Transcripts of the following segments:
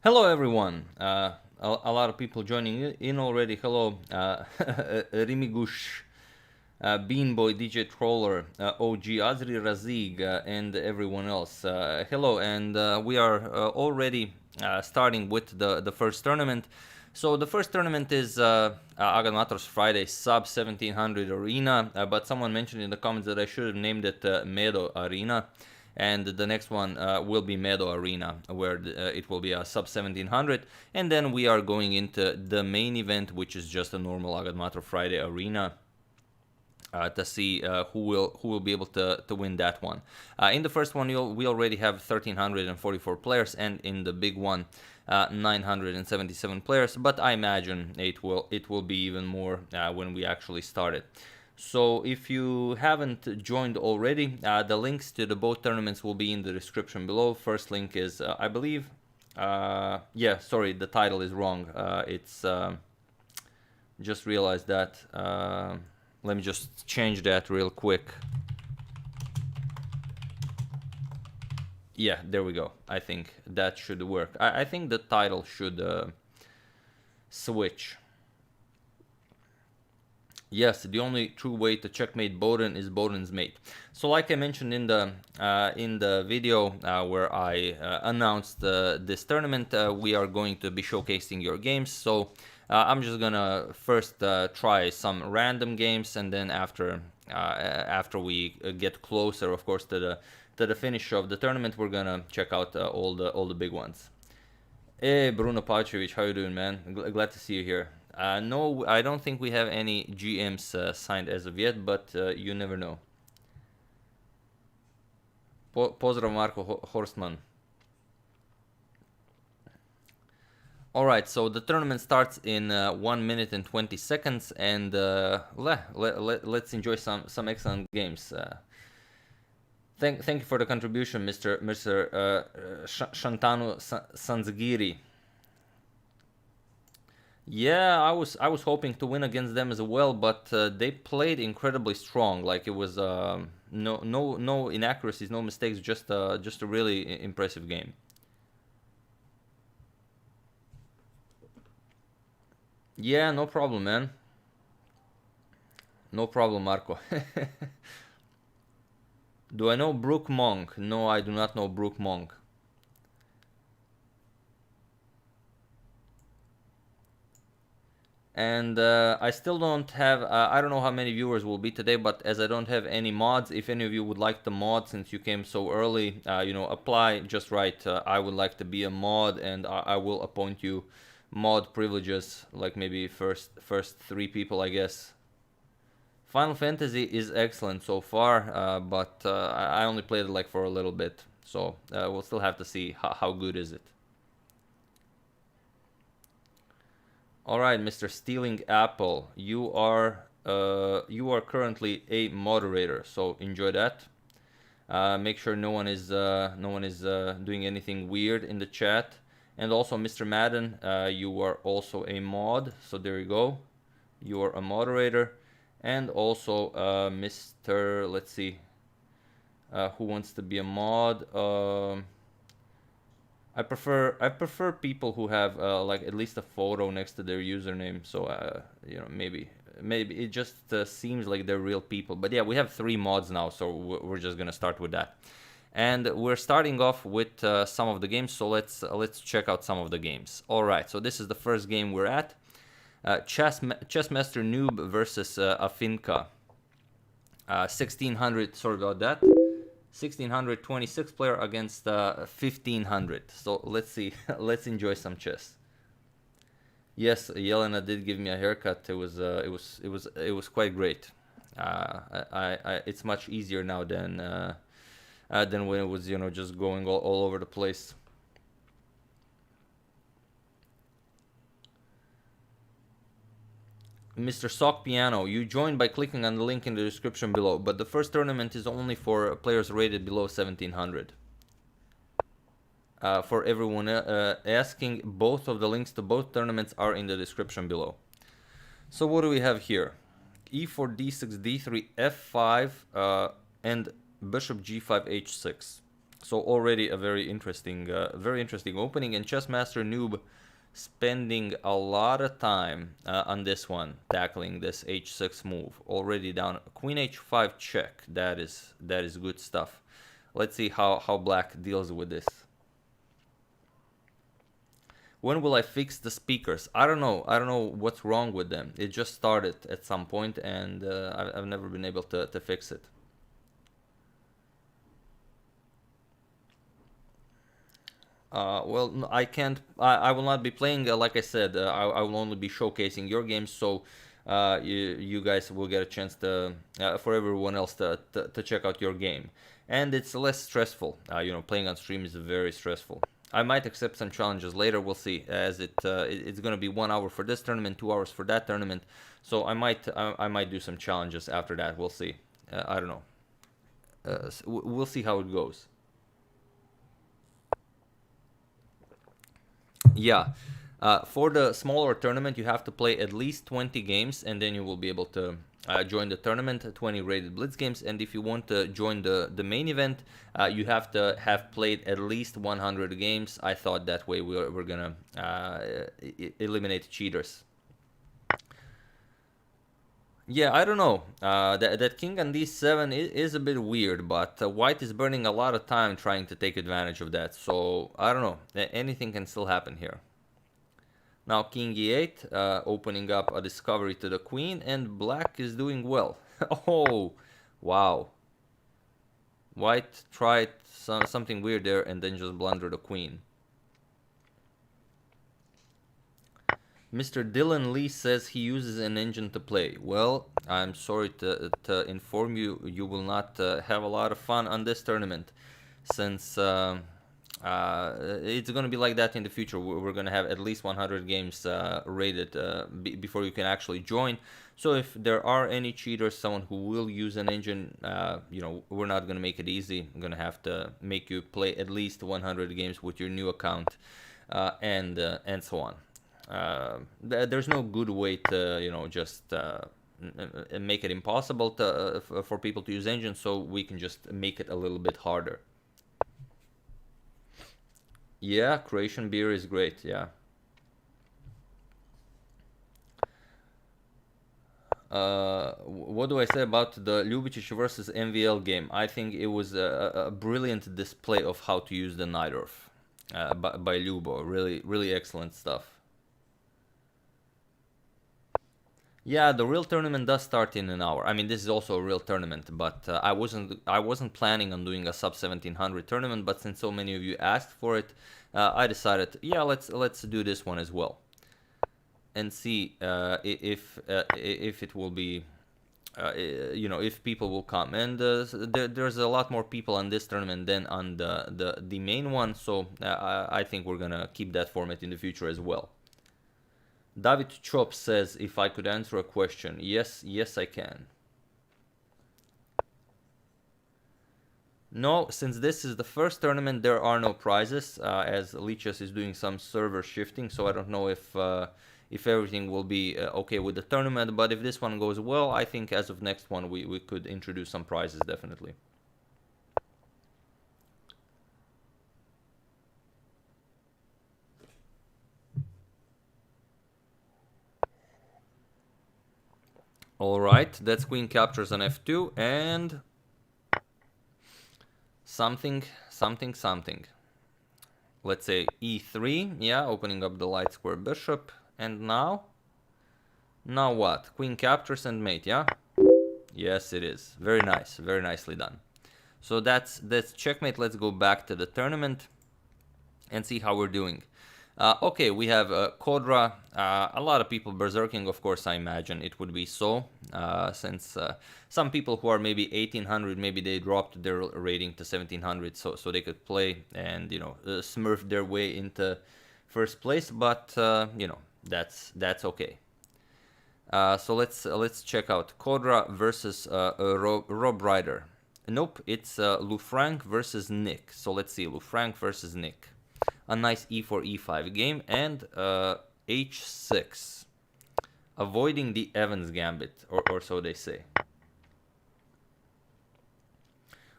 Hello everyone. A lot of people joining in already. Hello, Rimigush, Beanboy, DJ Troller, OG, Azri Razig, and everyone else. Hello, and we are already starting with the first tournament. So the first tournament is AGADMATOR's Friday sub 1700 arena, but someone mentioned in the comments that I should have named it Medo Arena. And the next one will be Meadow Arena, where it will be a sub 1700, and then we are going into the main event, which is just a normal AGADMATOR Friday Arena, to see who will be able to win that one. In the first one, we already have 1,344 players, and in the big one, 977 players. But I imagine it will be even more when we actually start it. So if you haven't joined already, the links to the both tournaments will be in the description below. First link is, I believe, yeah, sorry, the title is wrong. It's, just realized that. Let me just change that real quick. Yeah, there we go. I think that should work. I think the title should switch. Yes, the only true way to checkmate Boden is Boden's mate. So like I mentioned in the video where I announced this tournament, we are going to be showcasing your games. So I'm just gonna first try some random games, and then after we get closer, of course, to the finish of the tournament, we're gonna check out all the big ones. Hey Bruno Pavčević, how you doing, man? Glad to see you here. No, I don't think we have any GMs signed as of yet, but you never know. Pozdrav Marko Horstman. Alright, so the tournament starts in 1 minute and 20 seconds, and let's enjoy some excellent games. Thank you for the contribution, Mr. Shantanu Sanzgiri. Yeah, I was hoping to win against them as well, but they played incredibly strong. Like, it was no inaccuracies, no mistakes, just a really impressive game. Yeah, no problem, man. No problem, Marco. Do I know Brook Monk? No, I do not know Brook Monk. And I still don't have, I don't know how many viewers will be today, but as I don't have any mods, if any of you would like the mod, since you came so early, you know, apply, just write, I would like to be a mod, and I will appoint you mod privileges, like maybe first 3 people, I guess. Final Fantasy is excellent so far, but I only played it like for a little bit, so we'll still have to see how good is it. All right, Mr. Stealing Apple, you are currently a moderator, so enjoy that. Make sure no one is doing anything weird in the chat. And also, Mr. Madden, you are also a mod, so there you go. You are a moderator. And also, Mr. Let's see, who wants to be a mod? I prefer people who have like at least a photo next to their username. So you know, maybe it just seems like they're real people. But yeah, we have 3 mods now, so we're just gonna start with that. And we're starting off with some of the games. So let's check out some of the games. All right. So this is the first game we're at. Chessmaster Noob versus Afinka. 1600. Sorry about that. 1626 player against 1500. So let's see. Let's enjoy some chess. Yes, Yelena did give me a haircut. It was quite great. It's much easier now than when it was, you know, just going all over the place. Mr. Sock Piano, you joined by clicking on the link in the description below, but the first tournament is only for players rated below 1700. For everyone asking, both of the links to both tournaments are in the description below. So what do we have here? E4, D6, D3, F5, and Bishop G5, H6. So already a very interesting opening, and Chessmaster Noob spending a lot of time on this one, tackling this h6 move. Already down queen h5 check. That is good stuff. Let's see how black deals with this. When will I fix the speakers? I don't know. I don't know what's wrong with them. It just started at some point, and I've never been able to fix it. Well, I can't. I will not be playing. Like I said, I will only be showcasing your games, so you guys will get a chance to, for everyone else to check out your game, and it's less stressful. You know, playing on stream is very stressful. I might accept some challenges later. We'll see, as it's gonna be 1 hour for this tournament, 2 hours for that tournament. So I might do some challenges after that. We'll see. I don't know. We'll see how it goes. Yeah, for the smaller tournament, you have to play at least 20 games, and then you will be able to join the tournament, 20 rated blitz games. And if you want to join the main event, you have to have played at least 100 games. I thought that way we're gonna eliminate cheaters. Yeah, I don't know. That king on d7 is a bit weird, but white is burning a lot of time trying to take advantage of that. So I don't know. Anything can still happen here. Now king e8, opening up a discovery to the queen, and black is doing well. Oh, wow. White tried something weird there and then just blundered the queen. Mr. Dylan Lee says he uses an engine to play. Well, I'm sorry to inform you, you will not have a lot of fun on this tournament, since it's going to be like that in the future. We're going to have at least 100 games rated before you can actually join. So if there are any cheaters, someone who will use an engine, you know, we're not going to make it easy. I'm going to have to make you play at least 100 games with your new account, and so on. There's no good way to, you know, just make it impossible for people to use engines, so we can just make it a little bit harder. Yeah, Croatian beer is great, yeah. What do I say about the Ljubicic versus MVL game? I think it was a brilliant display of how to use the Najdorf by Ljubo. Really excellent stuff. Yeah, the real tournament does start in an hour. I mean, this is also a real tournament, but I wasn't planning on doing a sub 1700 tournament. But since so many of you asked for it, I decided, yeah, let's do this one as well, and see if it will be, you know, if people will come. And there's a lot more people on this tournament than on the main one, so I think we're gonna keep that format in the future as well. David Chop says, if I could answer a question. Yes, I can. No, since this is the first tournament, there are no prizes, as Lichess is doing some server shifting, so I don't know if everything will be okay with the tournament. But if this one goes well, I think as of next one, we could introduce some prizes, definitely. Alright, that's queen captures on f2, and something. Let's say e3, yeah, opening up the light square bishop, and now what? Queen captures and mate, yeah? Yes, it is. Very nice, very nicely done. So that's checkmate. Let's go back to the tournament and see how we're doing. Okay, we have Kodra. A lot of people berserking, of course. I imagine it would be so, since some people who are maybe 1800, maybe they dropped their rating to 1700, so they could play and, you know, smurf their way into first place. But you know, that's okay. So let's check out Kodra versus Rob Ryder. Nope, it's Lufranc versus Nick. So let's see, Lufranc versus Nick. A nice e4 e5 game, and h6, avoiding the Evans gambit, or so they say.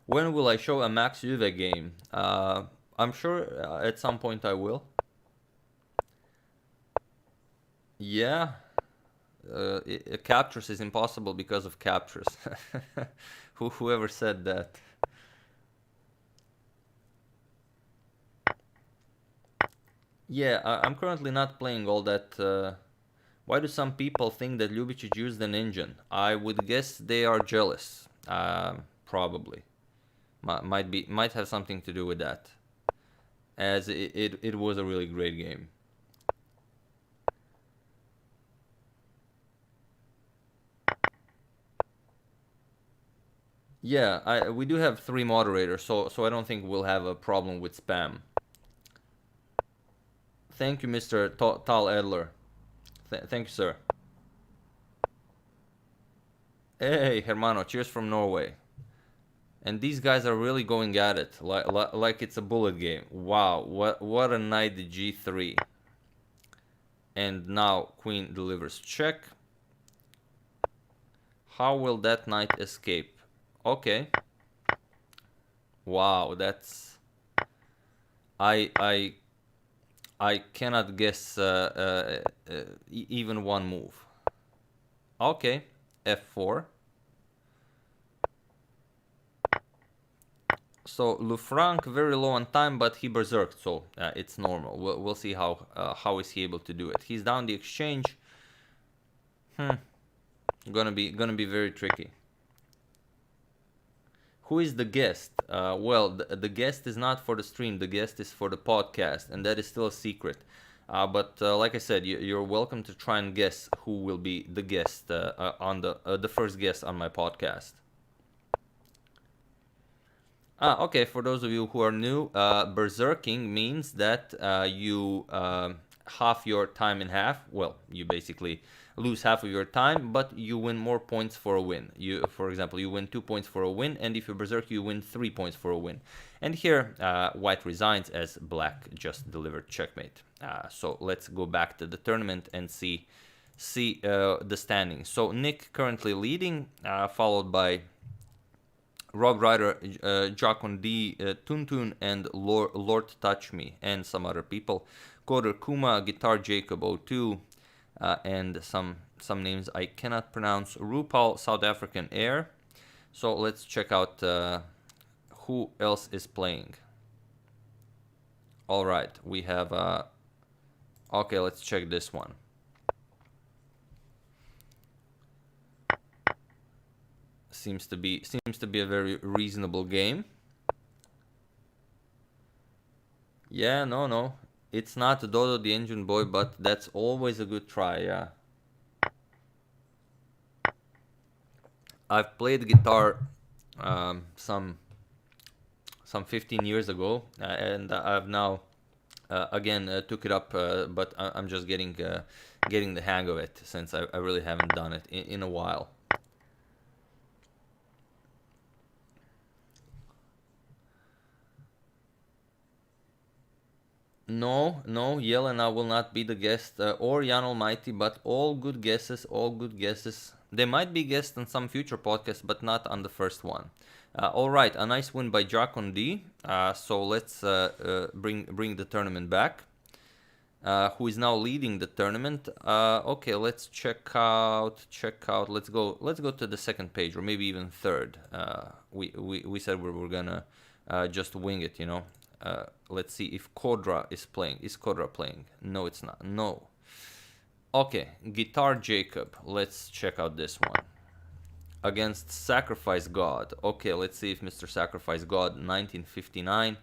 When will I show a Max EUWE game? I'm sure at some point I will. Yeah, captures is impossible because of captures. Whoever said that? Yeah, I'm currently not playing all that. Why do some people think that Ljubicic used an engine? I would guess they are jealous. Probably. Might have something to do with that. As it was a really great game. Yeah, we do have 3 moderators, so I don't think we'll have a problem with spam. Thank you, Mr. Tal Edler. Thank you, sir. Hey, Hermano, cheers from Norway. And these guys are really going at it, like it's a bullet game. Wow, what a knight g3. And now queen delivers check. How will that knight escape? Okay. Wow, that's... I cannot guess even one move. Okay, f4. So Lefranc very low on time, but he berserked, so it's normal. We'll see how is he able to do it. He's down the exchange. Gonna be very tricky. Who is the guest? Well, the guest is not for the stream. The guest is for the podcast, and that is still a secret. But like I said, you're welcome to try and guess who will be the guest on the first guest on my podcast. Okay, for those of you who are new, berserking means that you half your time in half. Well, you basically lose half of your time, but you win more points for a win. For example, you win 2 points for a win, and if you berserk, you win 3 points for a win. And here, white resigns as black just delivered checkmate. So let's go back to the tournament and see the standings. So Nick currently leading, followed by Rogue Rider, Jacon D, Tuntun, and Lord Touch Me, and some other people. Coder Kuma, Guitar Jacob 02, and some names I cannot pronounce. RuPaul, South African Air. So let's check out who else is playing. All right, we have. Okay, let's check this one. Seems to be a very reasonable game. Yeah, no. It's not Dodo the Engine Boy, but that's always a good try, yeah. I've played guitar some 15 years ago, and I've now again took it up, but I'm just getting the hang of it, since I really haven't done it in a while. No, Yelena will not be the guest, or Jan Almighty, but all good guesses. They might be guests on some future podcast, but not on the first one. All right, a nice win by Jacon D. So let's bring the tournament back. Who is now leading the tournament? Okay, let's check out. Let's go to the second page, or maybe even third. We said we were gonna just wing it, you know. Let's see if Kodra is playing. Is Kodra playing? No, it's not. No. Okay, Guitar Jacob. Let's check out this one. Against Sacrifice God. Okay, let's see if Mr. Sacrifice God, 1959,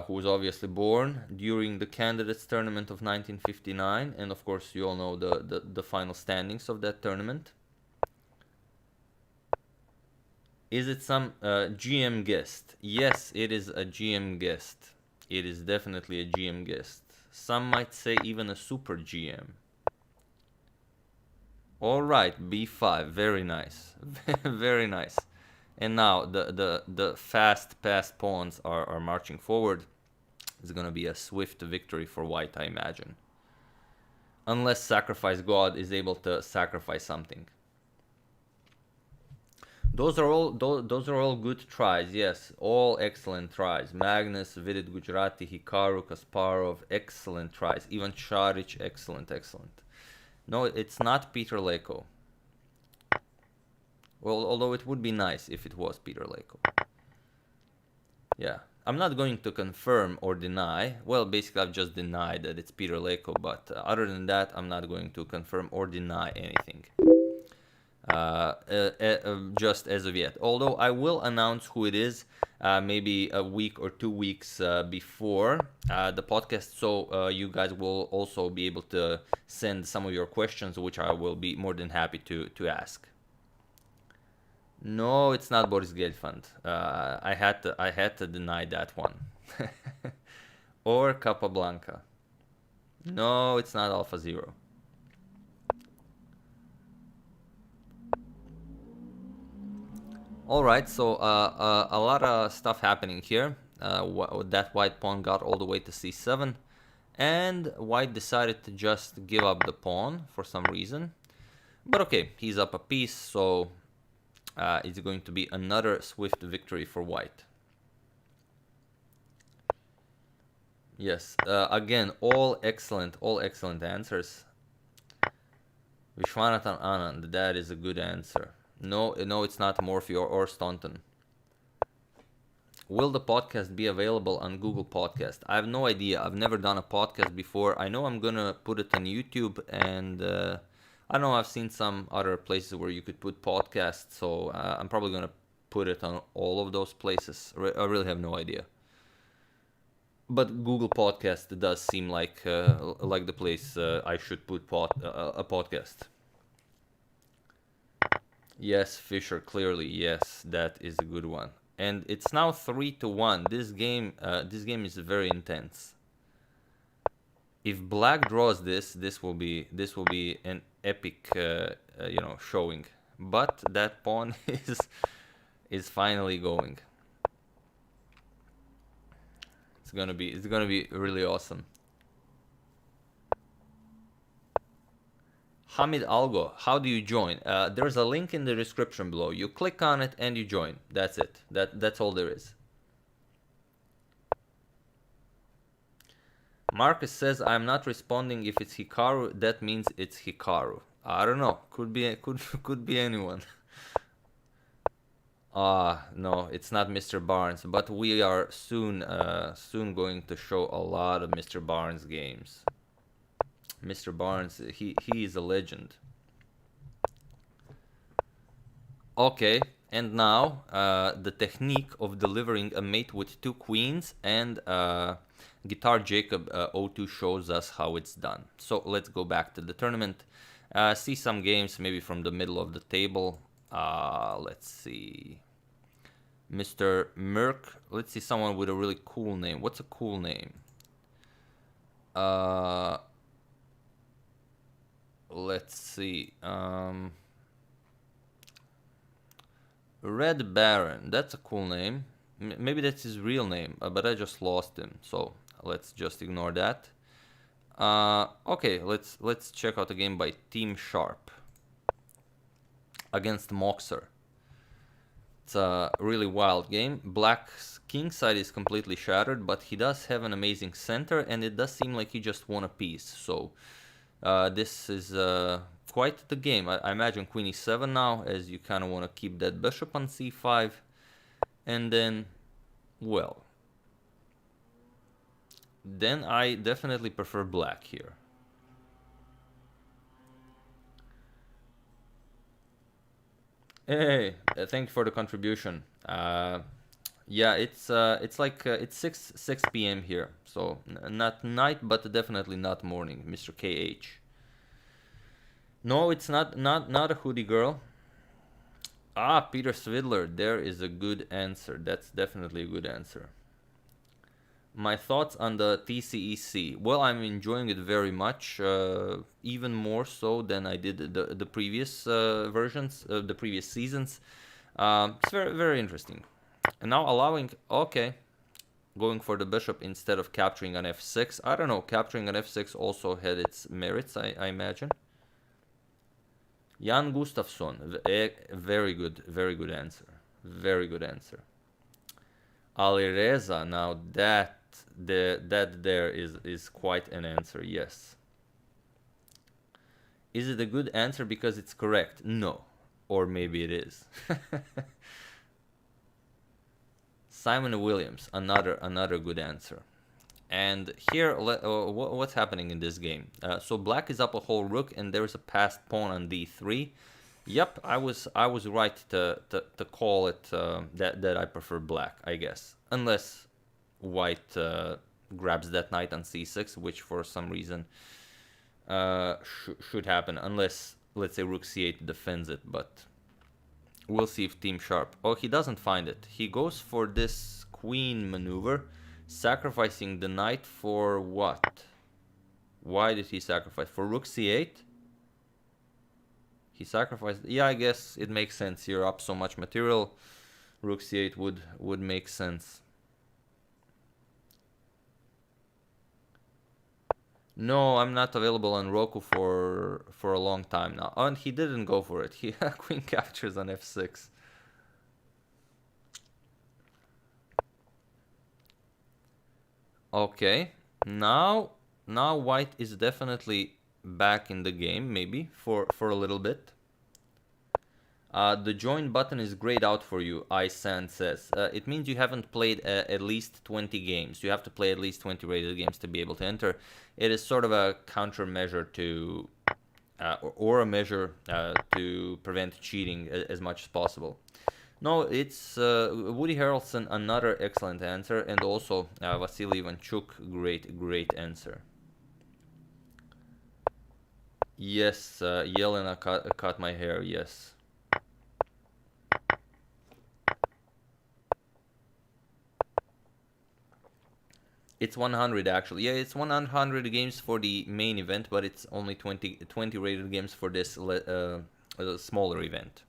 who was obviously born during the Candidates Tournament of 1959. And of course, you all know the final standings of that tournament. Is it some GM guest? Yes, it is a GM guest. It is definitely a GM guest. Some might say even a super GM. All right, B5, very nice, very nice. And now the fast passed pawns are marching forward. It's gonna be a swift victory for white, I imagine. Unless Sacrifice God is able to sacrifice something. Those are all good tries. Yes, all excellent tries. Magnus, Vidit Gujarati, Hikaru, Kasparov, excellent tries. Ivan Šarić, excellent, excellent. No, it's not Peter Leko. Well, although it would be nice if it was Peter Leko. Yeah, I'm not going to confirm or deny. Well, basically I've just denied that it's Peter Leko, but other than that, I'm not going to confirm or deny anything. Just as of yet. Although I will announce who it is maybe a week or 2 weeks before the podcast, so you guys will also be able to send some of your questions, which I will be more than happy to ask. No, it's not Boris Gelfand. I had to deny that one. Or Capablanca. No, it's not Alpha Zero. Alright, so a lot of stuff happening here. That white pawn got all the way to c7, and white decided to just give up the pawn for some reason. But okay, he's up a piece, so it's going to be another swift victory for white. Yes, again, all excellent answers. Vishwanathan Anand, that is a good answer. No, it's not Morphe or Staunton. Will the podcast be available on Google Podcast? I have no idea. I've never done a podcast before. I know I'm gonna put it on YouTube, and I know I've seen some other places where you could put podcasts, so I'm probably gonna put it on all of those places. I really have no idea. But Google Podcast does seem like the place I should put a podcast. Yes, Fisher, clearly, yes, that is a good one. And it's now 3-1. This game is very intense. If Black draws this will be an epic, showing. But that pawn is finally going. It's gonna be really awesome. Hamid Algo, how do you join? There's a link in the description below. You click on it and you join. That's it. That's all there is. Marcus says, I'm not responding if it's Hikaru. That means it's Hikaru. I don't know. Could be anyone. No, it's not Mr. Barnes. But we are soon going to show a lot of Mr. Barnes games. Mr. Barnes, he is a legend. Okay, and now the technique of delivering a mate with 2 queens, and Guitar Jacob 02 shows us how it's done. So let's go back to the tournament, see some games maybe from the middle of the table. Let's see. Mr. Merck, let's see someone with a really cool name. What's a cool name? Let's see. Red Baron. That's a cool name. Maybe that's his real name, but I just lost him, so let's just ignore that. Okay, let's check out a game by Team Sharp against Moxer. It's a really wild game. Black's king side is completely shattered, but he does have an amazing center, and it does seem like he just won a piece. So this is quite the game. I imagine queen e7 now, as you kind of want to keep that bishop on c5. And then, well, then I definitely prefer black here. Hey, thank you for the contribution. Yeah, it's like it's 6 p.m. here, so not night, but definitely not morning, Mr. KH. No, it's not a hoodie girl. Ah, Peter Svidler, there is a good answer. That's definitely a good answer. My thoughts on the TCEC. Well, I'm enjoying it very much, even more so than I did the previous versions, the previous seasons. It's very, very interesting. And now allowing, okay, going for the bishop instead of capturing on f6. I don't know, capturing on f6 also had its merits, I imagine. Jan Gustafsson, very good answer. Very good answer. Alireza, now that there is quite an answer, yes. Is it a good answer because it's correct? No. Or maybe it is. Simon Williams, another good answer. And here, what's happening in this game? So black is up a whole rook, and there's a passed pawn on d3. Yep, I was right to call it that I prefer black, I guess, unless white grabs that knight on c6, which for some reason should happen, unless, let's say, rook c8 defends it. But we'll see if Team Sharp. Oh, he doesn't find it. He goes for this queen maneuver, sacrificing the knight for what? Why did he sacrifice? For rook c8? He sacrificed... Yeah, I guess it makes sense. You're up so much material. Rook c8 would make sense. No, I'm not available on Roku for a long time now. Oh, and he didn't go for it. He queen captures on f6. Okay, now white is definitely back in the game, maybe for a little bit. The join button is grayed out for you, iSand says. It means you haven't played at least 20 games. You have to play at least 20 rated games to be able to enter. It is sort of a countermeasure to, or a measure to prevent cheating as much as possible. No, it's Woody Harrelson, another excellent answer, and also Vasily Ivanchuk, great answer. Yes, Yelena cut my hair, yes. It's 100 actually. Yeah, it's 100 games for the main event, but it's only 20 rated games for this smaller event.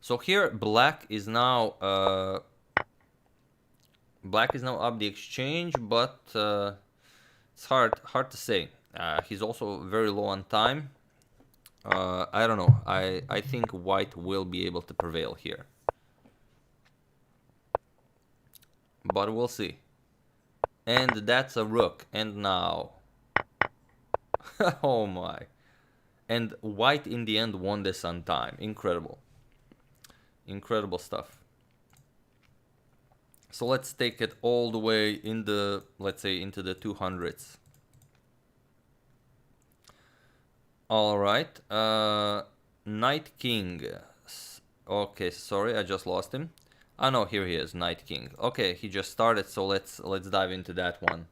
So here, black is now up the exchange, but it's hard to say. He's also very low on time. I don't know. I think white will be able to prevail here, but we'll see. And that's a rook. And now, oh my! And white in the end won this on time. Incredible. Incredible stuff. So let's take it all the way in the, let's say, into the 200s. All right, Knight King. Okay, sorry, I just lost him. Oh no, here he is, Knight King. Okay, he just started, so let's dive into that one.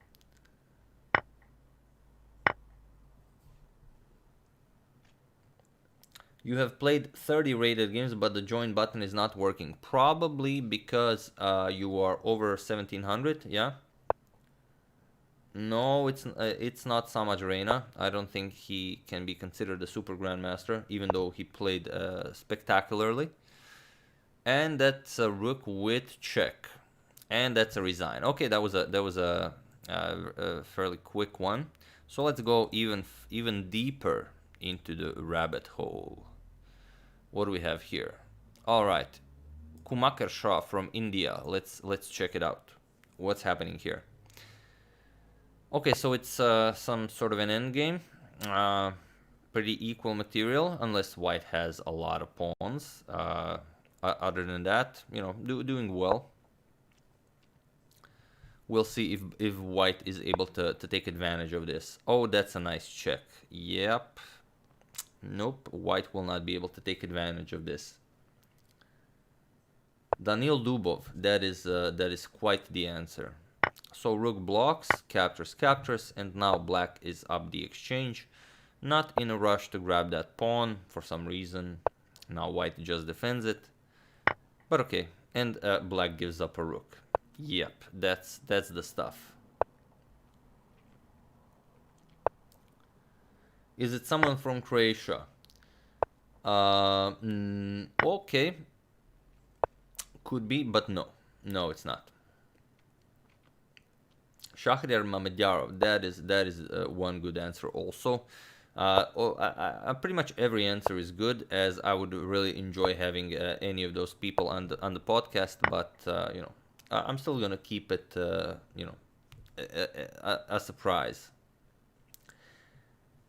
You have played 30 rated games, but the join button is not working. Probably because you are over 1700, yeah? No, it's not Samaj Reina. I don't think he can be considered a super grandmaster, even though he played spectacularly. And that's a rook with check, and that's a resign. Okay, that was a fairly quick one. So let's go even deeper into the rabbit hole. What do we have here? All right, Kumakar Shah from India. Let's check it out. What's happening here? Okay, so it's some sort of an endgame. Pretty equal material, unless white has a lot of pawns. Other than that, you know, doing well. We'll see if white is able to take advantage of this. Oh, that's a nice check. Yep. Nope, white will not be able to take advantage of this. Danil Dubov, that is quite the answer. So rook blocks, captures, and now black is up the exchange. Not in a rush to grab that pawn for some reason. Now white just defends it. But okay, and black gives up a rook. Yep, that's the stuff. Is it someone from Croatia? Okay. Could be, but no. No, it's not. Shahryar Mamedyarov, that is one good answer also. Pretty much every answer is good, as I would really enjoy having any of those people on the podcast. But you know, I'm still gonna keep it, you know, a surprise.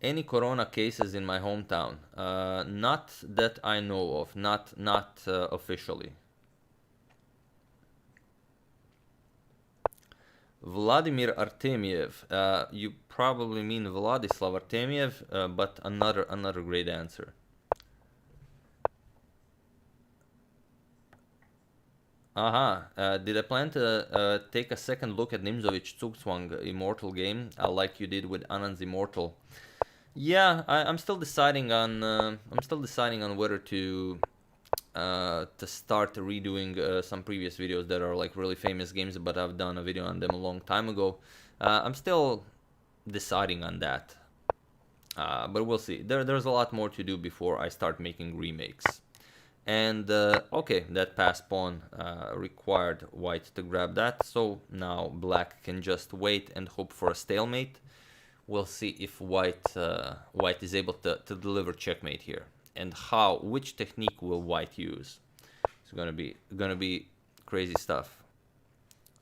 Any corona cases in my hometown? Not that I know of. Not officially. Vladimir Artemiev. You probably mean Vladislav Artemiev, but another great answer. Did I plan to take a second look at Nimzovic Zugzwang Immortal game, like you did with Anand's Immortal? Yeah, I'm still deciding on whether to start redoing some previous videos that are like really famous games, but I've done a video on them a long time ago. I'm still deciding on that, but we'll see. There's a lot more to do before I start making remakes. And okay, that passed pawn required white to grab that, so now black can just wait and hope for a stalemate. We'll see if white is able to deliver checkmate here, and which technique will white use. It's gonna be crazy stuff.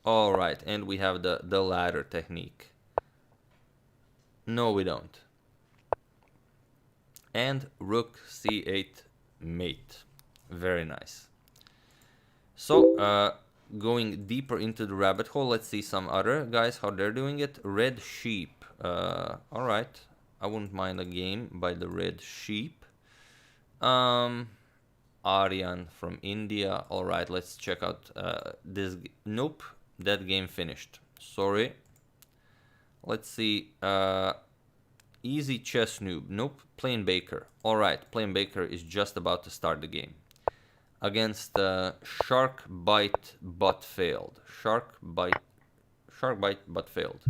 All right, and we have the ladder technique. No, we don't. And rook c8 mate. Very nice. So going deeper into the rabbit hole, let's see some other guys how they're doing it. Red sheep. All right, I wouldn't mind a game by the Red Sheep. Aryan from India. All right, let's check out this. Nope, that game finished. Sorry. Let's see. Easy chess noob. Nope. Plain Baker. All right, Plain Baker is just about to start the game against Shark Bite but failed. Shark Bite but failed.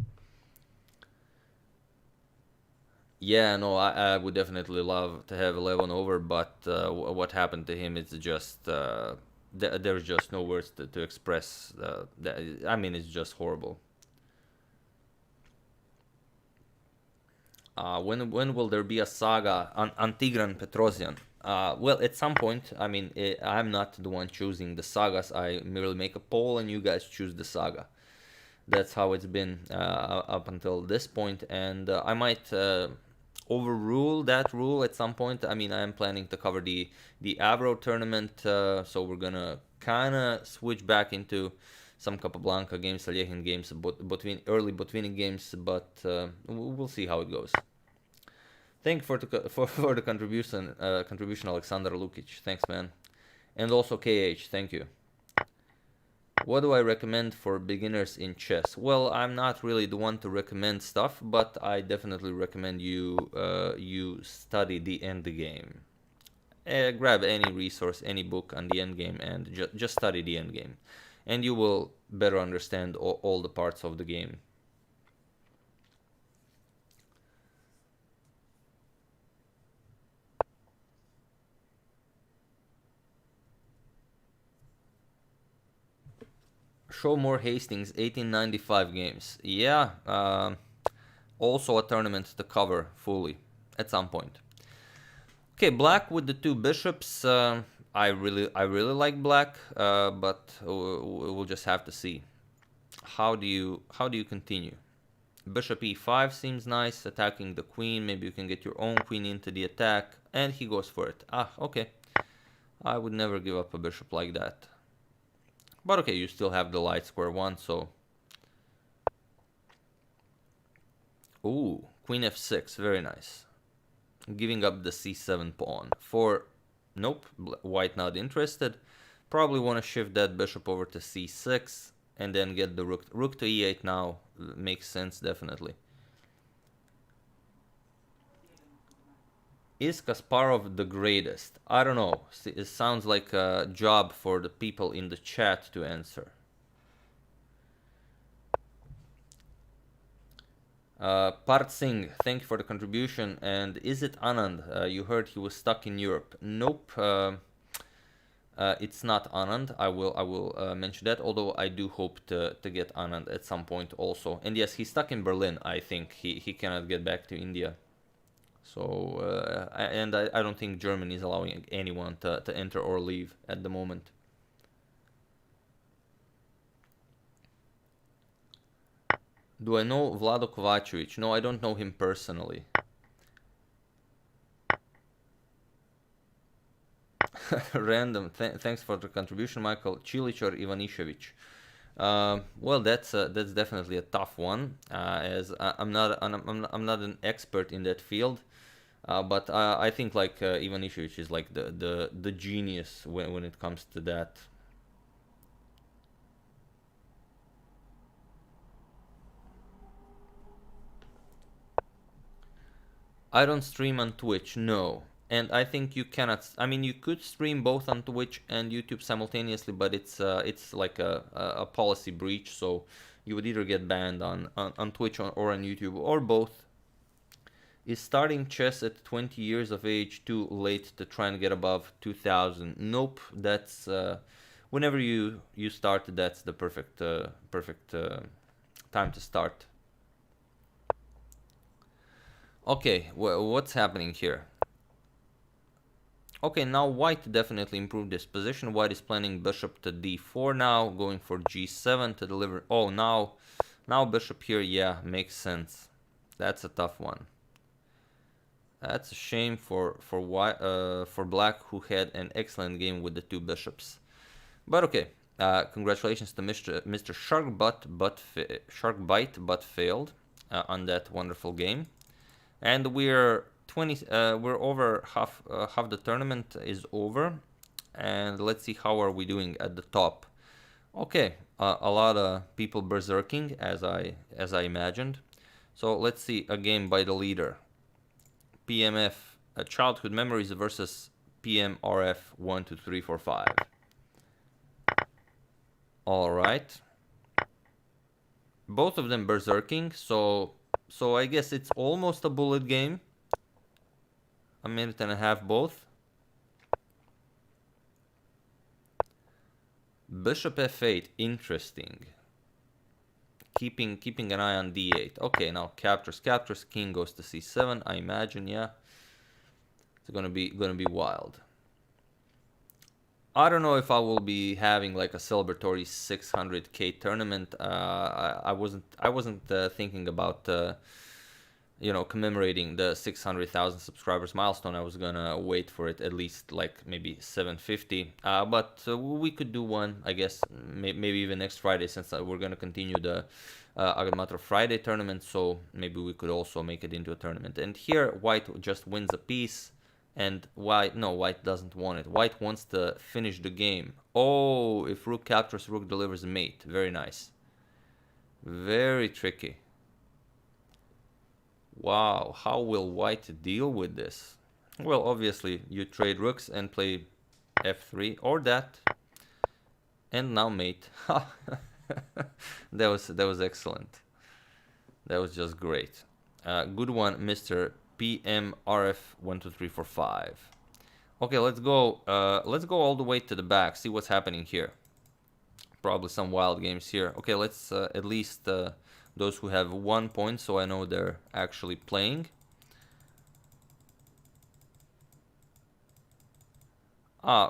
Yeah, no, I would definitely love to have 11 over, but what happened to him is just there's just no words to express. I mean, it's just horrible. When will there be a saga on Tigran Petrosian? Well, at some point. I mean, I'm not the one choosing the sagas. I merely make a poll and you guys choose the saga. That's how it's been up until this point, and I might overrule that rule at some point. I mean, I am planning to cover the Avro tournament, so we're gonna kind of switch back into some Capablanca games, Salyehin games, early Botvinnik games, but we'll see how it goes. Thank you for the contribution, Alexander Lukic. Thanks, man. And also KH, thank you. What do I recommend for beginners in chess? Well, I'm not really the one to recommend stuff, but I definitely recommend you study the endgame. Grab any resource, any book on the endgame, and just study the endgame, and you will better understand all the parts of the game. Show more Hastings 1895 games. Yeah, also a tournament to cover fully at some point. Okay, black with the two bishops. I really like black, but we'll just have to see. How do you continue? Bishop e5 seems nice, attacking the queen. Maybe you can get your own queen into the attack, and he goes for it. Okay. I would never give up a bishop like that. But okay, you still have the light square one, so... Ooh, queen f6, very nice. Giving up the c7 pawn. Nope, white not interested. Probably want to shift that bishop over to c6, and then get the rook. Rook to e8 now makes sense, definitely. Is Kasparov the greatest? I don't know. It sounds like a job for the people in the chat to answer. Part Singh, thank you for the contribution. And is it Anand? You heard he was stuck in Europe. Nope. It's not Anand. I will mention that. Although I do hope to get Anand at some point also. And yes, he's stuck in Berlin. I think he cannot get back to India. So, I don't think Germany is allowing anyone to enter or leave at the moment. Do I know Vlado Kovacevic? No, I don't know him personally. Random. Thanks for the contribution, Michael. Cilic or Ivanišević? Well, that's definitely a tough one, as I'm not an expert in that field. But I think like Ivanišević is like the genius when it comes to that. I don't stream on Twitch, no. And I think you cannot. I mean, you could stream both on Twitch and YouTube simultaneously, but it's like a policy breach. So you would either get banned on Twitch or on YouTube or both. Is starting chess at 20 years of age too late to try and get above 2000? Nope. That's whenever you start, that's the perfect time to start. Okay, what's happening here? Okay, now white definitely improved this position. White is planning bishop to d4 now, going for g7 to deliver. Oh, now bishop here, yeah, makes sense. That's a tough one. That's a shame for black, who had an excellent game with the two bishops. But okay, congratulations to Mr. Sharkbite, but failed on that wonderful game. And we're over half the tournament is over, and let's see how are we doing at the top. Okay, a lot of people berserking as I imagined. So let's see a game by the leader. PMF Childhood Memories versus PMRF 1 2 3 4 5. All right. Both of them berserking, so I guess it's almost a bullet game. A minute and a half both. Bishop f8, interesting. Keeping an eye on d8. Okay, now captures, king goes to c7, I imagine, yeah. It's gonna be wild. I don't know if I will be having like a celebratory 600k tournament. I wasn't thinking about commemorating the 600,000 subscribers milestone. I was gonna wait for it at least like maybe 750. But we could do one, I guess, maybe even next Friday, since we're gonna continue the AGADMATOR Friday tournament. So maybe we could also make it into a tournament. And here, white just wins a piece. And white doesn't want it. White wants to finish the game. Oh, if rook captures, rook delivers mate. Very nice. Very tricky. Wow, how will white deal with this? Well, obviously, you trade rooks and play f3 or that. And now mate. That was excellent. That was just great. Good one, Mr. PMRF 1 2 3 4 5. Okay, let's go all the way to the back, see what's happening here. Probably some wild games here. Okay, let's at least those who have 1 point, so I know they're actually playing.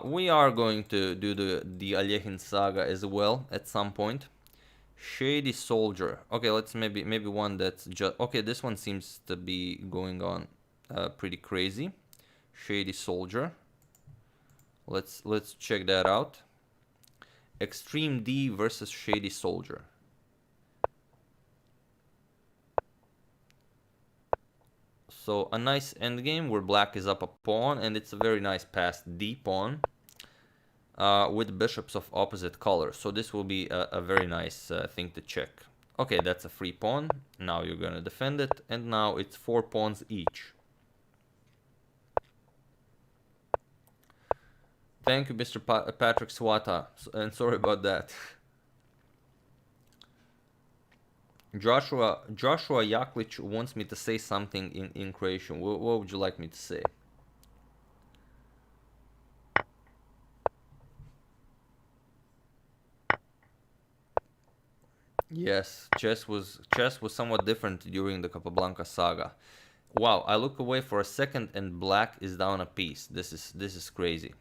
We are going to do the Aljechin saga as well at some point. Shady Soldier. Okay, let's maybe one that's just okay. This one seems to be going on pretty crazy. Shady Soldier. Let's check that out. Extreme D versus Shady Soldier. So a nice endgame where black is up a pawn, and it's a very nice passed D pawn. With bishops of opposite color. So this will be a very nice thing to check. Okay, that's a free pawn. Now you're gonna defend it, and now it's 4 pawns each. Thank you, Mr. Patrick Swata, and sorry about that. Joshua Jaklic wants me to say something in Croatian. What would you like me to say? Yes, chess was somewhat different during the Capablanca saga. Wow, I look away for a second and black is down a piece. This is crazy.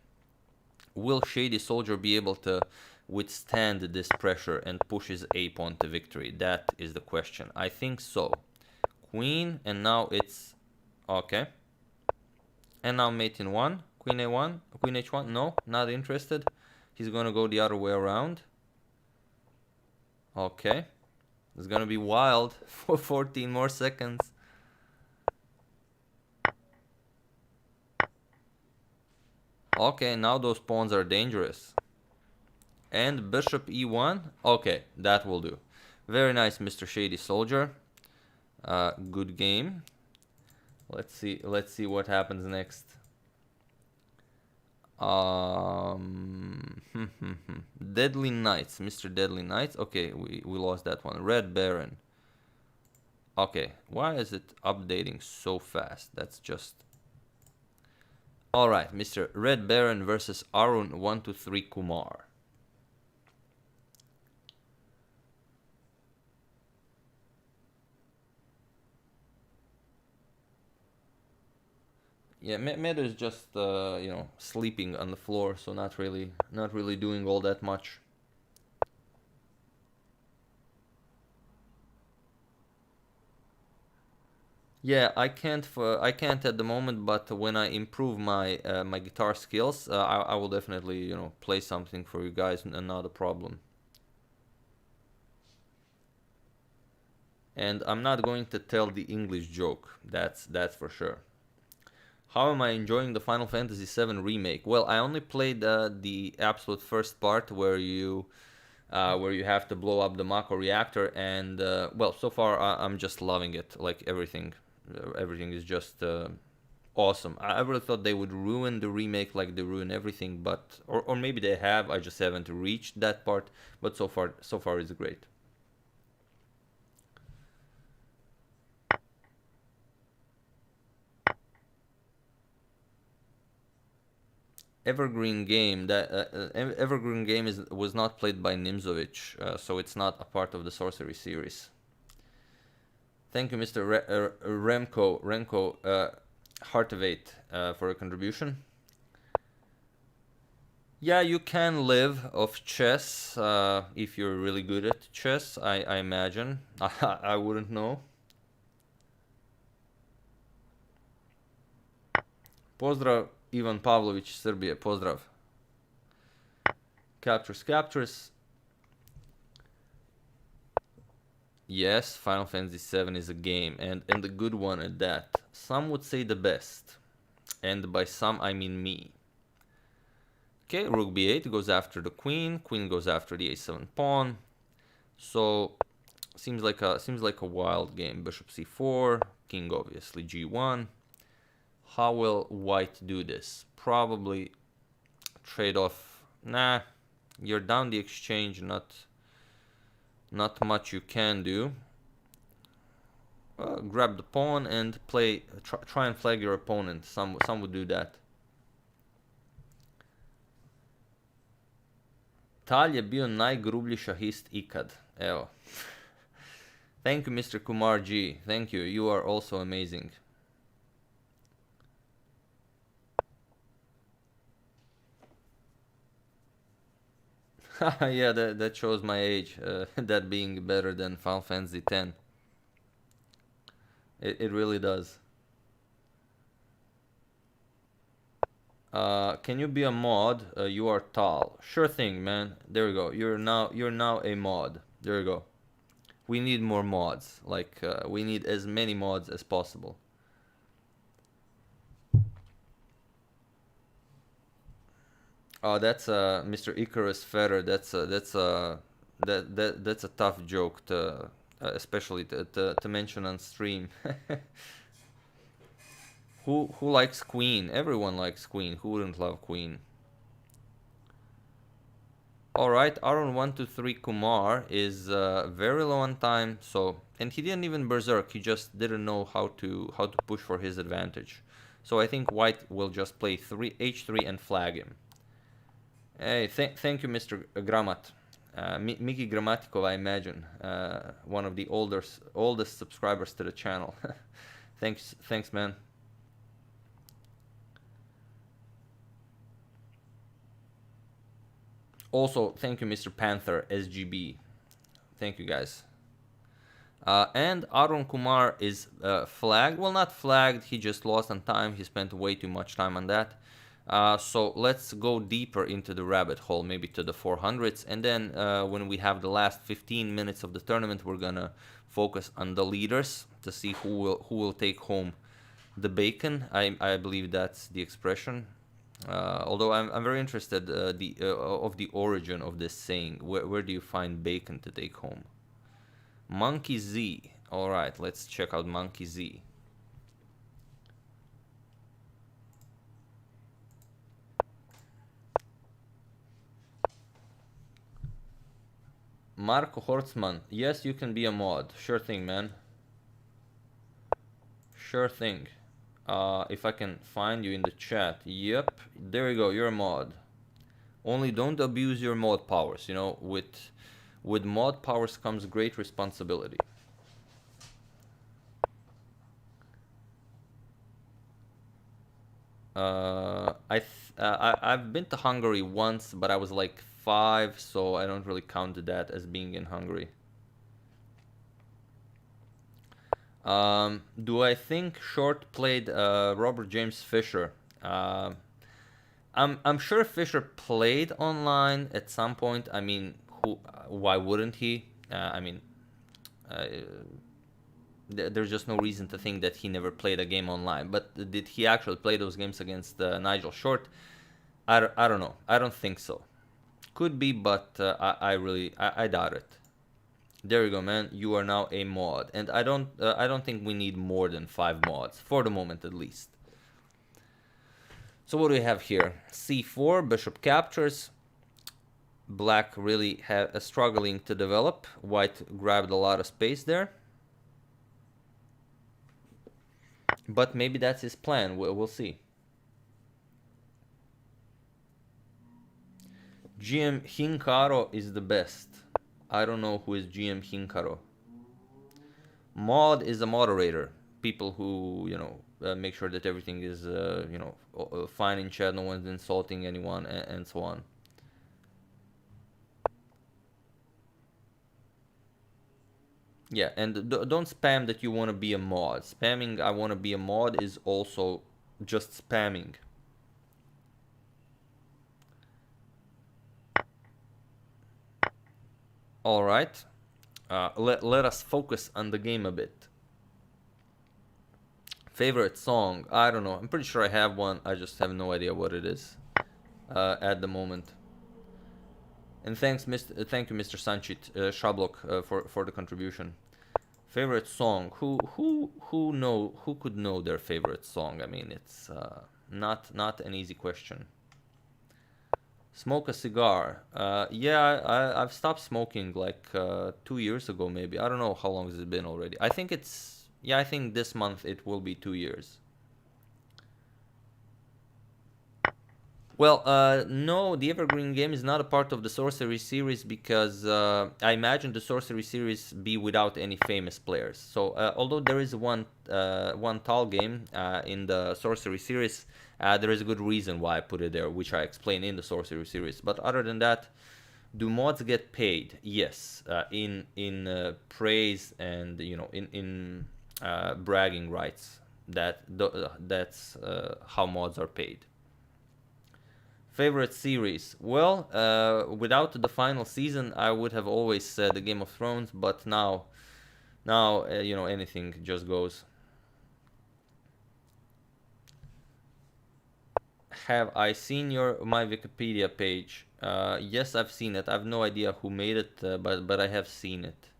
Will Shady Soldier be able to withstand this pressure and push his a pawn to victory? That is the question. I think so. Queen, and now it's okay. And now mate in 1, queen a1, queen h1. No, not interested. He's gonna go the other way around. Okay, it's gonna be wild for 14 more seconds. Okay, now those pawns are dangerous. And bishop e1. Okay, that will do. Very nice, Mr. Shady Soldier. Good game. Let's see what happens next. Deadly Knights, Mr. Deadly Knights. Okay, we lost that one. Red Baron. Okay, why is it updating so fast? That's just... Alright, Mr. Red Baron versus Arun 123 Kumar. Yeah, Meta is just you know, sleeping on the floor, so not really doing all that much. Yeah, I can't at the moment, but when I improve my my guitar skills, I will definitely, you know, play something for you guys, and not a problem. And I'm not going to tell the English joke. That's for sure. How am I enjoying the Final Fantasy VII Remake? Well, I only played the absolute first part where you have to blow up the Mako reactor, and well, so far I'm just loving it. Like everything is just awesome. I really thought they would ruin the remake like they ruin everything, but or maybe they have. I just haven't reached that part. But so far it's great. Evergreen game Evergreen game was not played by Nimzovich, so it's not a part of the Sorcery series. Thank you, Mr. Remco Hartevate, for a contribution. Yeah, you can live off chess if you're really good at chess, I imagine. I wouldn't know. Pozdrav, Ivan Pavlović, Serbia, pozdrav. Captures. Yes, Final Fantasy VII is a game, and a good one at that. Some would say the best, and by some I mean me. Okay, rook b8 goes after the queen goes after the a7 pawn. So seems like a wild game. Bishop c4, king obviously g1. How will white do this? Probably trade off. Nah, you're down the exchange, not much you can do. Grab the pawn and play. Try and flag your opponent. Some would do that. Tal je bio najgrublji šahist ikad. Evo. Thank you, Mr. Kumar G. Thank you. You are also amazing. Yeah, that shows my age. That being better than Final Fantasy X. It really does. Can you be a mod? You are tall. Sure thing, man. There we go. You're now a mod. There you go. We need more mods. Like we need as many mods as possible. Oh, that's Mr. Icarus Fetter. That's a tough joke to especially to mention on stream. Who likes Queen? Everyone likes Queen. Who wouldn't love Queen? Alright, Aaron123 Kumar is very low on time, so, and he didn't even berserk, he just didn't know how to push for his advantage. So I think white will just play h3 and flag him. Hey, thank you, Mr. Gramat. Miki Gramatikov, I imagine, one of the oldest subscribers to the channel. Thanks, man. Also, thank you, Mr. Panther SGB. Thank you, guys. And Arun Kumar is flagged. Well, not flagged. He just lost on time. He spent way too much time on that. So let's go deeper into the rabbit hole, maybe to the 400s. And then when we have the last 15 minutes of the tournament, we're gonna focus on the leaders to see who will take home the bacon. I believe that's the expression. Although I'm very interested of the origin of this saying. Where do you find bacon to take home? Monkey Z. All right, let's check out Monkey Z. Marco Hortzman. Yes, you can be a mod. Sure thing, man. Sure thing. If I can find you in the chat. Yep, there you go. You're a mod. Only don't abuse your mod powers. You know, with mod powers comes great responsibility. I've been to Hungary once, but I was like 5, so I don't really count that as being in Hungary. Do I think Short played Robert James Fisher? I'm sure Fisher played online at some point. I mean, why wouldn't he? There's just no reason to think that he never played a game online. But did he actually play those games against Nigel Short? I don't know. I don't think so. Could be, but I doubt it. There you go, man. You are now a mod, and I don't think we need more than 5 mods for the moment, at least. So what do we have here? C4, bishop captures. Black really struggling to develop. White grabbed a lot of space there. But maybe that's his plan. We'll see. GM Hinkaro is the best. I don't know who is GM Hinkaro. Mod is a moderator. People who, you know, make sure that everything is, you know, fine in chat, no one's insulting anyone, and so on. Yeah, and don't spam that you want to be a mod. Spamming I want to be a mod is also just spamming. All right. Let us focus on the game a bit. Favorite song? I don't know. I'm pretty sure I have one. I just have no idea what it is at the moment. And thank you, Mr. Sanchit Shablok, for the contribution. Favorite song? Who could know their favorite song? I mean, it's not an easy question. Smoke a cigar? Yeah, I've stopped smoking like 2 years ago, maybe. I don't know how long has it been already. I think I think this month it will be 2 years. Well, no, the Evergreen game is not a part of the Sorcery series because I imagine the Sorcery series be without any famous players. So, although there is one tall game in the Sorcery series, there is a good reason why I put it there, which I explain in the Sorcery series. But other than that, do mods get paid? Yes, in praise and, you know, in bragging rights. That's how mods are paid. Favorite series? Well, without the final season, I would have always said the Game of Thrones, but now, you know, anything just goes. Have I seen my Wikipedia page? Yes, I've seen it. I have no idea who made it, but I have seen it.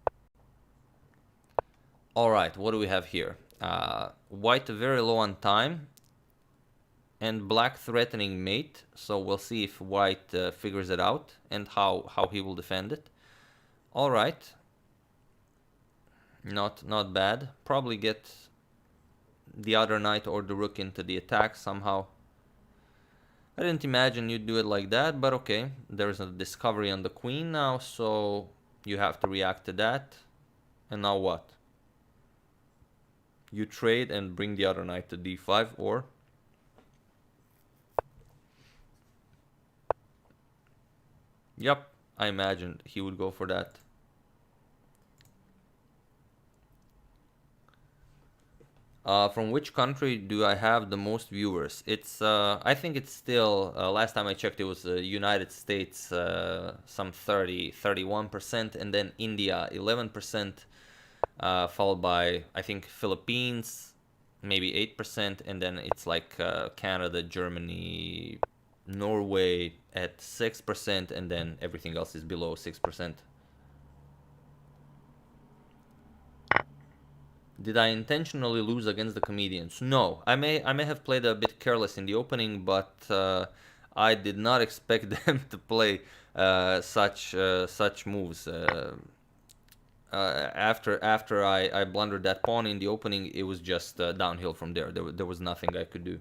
All right, what do we have here? White very low on time. And black threatening mate, so we'll see if white figures it out and how he will defend it. All right, not bad. Probably get the other knight or the rook into the attack somehow. I didn't imagine you'd do it like that, but okay. There's a discovery on the queen now, so you have to react to that. And now what? You trade and bring the other knight to d5, or... Yep, I imagined he would go for that. From which country do I have the most viewers? It's I think it's still, last time I checked, it was United States, some 31%, and then India 11%, followed by, I think, Philippines maybe 8%, and then it's like Canada, Germany, Norway at 6%, and then everything else is below 6%. Did I intentionally lose against the comedians? No, I may have played a bit careless in the opening, but I did not expect them to play such moves. After I blundered that pawn in the opening, it was just downhill from there. There was nothing I could do.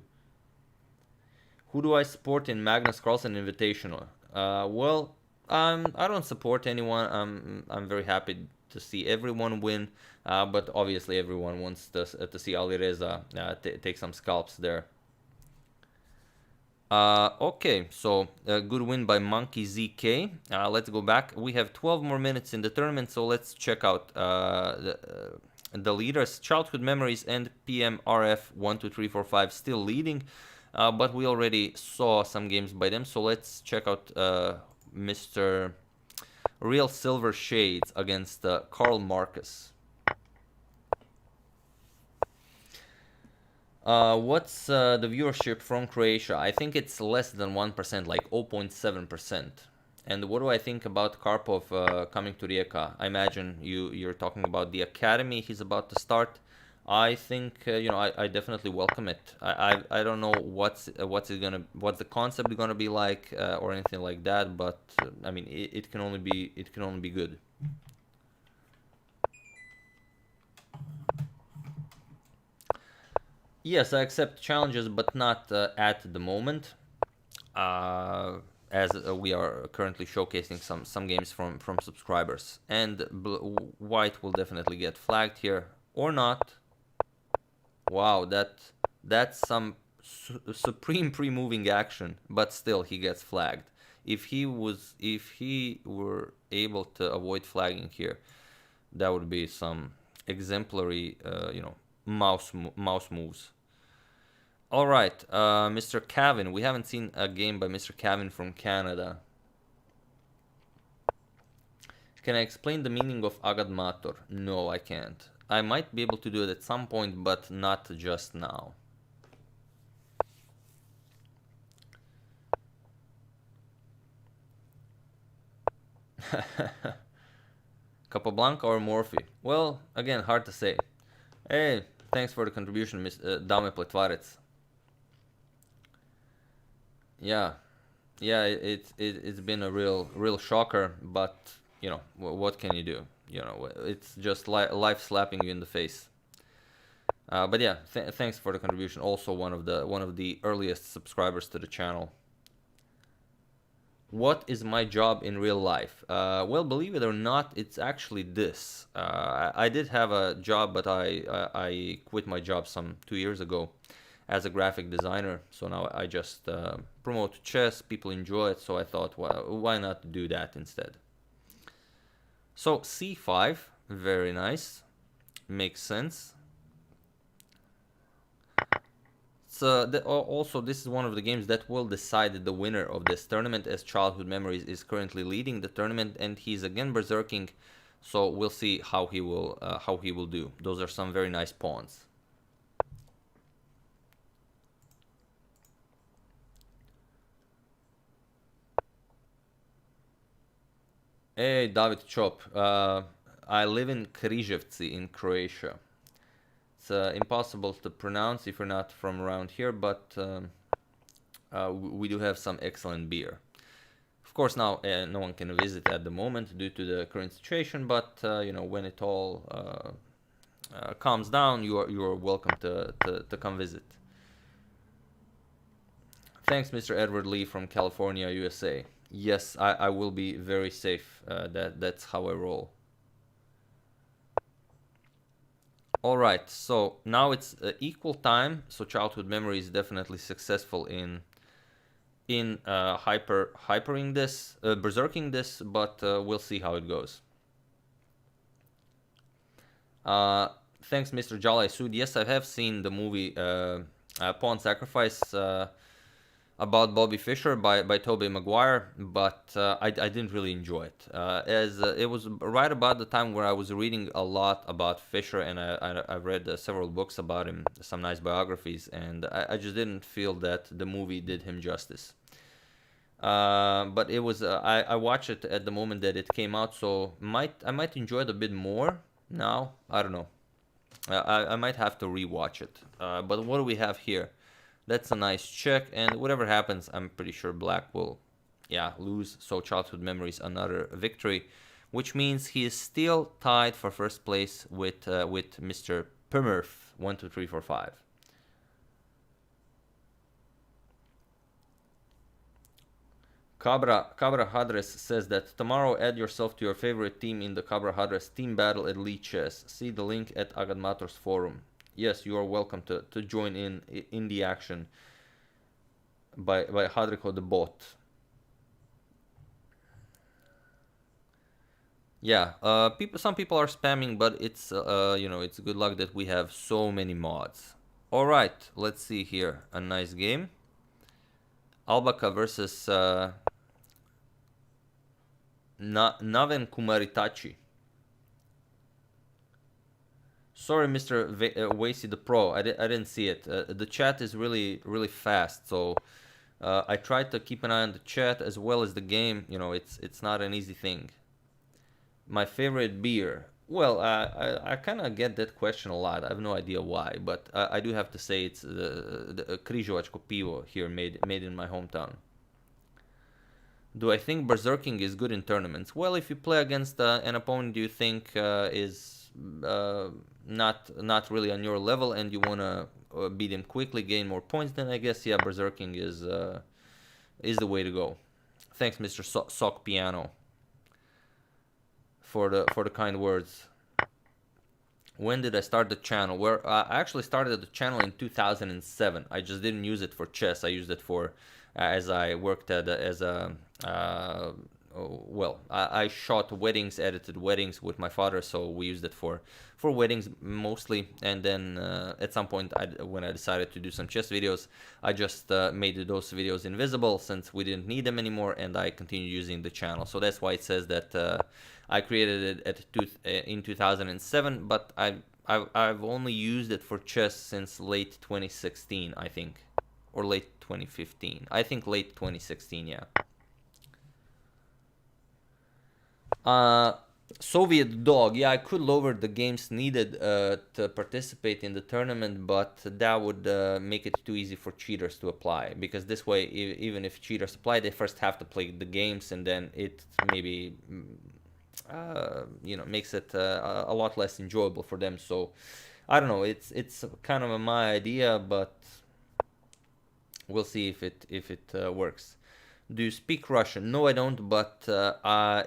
Who do I support in Magnus Carlsen Invitational? Well, I don't support anyone. I'm very happy to see everyone win, but obviously everyone wants to see Alireza take some scalps there. Okay, so a good win by Monkey ZK. Let's go back. We have 12 more minutes in the tournament, so let's check out the leaders. Childhood Memories and PMRF 12345 still leading, but we already saw some games by them, so let's check out Mr. Real Silver Shades against Karl Marcus. What's the viewership from Croatia? I think it's less than 1%, like 0.7%. And what do I think about Karpov coming to Rijeka? I imagine you're talking about the academy he's about to start. I think I definitely welcome it. I don't know what's the concept gonna be like or anything like that, but I mean it can only be good. Yes, I accept challenges, but not at the moment, as we are currently showcasing some games from subscribers. And white will definitely get flagged here, or not. Wow, that's some supreme pre-moving action, but still he gets flagged. If he were able to avoid flagging here, that would be some exemplary, mouse moves. All right, Mr. Kavin. We haven't seen a game by Mr. Kavin from Canada. Can I explain the meaning of AGADMATOR? No, I can't. I might be able to do it at some point, but not just now. Capablanca or Morphy? Well, again, hard to say. Hey, thanks for the contribution, Dame Pletvarec. Yeah, it's been a real shocker, but what can you do? It's just life slapping you in the face. But yeah, thanks for the contribution. Also one of the earliest subscribers to the channel. What is my job in real life? Well, believe it or not, it's actually this. I did have a job, but I quit my job some 2 years ago as a graphic designer. So now I just promote chess. People enjoy it, so I thought, well, why not do that instead? So c5, very nice, makes sense. So also this is one of the games that will decide the winner of this tournament, as Childhood Memories is currently leading the tournament and he's again berserking. So we'll see how he will do. Those are some very nice pawns. Hey, David Chop. I live in Križevci in Croatia. It's impossible to pronounce if you're not from around here, but we do have some excellent beer. Of course, now no one can visit at the moment due to the current situation, but when it all calms down, you are welcome to come visit. Thanks, Mr. Edward Lee from California, USA. Yes, I will be very safe. That's how I roll. All right, so now it's equal time. So childhood memory is definitely successful in hypering this, berserking this, but we'll see how it goes. Thanks, Mr. Jalai Sood. Yes, I have seen the movie Pawn Sacrifice about Bobby Fischer by Tobey Maguire, but I didn't really enjoy it. As it was right about the time where I was reading a lot about Fischer, and I read several books about him, some nice biographies, and I just didn't feel that the movie did him justice. But it was I watched it at the moment that it came out, so I might enjoy it a bit more now. I don't know. I might have to rewatch it. But what do we have here? That's a nice check, and whatever happens, I'm pretty sure Black will, yeah, lose. So childhood memories, another victory, which means he is still tied for first place with Mr. Pimmerf. 1, 2, 3, 4, 5. Cabra Hadres says that tomorrow add yourself to your favorite team in the Cabra Hadres team battle at Lee Chess. See the link at AGADMATOR's forum. Yes, you are welcome to join in the action by Hadrico the bot. Yeah, some people are spamming, but it's it's good luck that we have so many mods. All right, let's see here. A nice game. Albaca versus Naven Kumaritachi. Sorry, Mr. Wasey the Pro, I didn't see it. The chat is really fast, so I tried to keep an eye on the chat as well as the game. You know, it's not an easy thing. My favorite beer. Well, I kind of get that question a lot. I have no idea why, but I do have to say it's the Križevačko pivo here, made in my hometown. Do I think berserking is good in tournaments? Well, if you play against an opponent you think is not really on your level and you want to beat him quickly, gain more points, then I guess, yeah, berserking is the way to go. Thanks, Mr. Sock Piano, for the kind words. When did I start the channel? Where I actually started the channel in 2007. I just didn't use it for chess. I used it for as I worked as a well, I shot weddings, edited weddings with my father, so we used it for weddings mostly. And then at some point, when I decided to do some chess videos, I just made those videos invisible since we didn't need them anymore, and I continued using the channel. So that's why it says that I created it in 2007, but I've only used it for chess since late 2016, I think, or late 2015. I think late 2016, yeah. Soviet Dog, yeah, I could lower the games needed to participate in the tournament, but that would make it too easy for cheaters to apply, because this way, even if cheaters apply, they first have to play the games, and then it maybe makes it a lot less enjoyable for them. So I don't know, it's kind of my idea, but we'll see if it works. Do you speak Russian? No, I don't, but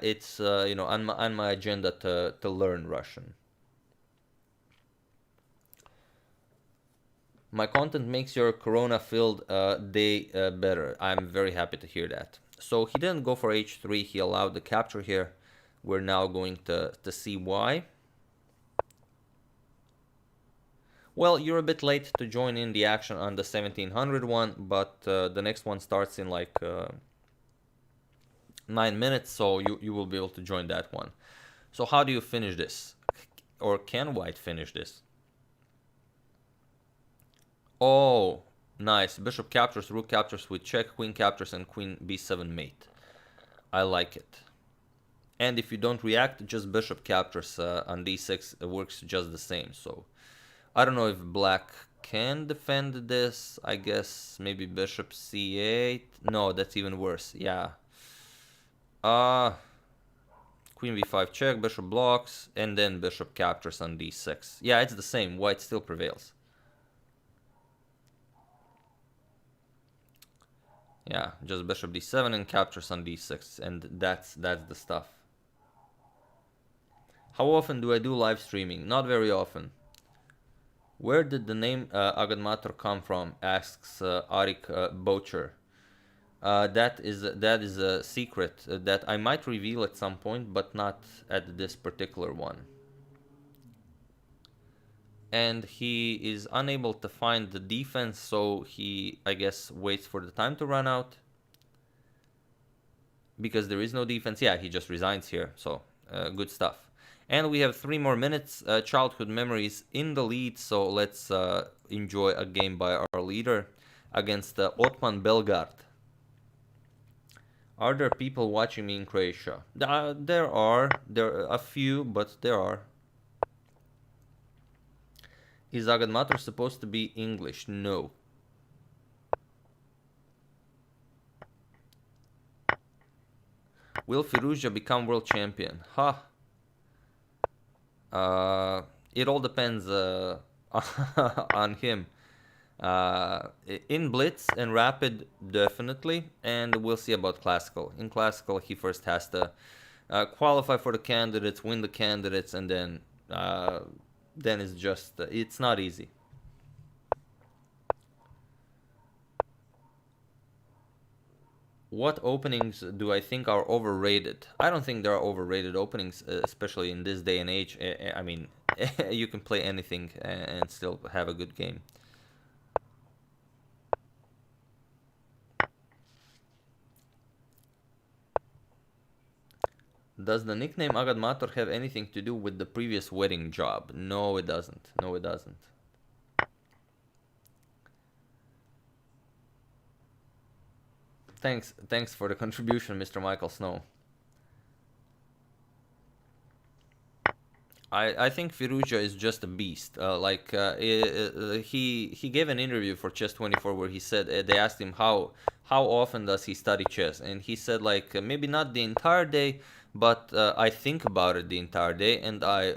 it's on my agenda to learn Russian. My content makes your corona-filled day better. I'm very happy to hear that. So he didn't go for h3. He allowed the capture here. We're now going to see why. Well, you're a bit late to join in the action on the 1700 one, but the next one starts in like 9 minutes, so you will be able to join that one. So how do you finish this? Or can white finish this? Oh, nice. Bishop captures, rook captures with check, queen captures, and queen b7 mate. I like it. And if you don't react, just bishop captures on d6 works just the same. So I don't know if black can defend this. I guess maybe bishop c8. No, that's even worse. Yeah. Queen b5 check, bishop blocks, and then bishop captures on d6. Yeah, it's the same. White still prevails. Yeah, just bishop d7 and captures on d6, and that's the stuff. How often do I do live streaming? Not very often. Where did the name AGADMATOR come from? Asks Arik Bocher. That is a secret that I might reveal at some point, but not at this particular one. And he is unable to find the defense, so he, I guess, waits for the time to run out. Because there is no defense. Yeah, he just resigns here, so good stuff. And we have 3 more minutes. Childhood Memories in the lead, so let's enjoy a game by our leader against Otman Belgard. Are there people watching me in Croatia? There are a few, but there are. Is AGADMATOR supposed to be English? No. Will Firouzja become world champion? Ha. It all depends on him. In Blitz and Rapid, definitely, and we'll see about Classical. In Classical, he first has to qualify for the candidates, win the candidates, and then it's just, it's not easy. What openings do I think are overrated? I don't think there are overrated openings, especially in this day and age. I mean, you can play anything and still have a good game. Does the nickname AGADMATOR have anything to do with the previous wedding job? No, it doesn't. No, it doesn't. Thanks for the contribution, Mr. Michael Snow. I think Firouzja is just a beast. He gave an interview for Chess24 where he said they asked him how often does he study chess, and he said maybe not the entire day, but I think about it the entire day, and I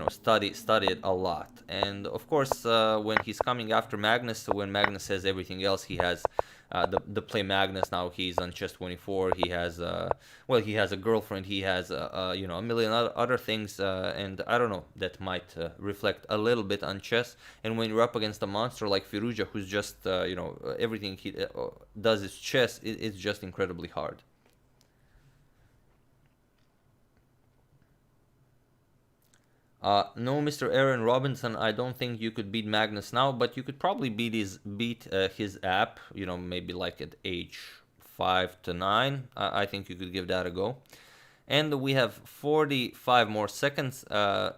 study it a lot. And of course, when he's coming after Magnus, when Magnus has everything else, he has the play Magnus. Now he's on Chess24. He has he has a girlfriend. He has a million other things, and I don't know, that might reflect a little bit on chess. And when you're up against a monster like Firouzja, who's just everything he does is chess, it's just incredibly hard. No, Mr. Aaron Robinson, I don't think you could beat Magnus now, but you could probably beat his app, maybe like at age 5 to 9. I think you could give that a go. And we have 45 more seconds.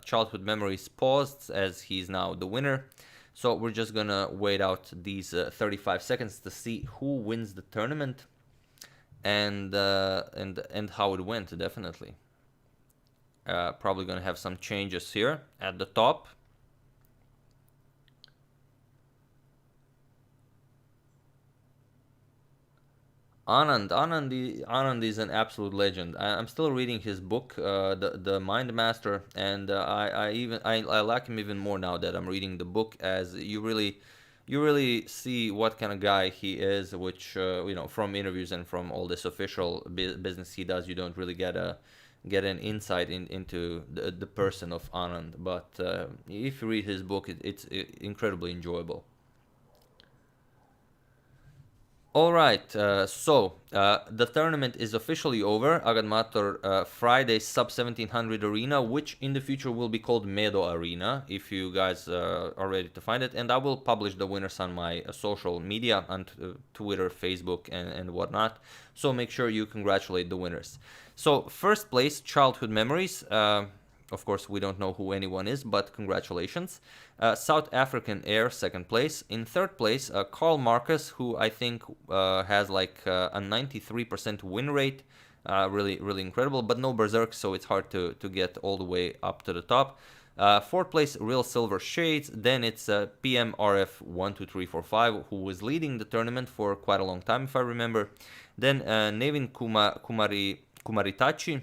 Childhood Memories paused as he's now the winner. So we're just gonna wait out these 35 seconds to see who wins the tournament and how it went, definitely. Probably going to have some changes here at the top. Anand is an absolute legend. I'm still reading his book, the Mind Master, and I like him even more now that I'm reading the book, as you really see what kind of guy he is, which from interviews and from all this official business he does, you don't really get an insight into the person of Anand. But if you read his book, it's incredibly enjoyable. Alright, so the tournament is officially over. AGADMATOR Friday sub 1700 arena, which in the future will be called Medo Arena, if you guys are ready to find it. And I will publish the winners on my social media, on Twitter, Facebook, and whatnot. So make sure you congratulate the winners. So first place, Childhood Memories. Of course, we don't know who anyone is, but congratulations. South African Air, second place. In third place, Carl Marcus, who I think has like a 93% win rate. Really, really incredible, but no Berserk, so it's hard to get all the way up to the top. Fourth place, Real Silver Shades. Then it's PMRF12345, who was leading the tournament for quite a long time, if I remember. Then Nevin Kumaritachi.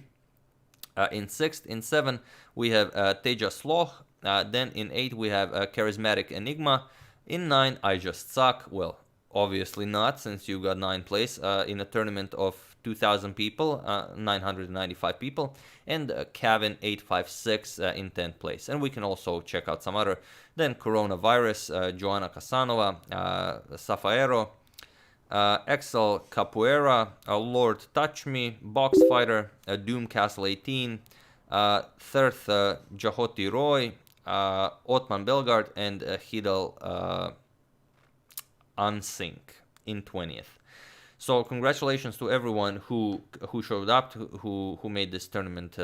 In 6th, in 7th, we have Teja Sloch. Then in 8th, we have Charismatic Enigma. In 9, I Just Suck. Well, obviously not, since you got 9th place in a tournament of 2,000 people, 995 people, and Kevin 856 in 10th place. And we can also check out some other. Then Coronavirus, Joanna Casanova, Safaero, Excel Capoeira, Lord Touch Me, Box Fighter, Doom Castle 18, Thirth Jahoti Roy, Otman Belgard, and Hidal Unsink in 20th. So congratulations to everyone who showed up, who made this tournament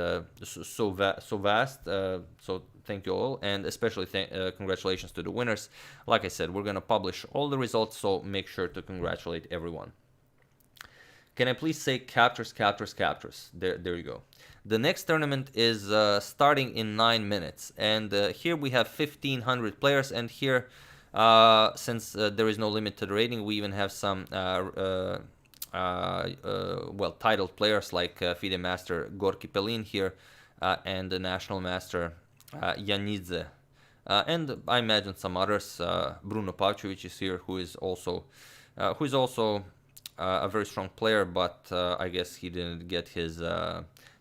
so vast. So thank you all, and especially congratulations to the winners. Like I said, we're gonna publish all the results, so make sure to congratulate everyone. Can I please say captures? There you go. The next tournament is starting in 9 minutes, and here we have 1,500 players, and here. Since there is no limit to the rating, we even have some titled players like FIDE Master Gorky Pelin here and the National Master Janidze. And I imagine some others. Bruno Pavčević is here, who is also a very strong player, but I guess he didn't get his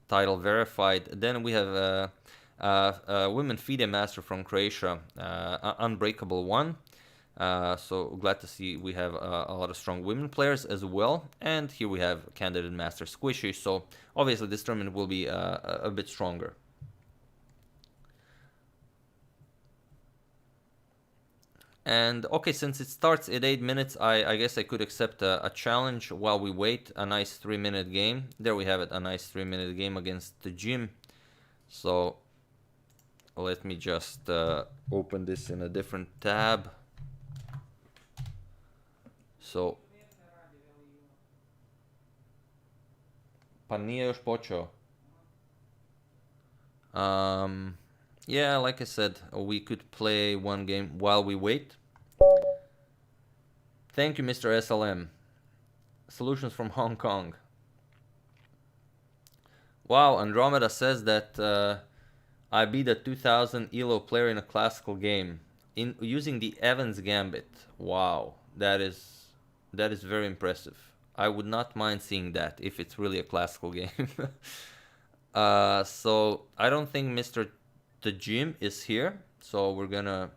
title verified. Then we have women FIDE Master from Croatia, Unbreakable One. So glad to see we have a lot of strong women players as well. And here we have Candidate Master Squishy. So obviously this tournament will be a bit stronger. And okay, since it starts at 8 minutes, I guess I could accept a challenge while we wait. A nice 3-minute game. There we have it, a nice 3-minute game against the gym. So let me just open this in a different tab. So, pa nije još počeo. Yeah, like I said, we could play one game while we wait. Thank you, Mr. SLM. Solutions from Hong Kong. Wow, Andromeda says that I beat a 2000 ELO player in a classical game using the Evans Gambit. Wow, that is very impressive. I would not mind seeing that if it's really a classical game. So I don't think Mr. The Gym is here. So we're gonna...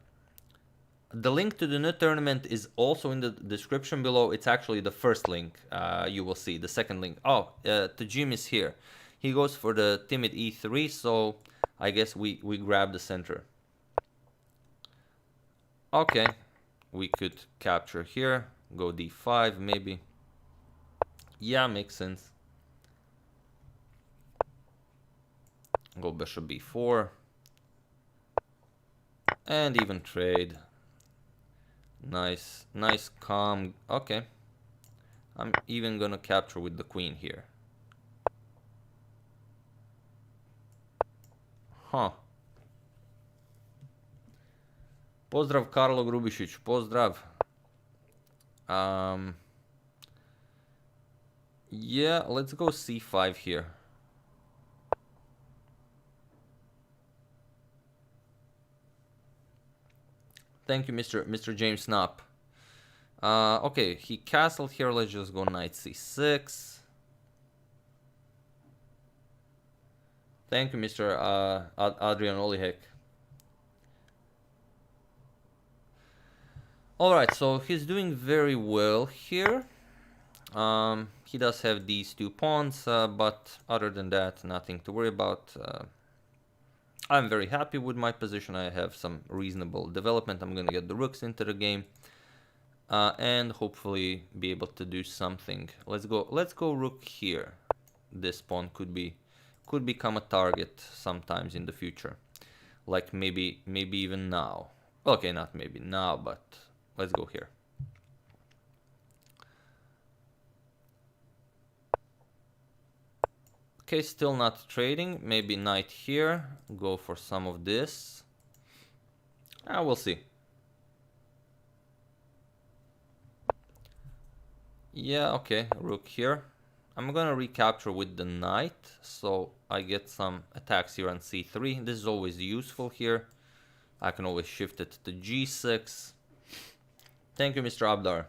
The link to the new tournament is also in the description below. It's actually the first link you will see, the second link. Oh, the Gym is here. He goes for the Timid E3, so I guess we grab the center. Okay, we could capture here. Go d5 maybe. Yeah, makes sense. Go bishop b4. And even trade. Nice, calm. Okay. I'm even gonna capture with the queen here. Huh. Pozdrav Karlo Grubišić, pozdrav. Yeah, let's go c5 here. Thank you, Mr. James Knapp. Okay, he castled here. Let's just go knight c6. Thank you, Mr. Adrian Olihek. Alright, so he's doing very well here. He does have these two pawns, but other than that, nothing to worry about. I'm very happy with my position. I have some reasonable development. I'm gonna get the rooks into the game, and hopefully be able to do something. Let's go rook here. This pawn could become a target sometimes in the future, like maybe even now. Okay, not maybe now, but let's go here. Okay, still not trading. Maybe knight here. Go for some of this. We'll see. Yeah, okay, rook here. I'm gonna recapture with the knight, so I get some attacks here on c3. This is always useful here. I can always shift it to g6. Thank you, Mr. Abdar.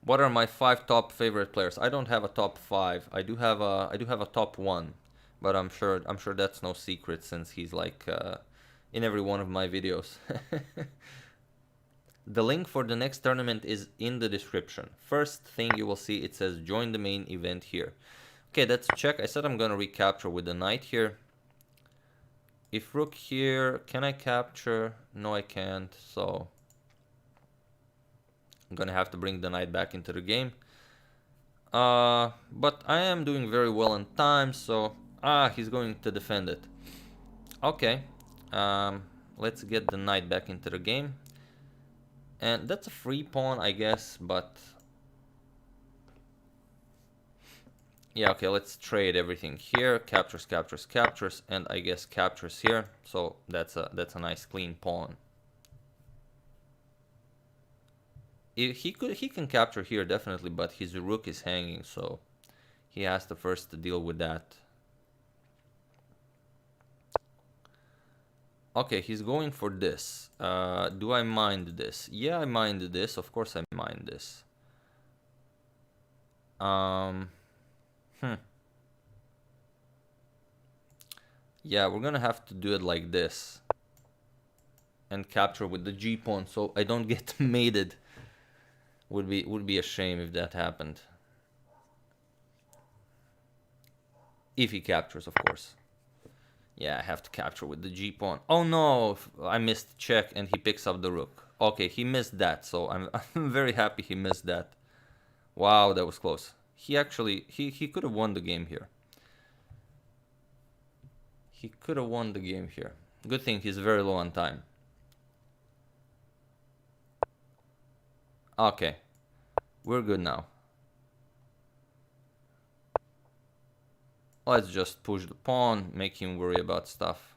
What are my 5 top favorite players? I don't have a top 5. I do have a top 1, but I'm sure that's no secret since he's like in every one of my videos. The link for the next tournament is in the description. First thing you will see, it says join the main event here. Okay, that's a check. I said I'm gonna recapture with the knight here. If rook here, can I capture? No, I can't, so I'm gonna have to bring the knight back into the game. But I am doing very well on time, so he's going to defend it. Okay, let's get the knight back into the game. And that's a free pawn, I guess, but yeah, okay, let's trade everything here. Captures, captures, captures, and I guess captures here. So that's a nice clean pawn. He can capture here definitely, but his rook is hanging, so he has to first deal with that. Okay, he's going for this. Do I mind this? Yeah, I mind this. Of course I mind this. Yeah, we're gonna have to do it like this. And capture with the g-pawn so I don't get mated. Would be a shame if that happened. If he captures, of course. Yeah, I have to capture with the g-pawn. Oh no, I missed check and he picks up the rook. Okay, he missed that, so I'm very happy he missed that. Wow, that was close. He actually, he could have won the game here. He could have won the game here. Good thing he's very low on time. Okay, we're good now. Let's just push the pawn, make him worry about stuff.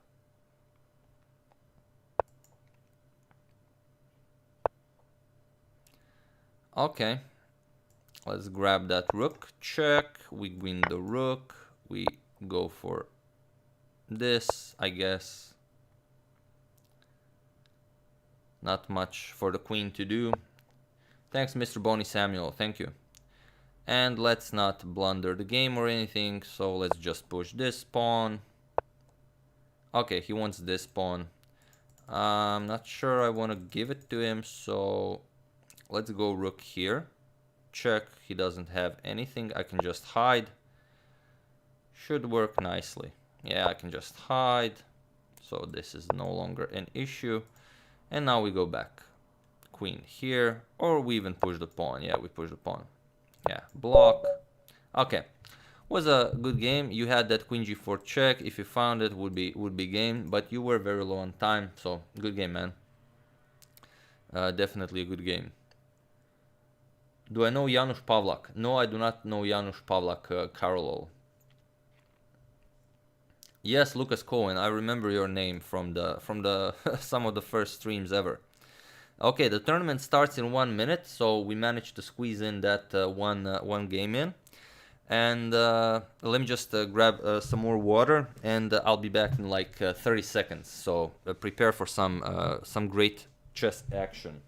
Okay, let's grab that rook, check, we win the rook, we go for this, I guess. Not much for the queen to do. Thanks, Mr. Bonnie Samuel, thank you. And let's not blunder the game or anything, so let's just push this pawn. Okay, he wants this pawn. I'm not sure I want to give it to him, so let's go rook here. Check, he doesn't have anything, I can just hide. Should work nicely. Yeah, I can just hide. So this is no longer an issue. And now we go back. Queen here, or we even push the pawn. Yeah, we push the pawn. Yeah, block. Okay, was a good game. You had that queen g4 check. If you found it, would be game. But you were very low on time, so good game, man. Definitely a good game. Do I know Janusz Pavlak? No, I do not know Janusz Pavlak, Karolov. Yes, Lucas Cohen. I remember your name from the some of the first streams ever. Okay, the tournament starts in 1 minute, so we managed to squeeze in that one game in. And let me just grab some more water, and I'll be back in like 30 seconds. So prepare for some great chess action.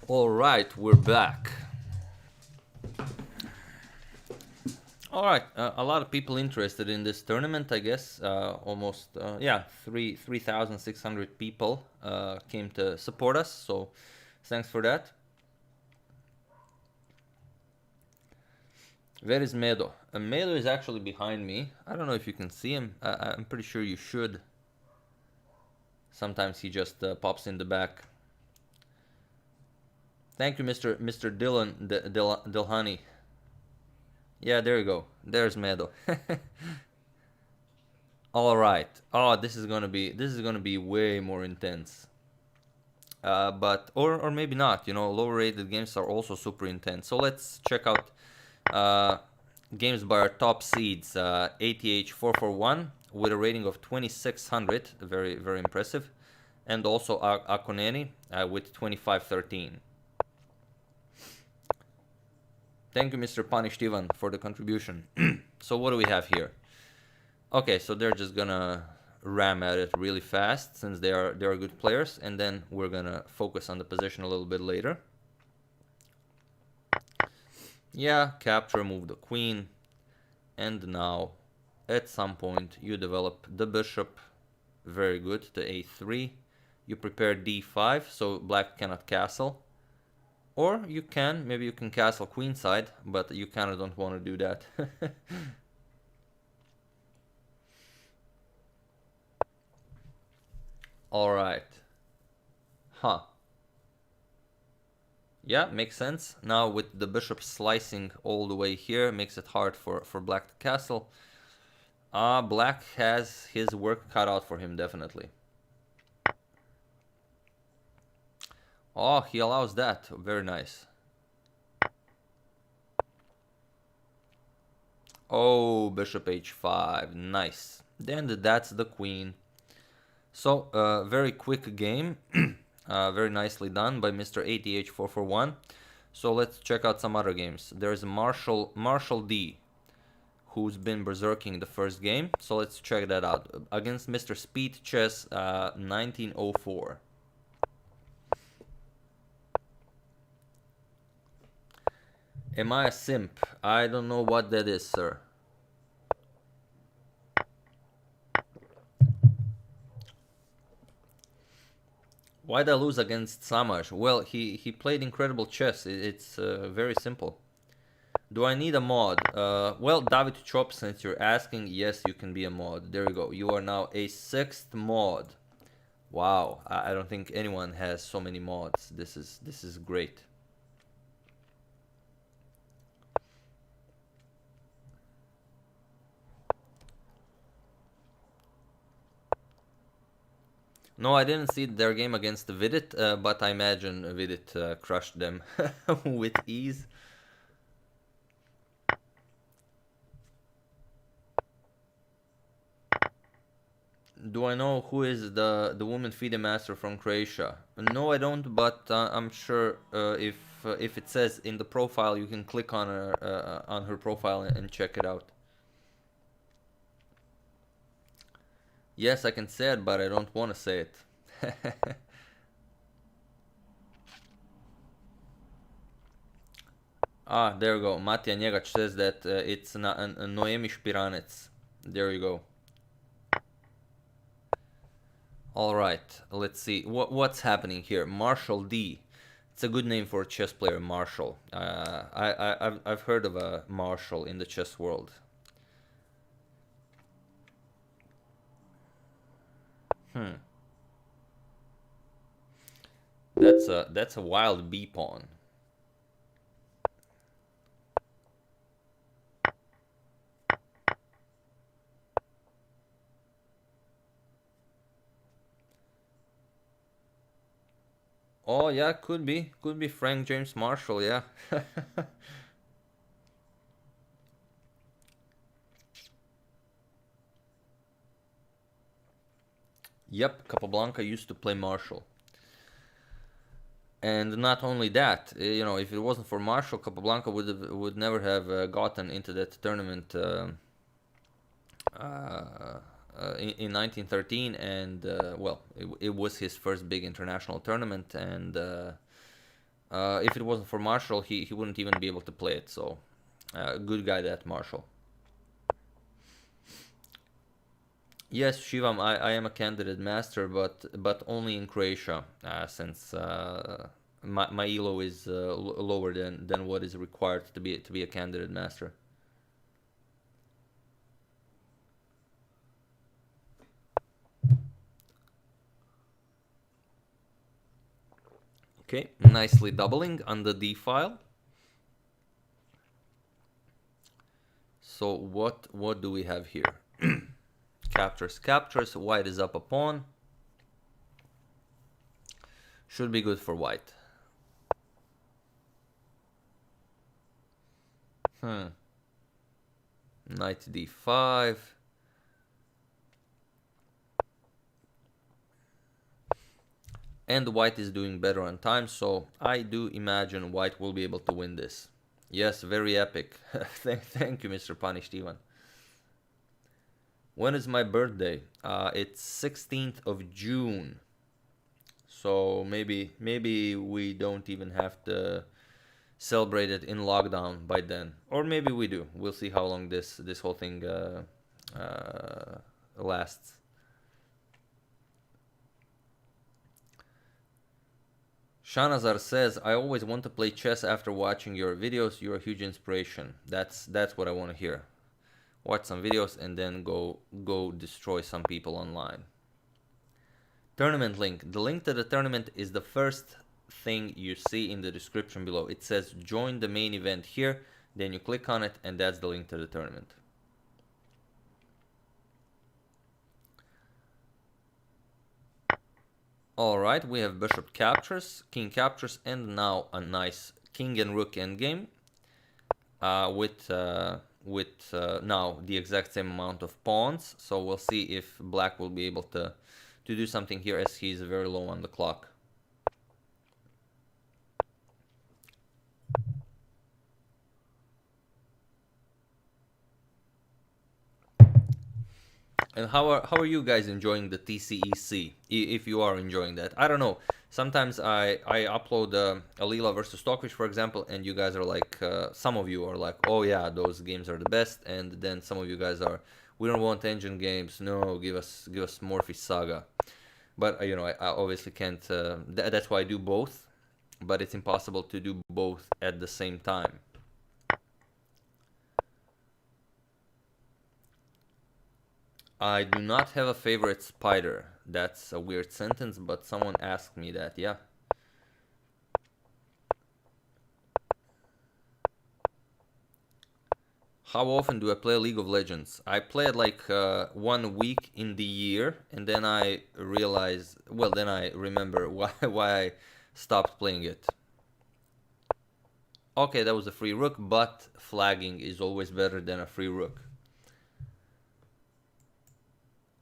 All right, we're back. All right, a lot of people interested in this tournament, I guess. Almost, yeah, 3,600 people came to support us, so thanks for that. Where is Medo? Medo is actually behind me. I don't know if you can see him. I'm pretty sure you should. Sometimes he just pops in the back. Thank you, Mr. Dylan Delhani. Yeah, there you go. There's Medo. All right. Oh, this is gonna be way more intense. but or maybe not. You know, lower rated games are also super intense. So let's check out games by our top seeds. ATH441 with a rating of 2600, very very impressive, and also Akoneni with 2513. Thank you, Mr. Panishtivan, for the contribution. So what do we have here? Okay, so they're just gonna ram at it really fast since they are good players, and then we're gonna focus on the position a little bit later. Yeah, capture, move the queen, and now at some point you develop the bishop, very good, to a3. You prepare d5, so black cannot castle. Or you can, maybe you can castle queenside, but you kind of don't want to do that. Alright. Huh. Yeah, makes sense. Now with the bishop slicing all the way here, makes it hard for black to castle. Black has his work cut out for him, definitely. Oh, he allows that. Very nice. Oh, bishop h5. Nice. Then that's the queen. So, very quick game. Very nicely done by Mr. ATH441. So let's check out some other games. There's Marshall D, who's been berserking the first game. So let's check that out. Against Mr. Speed Chess 1904. Am I a simp? I don't know what that is, sir. Why'd I lose against Samaj? Well, he played incredible chess. It's very simple. Do I need a mod? Well, David Chop, since you're asking, yes, you can be a mod. There you go. You are now a 6th mod. Wow, I don't think anyone has so many mods. This is great. No, I didn't see their game against Vidit, but I imagine Vidit crushed them with ease. Do I know who is the woman FIDE master from Croatia? No, I don't, but I'm sure if it says in the profile, you can click on her profile and check it out. Yes, I can say it, but I don't want to say it. There you go. Matija Njegać says that it's Noemi Špiranec. There you go. Alright, let's see. What's happening here? Marshall D. It's a good name for a chess player, Marshall. I've heard of a Marshall in the chess world. That's a wild B pawn. Oh yeah, could be Frank James Marshall, yeah. Yep, Capablanca used to play Marshall. And not only that, you know, if it wasn't for Marshall, Capablanca would never have gotten into that tournament in 1913, and well, it was his first big international tournament, and if it wasn't for Marshall, he wouldn't even be able to play it. So, good guy, that Marshall. Yes, Shivam, I am a candidate master, but only in Croatia, since my elo is lower than what is required to be a candidate master. Okay, nicely doubling on the D file. So what do we have here? Captures, white is up a pawn. Should be good for white. Knight d5. And white is doing better on time, so I do imagine white will be able to win this. Yes, very epic. Thank you, Mr. Punished Ivan. When is my birthday? It's 16th of June. So maybe we don't even have to celebrate it in lockdown by then, or maybe we do. We'll see how long this whole thing lasts. Shanazar says, I always want to play chess after watching your videos. You're a huge inspiration. That's what I want to hear. Watch some videos and then go destroy some people online. Tournament link. The link to the tournament is the first thing you see in the description below. It says join the main event here. Then you click on it and that's the link to the tournament. Alright, we have bishop captures, king captures, and now a nice king and rook endgame with now the exact same amount of pawns. So we'll see if black will be able to do something here, as he's very low on the clock. And how are you guys enjoying the TCEC? If you are enjoying that, I don't know. Sometimes I upload Alila versus Stockfish, for example, and you guys are like, some of you are like, oh yeah, those games are the best, and then some of you guys are, we don't want engine games. No, give us Morphe Saga. But you know, I obviously can't. That's why I do both. But it's impossible to do both at the same time. I do not have a favorite spider. That's a weird sentence, but someone asked me that, yeah. How often do I play League of Legends? I play it like 1 week in the year, and then I realize, well, then I remember why I stopped playing it. Okay, that was a free rook, but flagging is always better than a free rook.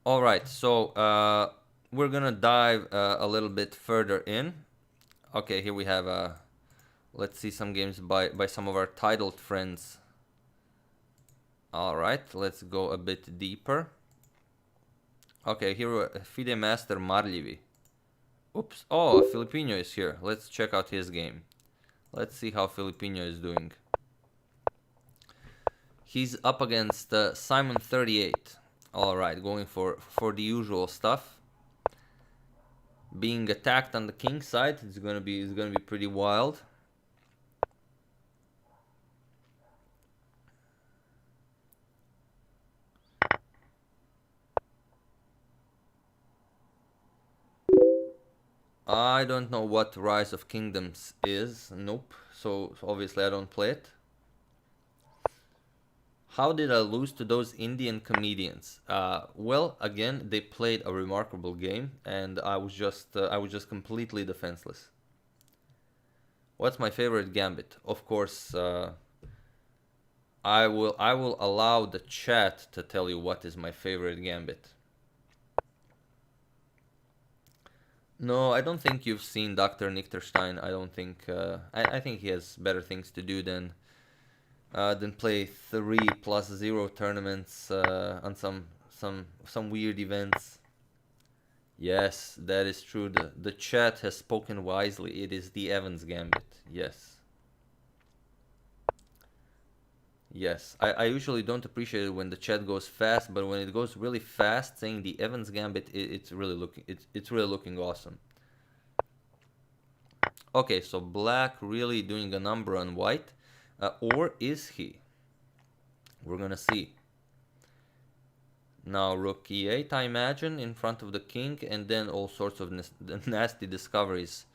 Alright, so we're gonna dive a little bit further in. Okay, here we have, let's see some games by some of our titled friends. Alright, let's go a bit deeper. Okay, here FIDE Master Marljivi. Oops, oh, Filipino is here. Let's check out his game. Let's see how Filipino is doing. He's up against Simon 38. Alright, going for the usual stuff. Being attacked on the king side, it's gonna be pretty wild. I don't know what Rise of Kingdoms is. Nope. So obviously I don't play it. How did I lose to those Indian comedians? Well, again, they played a remarkable game, and I was just completely defenseless. What's my favorite gambit? Of course, I will allow the chat to tell you what is my favorite gambit. No, I don't think you've seen Dr. Nichterstein. I don't think. I think he has better things to do than play 3+0 tournaments on some weird events. Yes, that is true. The chat has spoken wisely. It is the Evans Gambit. Yes. Yes, I usually don't appreciate it when the chat goes fast, but when it goes really fast, saying the Evans Gambit, it's really looking awesome. Okay, so black really doing a number on white, or is he? We're gonna see. Now rook e8, I imagine, in front of the king, and then all sorts of nasty discoveries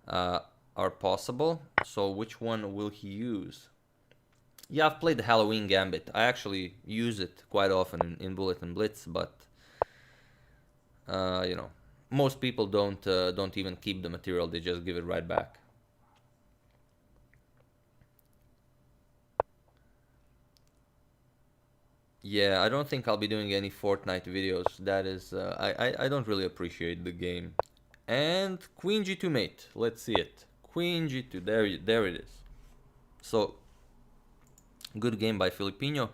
are possible. So which one will he use? Yeah, I've played the Halloween Gambit. I actually use it quite often in Bullet and Blitz, but you know, most people don't even keep the material, they just give it right back. Yeah, I don't think I'll be doing any Fortnite videos. That is, I don't really appreciate the game. And Queen G2 mate, let's see it. Queen G2, there it is. So, good game by Filipino.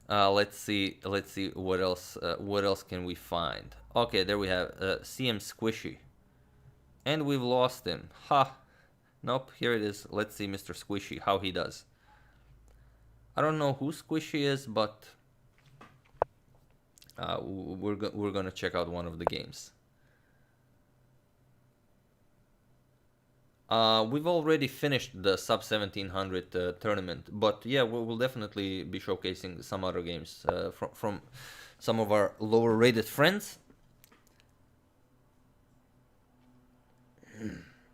Let's see what else can we find. Okay, there we have CM Squishy. And we've lost him. Ha! Nope, here it is. Let's see Mr. Squishy, how he does. I don't know who Squishy is, but we're gonna check out one of the games. We've already finished the sub 1700 tournament, but yeah, we'll definitely be showcasing some other games from some of our lower rated friends.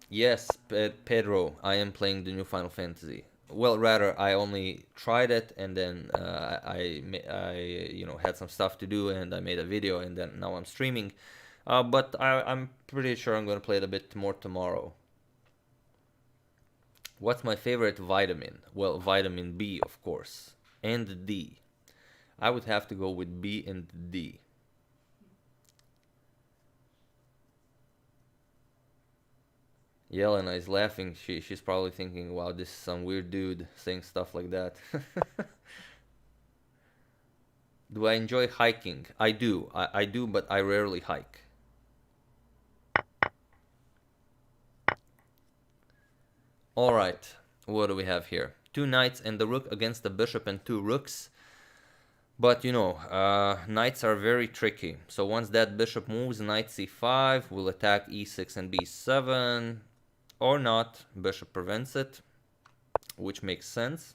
Yes, Pedro, I am playing the new Final Fantasy. Well, rather, I only tried it, and then I had some stuff to do, and I made a video, and then now I'm streaming. But I'm pretty sure I'm gonna play it a bit more tomorrow. What's my favorite vitamin? Well, vitamin B, of course, and D. I would have to go with B and D. Yelena is laughing. She's probably thinking, wow, this is some weird dude saying stuff like that. Do I enjoy hiking? I do. I do, but I rarely hike. Alright, what do we have here? 2 knights and the rook against the bishop and 2 rooks. But you know, knights are very tricky. So once that bishop moves, knight c5 will attack e6 and b7. Or not, bishop prevents it, which makes sense.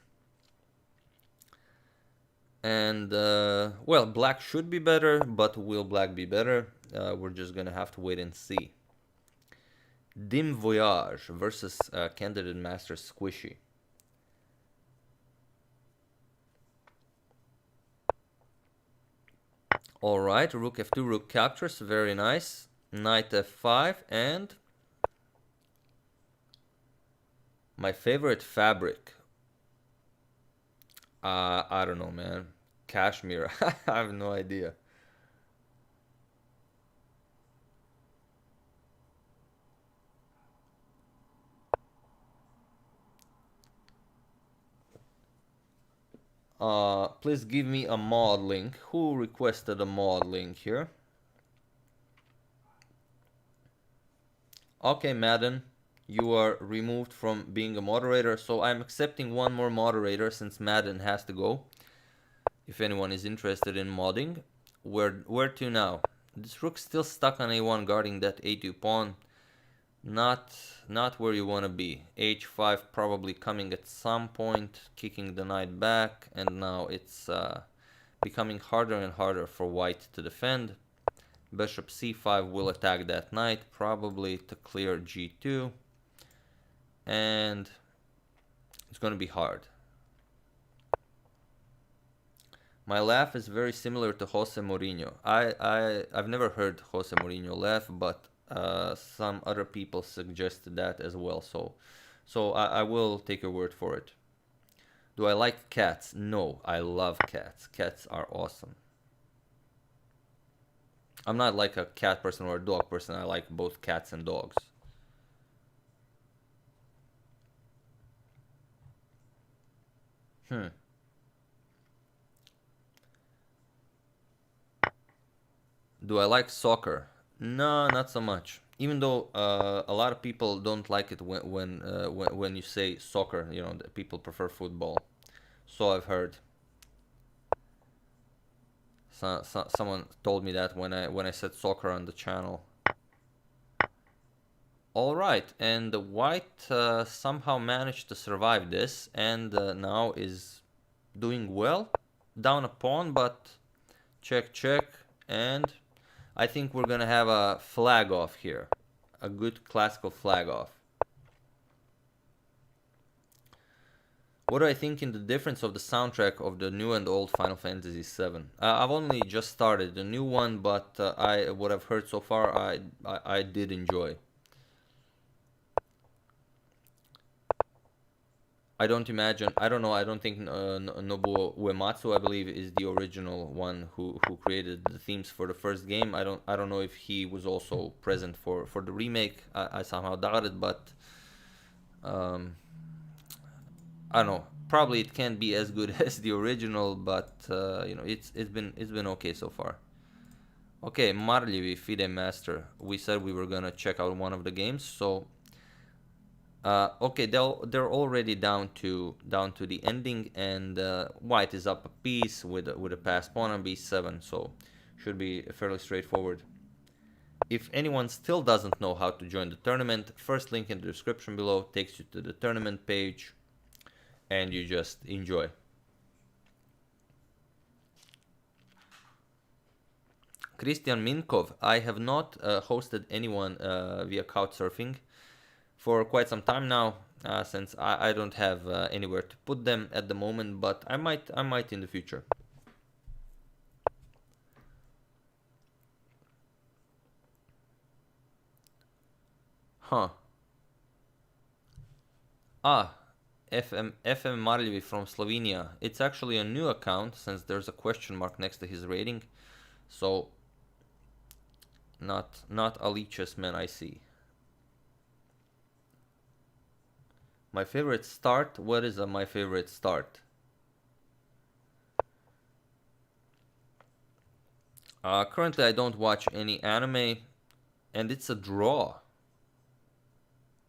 And, well, black should be better, but will black be better? We're just gonna have to wait and see. Dim Voyage versus Candidate Master Squishy. Alright, rook f2, rook captures, very nice. Knight f5, and my favorite fabric. I don't know, man. Cashmere. I have no idea. Please give me a mod link. Who requested a mod link here? Okay, Madden, you are removed from being a moderator, so I'm accepting one more moderator since Madden has to go. If anyone is interested in modding. Where to now? This rook's still stuck on a1 guarding that a2 pawn. Not where you want to be. h5 probably coming at some point, kicking the knight back, and now it's becoming harder and harder for white to defend. Bishop c5 will attack that knight, probably to clear g2, and it's going to be hard. My laugh is very similar to Jose Mourinho. I've never heard Jose Mourinho laugh, but some other people suggested that as well, so I will take your word for it. Do I like cats? No, I love cats. Cats are awesome. I'm not like a cat person or a dog person. I like both cats and dogs. Do I like soccer? No, not so much. Even though a lot of people don't like it when you say soccer, you know, people prefer football. So I've heard. Someone told me that when I said soccer on the channel. All right, and the white somehow managed to survive this, and now is doing well. Down a pawn, but check, check, and I think we're gonna have a flag off here. A good classical flag off. What do I think in the difference of the soundtrack of the new and old Final Fantasy VII? I've only just started the new one, but what I've heard so far, I did enjoy. I don't imagine. I don't know. I don't think Nobuo Uematsu, I believe, is the original one who created the themes for the first game. I don't know if he was also present for the remake. I somehow doubt it, but um, I don't know. Probably it can't be as good as the original, but you know, it's been okay so far. Okay, Marljivi Fide Master. We said we were gonna check out one of the games, so okay, they're already down to the ending, and White is up a piece with a passed pawn on b7, so should be fairly straightforward. If anyone still doesn't know how to join the tournament, first link in the description below takes you to the tournament page, and you just enjoy. Christian Minkov, I have not hosted anyone via Couchsurfing for quite some time now, since I don't have anywhere to put them at the moment, but I might in the future. Huh. FM Marljevi from Slovenia. It's actually a new account since there's a question mark next to his rating, so not Alichus man, I see. My favorite start? What is my favorite start? Currently I don't watch any anime, and it's a draw.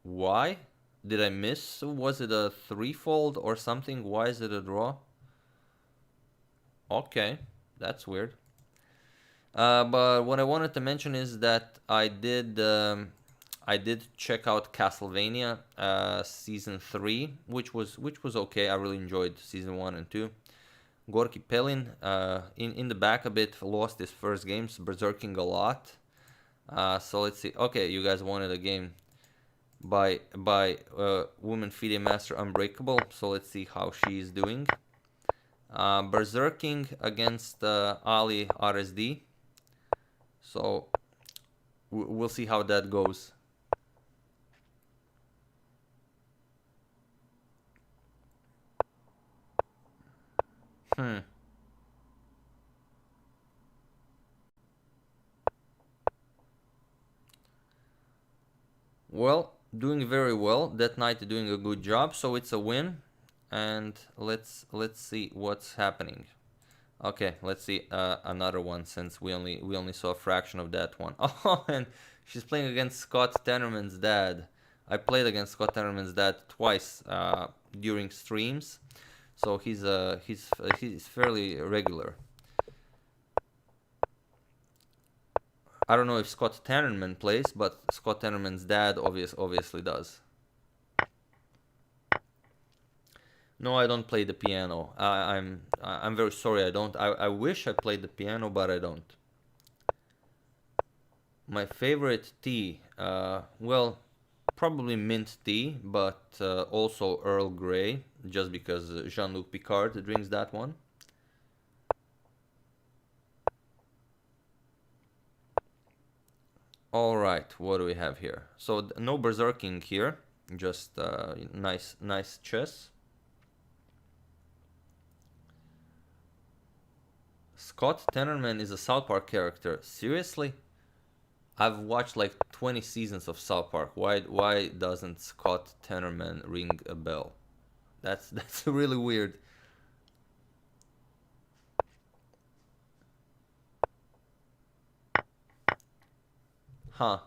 Why? Did I miss? Was it a threefold or something? Why is it a draw? Okay, that's weird. But what I wanted to mention is that I did check out Castlevania season 3, which was okay. I really enjoyed season 1 and 2. Gorky Pelin in the back a bit, lost his first games, berserking a lot. So let's see. Okay, you guys wanted a game by Woman Fide Master Unbreakable. So let's see how she's doing. Berserking against Ali RSD. So we'll see how that goes. Well, doing very well. That knight doing a good job, so it's a win. And let's see what's happening. Okay, let's see another one, since we only saw a fraction of that one. Oh, and she's playing against Scott Tenorman's dad. I played against Scott Tenorman's dad twice during streams, so he's fairly regular. I don't know if Scott Tenorman plays, but Scott Tenorman's dad obviously does. No, I don't play the piano. I'm very sorry, I don't. I wish I played the piano, but I don't. My favorite tea, well, probably mint tea, but also Earl Grey, just because Jean-Luc Picard drinks that one. All right, what do we have here? So no berserking here, just nice chess. Scott Tenorman is a South Park character. Seriously? I've watched like 20 seasons of South Park. Why doesn't Scott Tenorman ring a bell? That's really weird. Huh.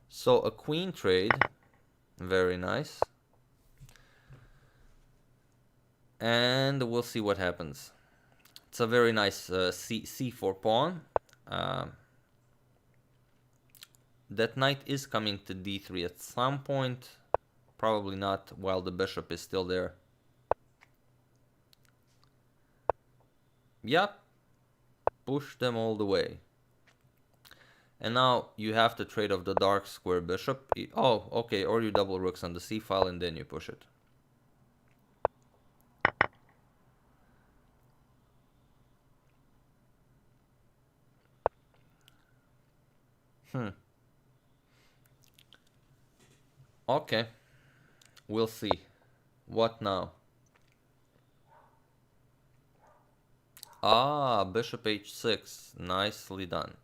So a queen trade. Very nice. And we'll see what happens. It's a very nice c4 pawn. That knight is coming to d3 at some point. Probably not while the bishop is still there. Yep. Push them all the way. And now you have to trade off the dark square bishop. Oh, okay, or you double rooks on the c file and then you push it. Okay, we'll see. What now? Ah, bishop h6. Nicely done.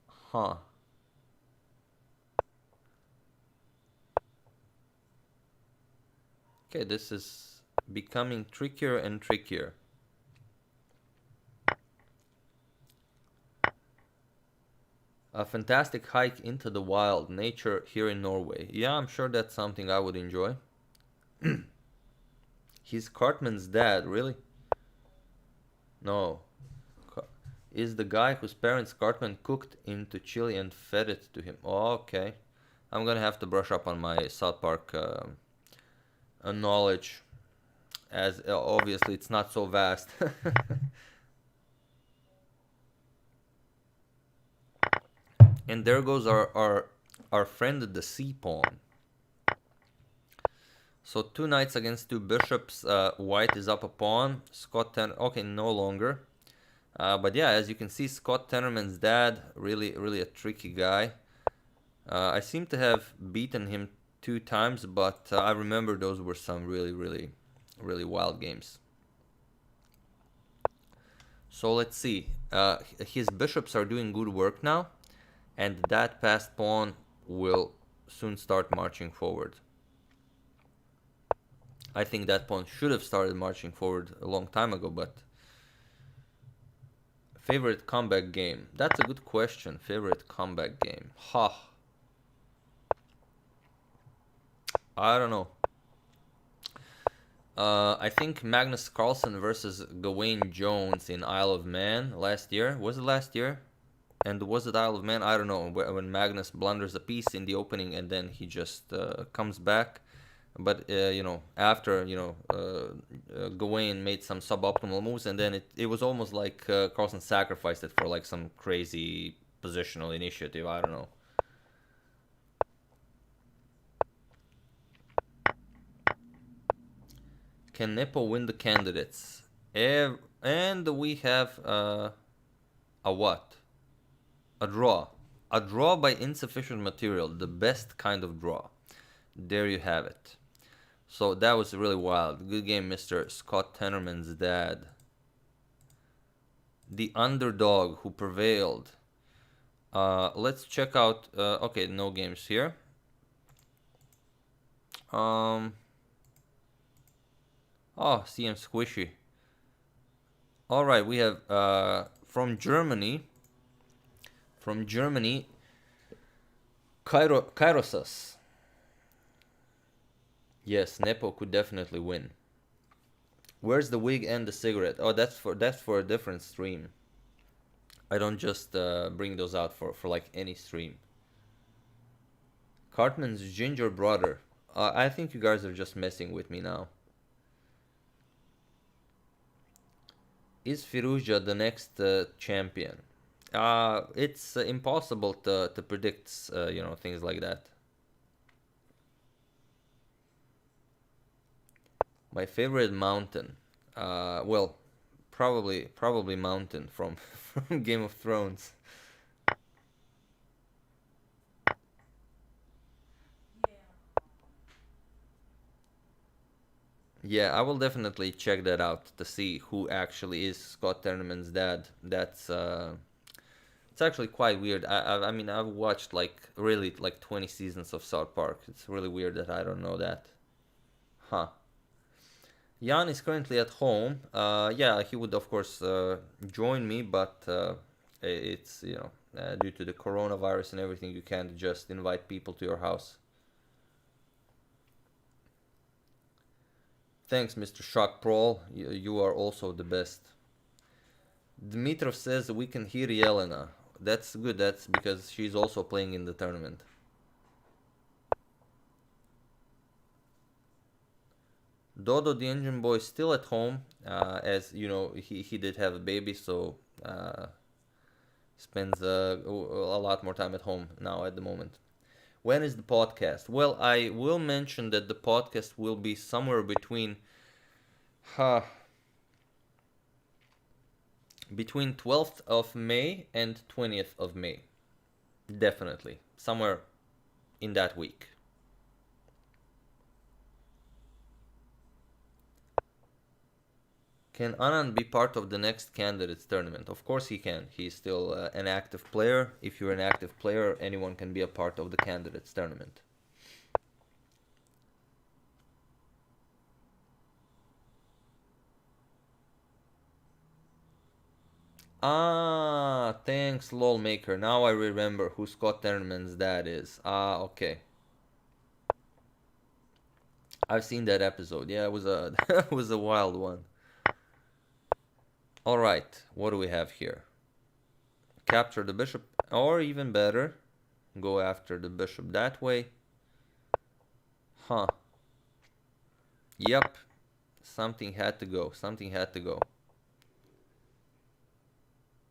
Huh. Okay, this is becoming trickier and trickier. A fantastic hike into the wild, nature here in Norway. Yeah, I'm sure that's something I would enjoy. He's Cartman's dad, really? No. Is the guy whose parents Cartman cooked into chili and fed it to him. Oh, okay. I'm gonna have to brush up on my South Park knowledge, as obviously it's not so vast. And there goes our friend the c pawn. So 2 knights against 2 bishops. White is up a pawn. Scott Ten. Okay, no longer. But yeah, as you can see, Scott Tenorman's dad, really a tricky guy. I seem to have beaten him 2 times, but I remember those were some really wild games. So let's see. His bishops are doing good work now, and that passed pawn will soon start marching forward. I think that pawn should have started marching forward a long time ago, but... Favorite comeback game? That's a good question. Favorite comeback game? Ha. I don't know. I think Magnus Carlsen versus Gawain Jones in Isle of Man last year. Was it last year? And was it Isle of Man? I don't know. When Magnus blunders a piece in the opening and then he just comes back. But, you know, after, you know, Gawain made some suboptimal moves, and then it was almost like Carlsen sacrificed it for, like, some crazy positional initiative. I don't know. Can Nepo win the candidates? And we have a what? A draw. A draw by insufficient material. The best kind of draw. There you have it. So that was really wild. Good game, Mr. Scott Tenorman's dad. The underdog who prevailed. Let's check out... okay, no games here. Oh, CM Squishy. Alright, we have from Germany. From Germany, Kairosas. Yes, Nepo could definitely win. Where's the wig and the cigarette? Oh, that's for a different stream. I don't just bring those out for like any stream. Cartman's ginger brother. I think you guys are just messing with me now. Is Firouzja the next champion? It's impossible to predict, you know, things like that. My favorite mountain, well, probably mountain from Game of Thrones. Yeah, I will definitely check that out to see who actually is Scott Tenorman's dad. That's it's actually quite weird. I mean, I've watched like really like 20 seasons of South Park. It's really weird that I don't know that. Huh. Jan is currently at home. Yeah, he would of course join me, but it's, you know, due to the coronavirus and everything, you can't just invite people to your house. Thanks, Mr. Shock Prol. You are also the best. Dmitrov says we can hear Yelena. That's good. That's because she's also playing in the tournament. Dodo the engine boy still at home, as you know, he did have a baby, so spends a lot more time at home now at the moment. When is the podcast? Well, I will mention that the podcast will be somewhere between between 12th of May and 20th of May. Definitely. Somewhere in that week. Can Anand be part of the next candidates tournament? Of course he can. He's still an active player. If you're an active player, anyone can be a part of the candidates tournament. Ah, thanks, lolmaker. Now I remember who Scott Tournament's dad is. Ah, okay. I've seen that episode. Yeah, it was a it was a wild one. All right, what do we have here? Capture the bishop, or even better, go after the bishop that way. Huh. Yep. Something had to go. Something had to go.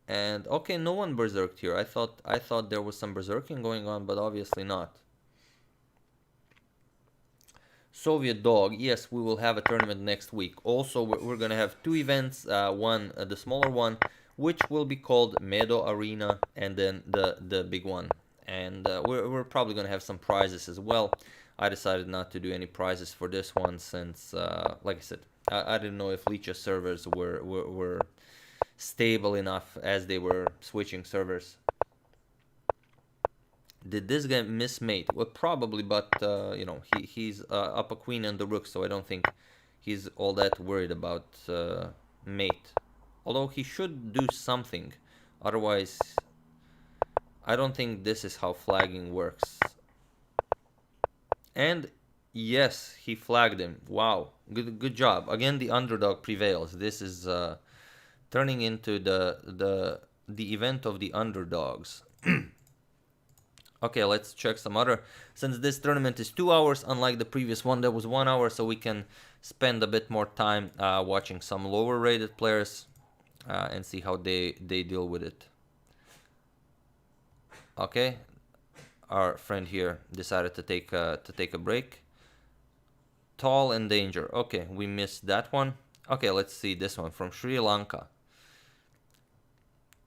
And okay, no one berserked here. I thought there was some berserking going on, but obviously not. Soviet Dog, yes, we will have a tournament next week. Also, we're gonna have two events. One, the smaller one, which will be called Meadow Arena, and then the big one. And we're probably gonna have some prizes as well. I decided not to do any prizes for this one since, like I said, I didn't know if Licha servers were stable enough as they were switching servers. Did this guy miss mate? Well, probably, but you know, he's up a queen and the rook, so I don't think he's all that worried about mate. Although he should do something, otherwise, I don't think this is how flagging works. And yes, he flagged him. Wow, good job. Again, the underdog prevails. This is turning into the event of the underdogs. Okay, let's check some other. Since this tournament is 2 hours, unlike the previous one that was 1 hour, so we can spend a bit more time watching some lower rated players and see how they deal with it. Okay, our friend here decided to take a break. Tall and danger. Okay, we missed that one. Okay, let's see this one from Sri Lanka.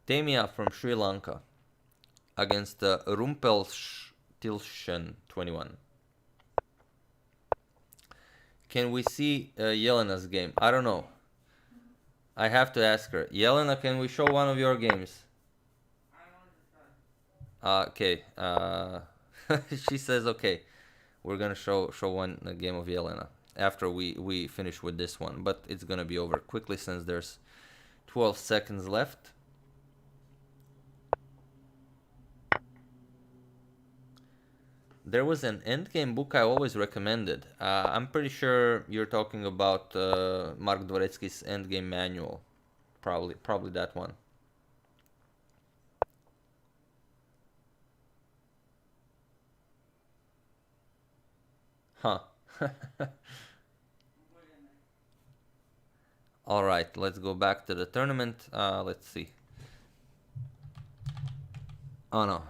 Temia from Sri Lanka against Rumpelstiltschen 21. Can we see Yelena's game? I don't know. I have to ask her. Yelena, can we show one of your games? Okay. She says okay. We're gonna show one game of Yelena after we finish with this one, but it's gonna be over quickly since there's 12 seconds left. There was an endgame book I always recommended. I'm pretty sure you're talking about Mark Dvoretsky's endgame manual. Probably that one. Huh. All right, let's go back to the tournament. Let's see. Oh no.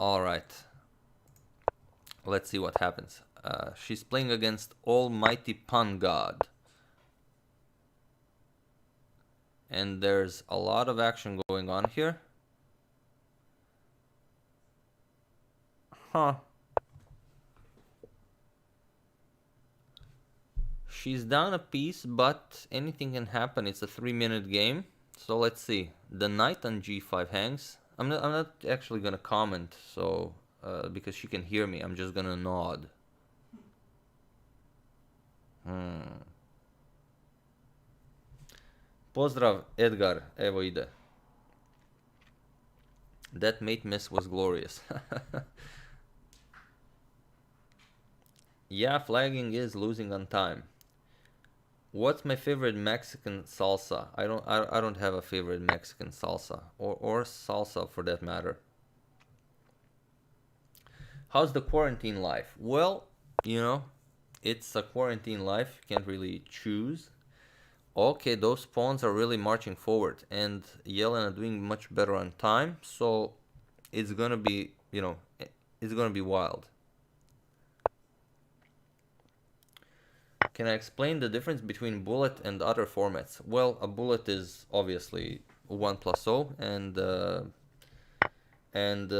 All right. Let's see what happens. She's playing against Almighty Pun God. And there's a lot of action going on here. Huh. She's down a piece, but anything can happen. It's a 3-minute game. So let's see. The knight on g5 hangs. I'm not actually gonna comment, so because she can hear me, I'm just gonna nod. Pozdrav, Edgar. Evo ide. That mate miss was glorious. Yeah, flagging is losing on time. What's my favorite Mexican salsa? I don't have a favorite Mexican salsa or salsa for that matter. How's the quarantine life? Well, you know, it's a quarantine life. You can't really choose. Okay, those pawns are really marching forward, and Yelena doing much better on time. So it's gonna be, it's gonna be wild. Can I explain the difference between bullet and other formats? Well, a bullet is obviously 1+0, and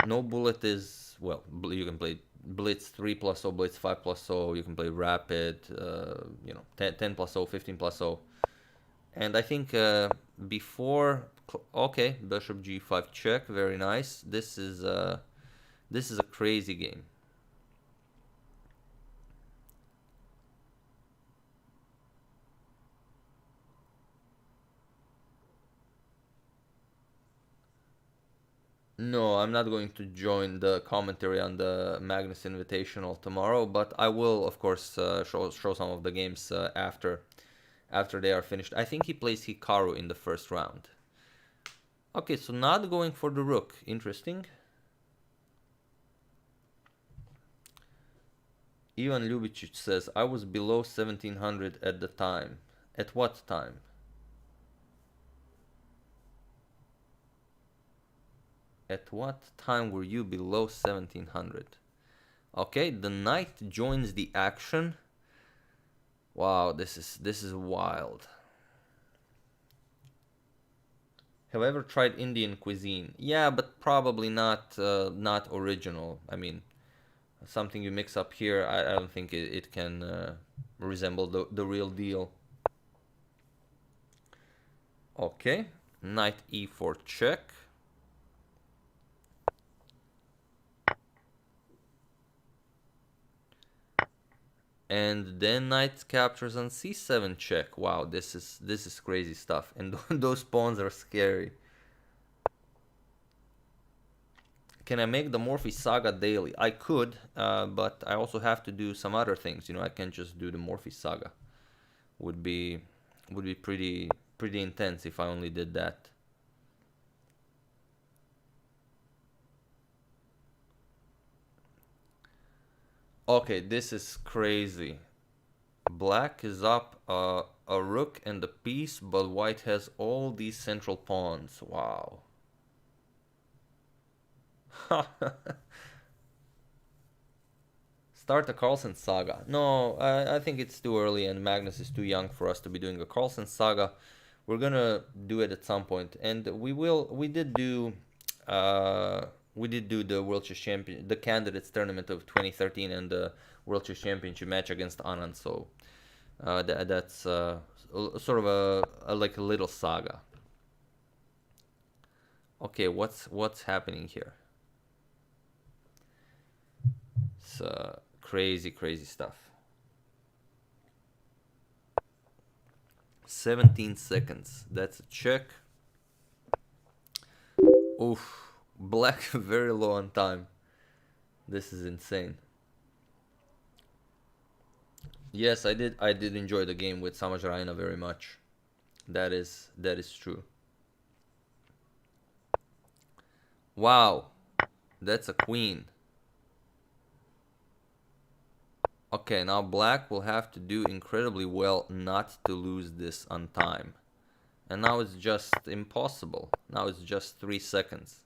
no bullet is, well, you can play blitz 3+0, blitz 5+0. You can play rapid, 10+0, 15+0, and I think before. Okay, bishop g5 check, very nice. This is a crazy game. No, I'm not going to join the commentary on the Magnus Invitational tomorrow, but I will, of course, show some of the games after they are finished. I think he plays Hikaru in the first round. Okay, so not going for the rook. Interesting. Ivan Ljubicic says, I was below 1700 at the time. At what time? At what time were you below 1700? Okay, the knight joins the action. Wow, this is wild. Have I ever tried Indian cuisine? Yeah, but probably not original. I mean, something you mix up here, I don't think it can resemble the real deal. Okay, knight e4 check. And then knight captures on c7 check. Wow, this is crazy stuff, and those pawns are scary. Can I make the Morphe Saga daily? I could, but I also have to do some other things. I can't just do the Morphe Saga. Would be pretty intense if I only did that. Okay, this is crazy. Black is up a rook and a piece, but white has all these central pawns. Wow. Start the Carlsen Saga. No, I think it's too early and Magnus is too young for us to be doing a Carlsen Saga. We're gonna do it at some point, and we did do the World Chess Champion, the Candidates Tournament of 2013, and the World Chess Championship match against Anand. So that's sort of a like a little saga. Okay, what's happening here? It's crazy stuff. 17 seconds. That's a check. Oof. Black very low on time. This is insane. Yes, I did enjoy the game with Samaj Raina very much. That is true. Wow. That's a queen. Okay, now black will have to do incredibly well not to lose this on time. And now it's just impossible. Now it's just 3 seconds.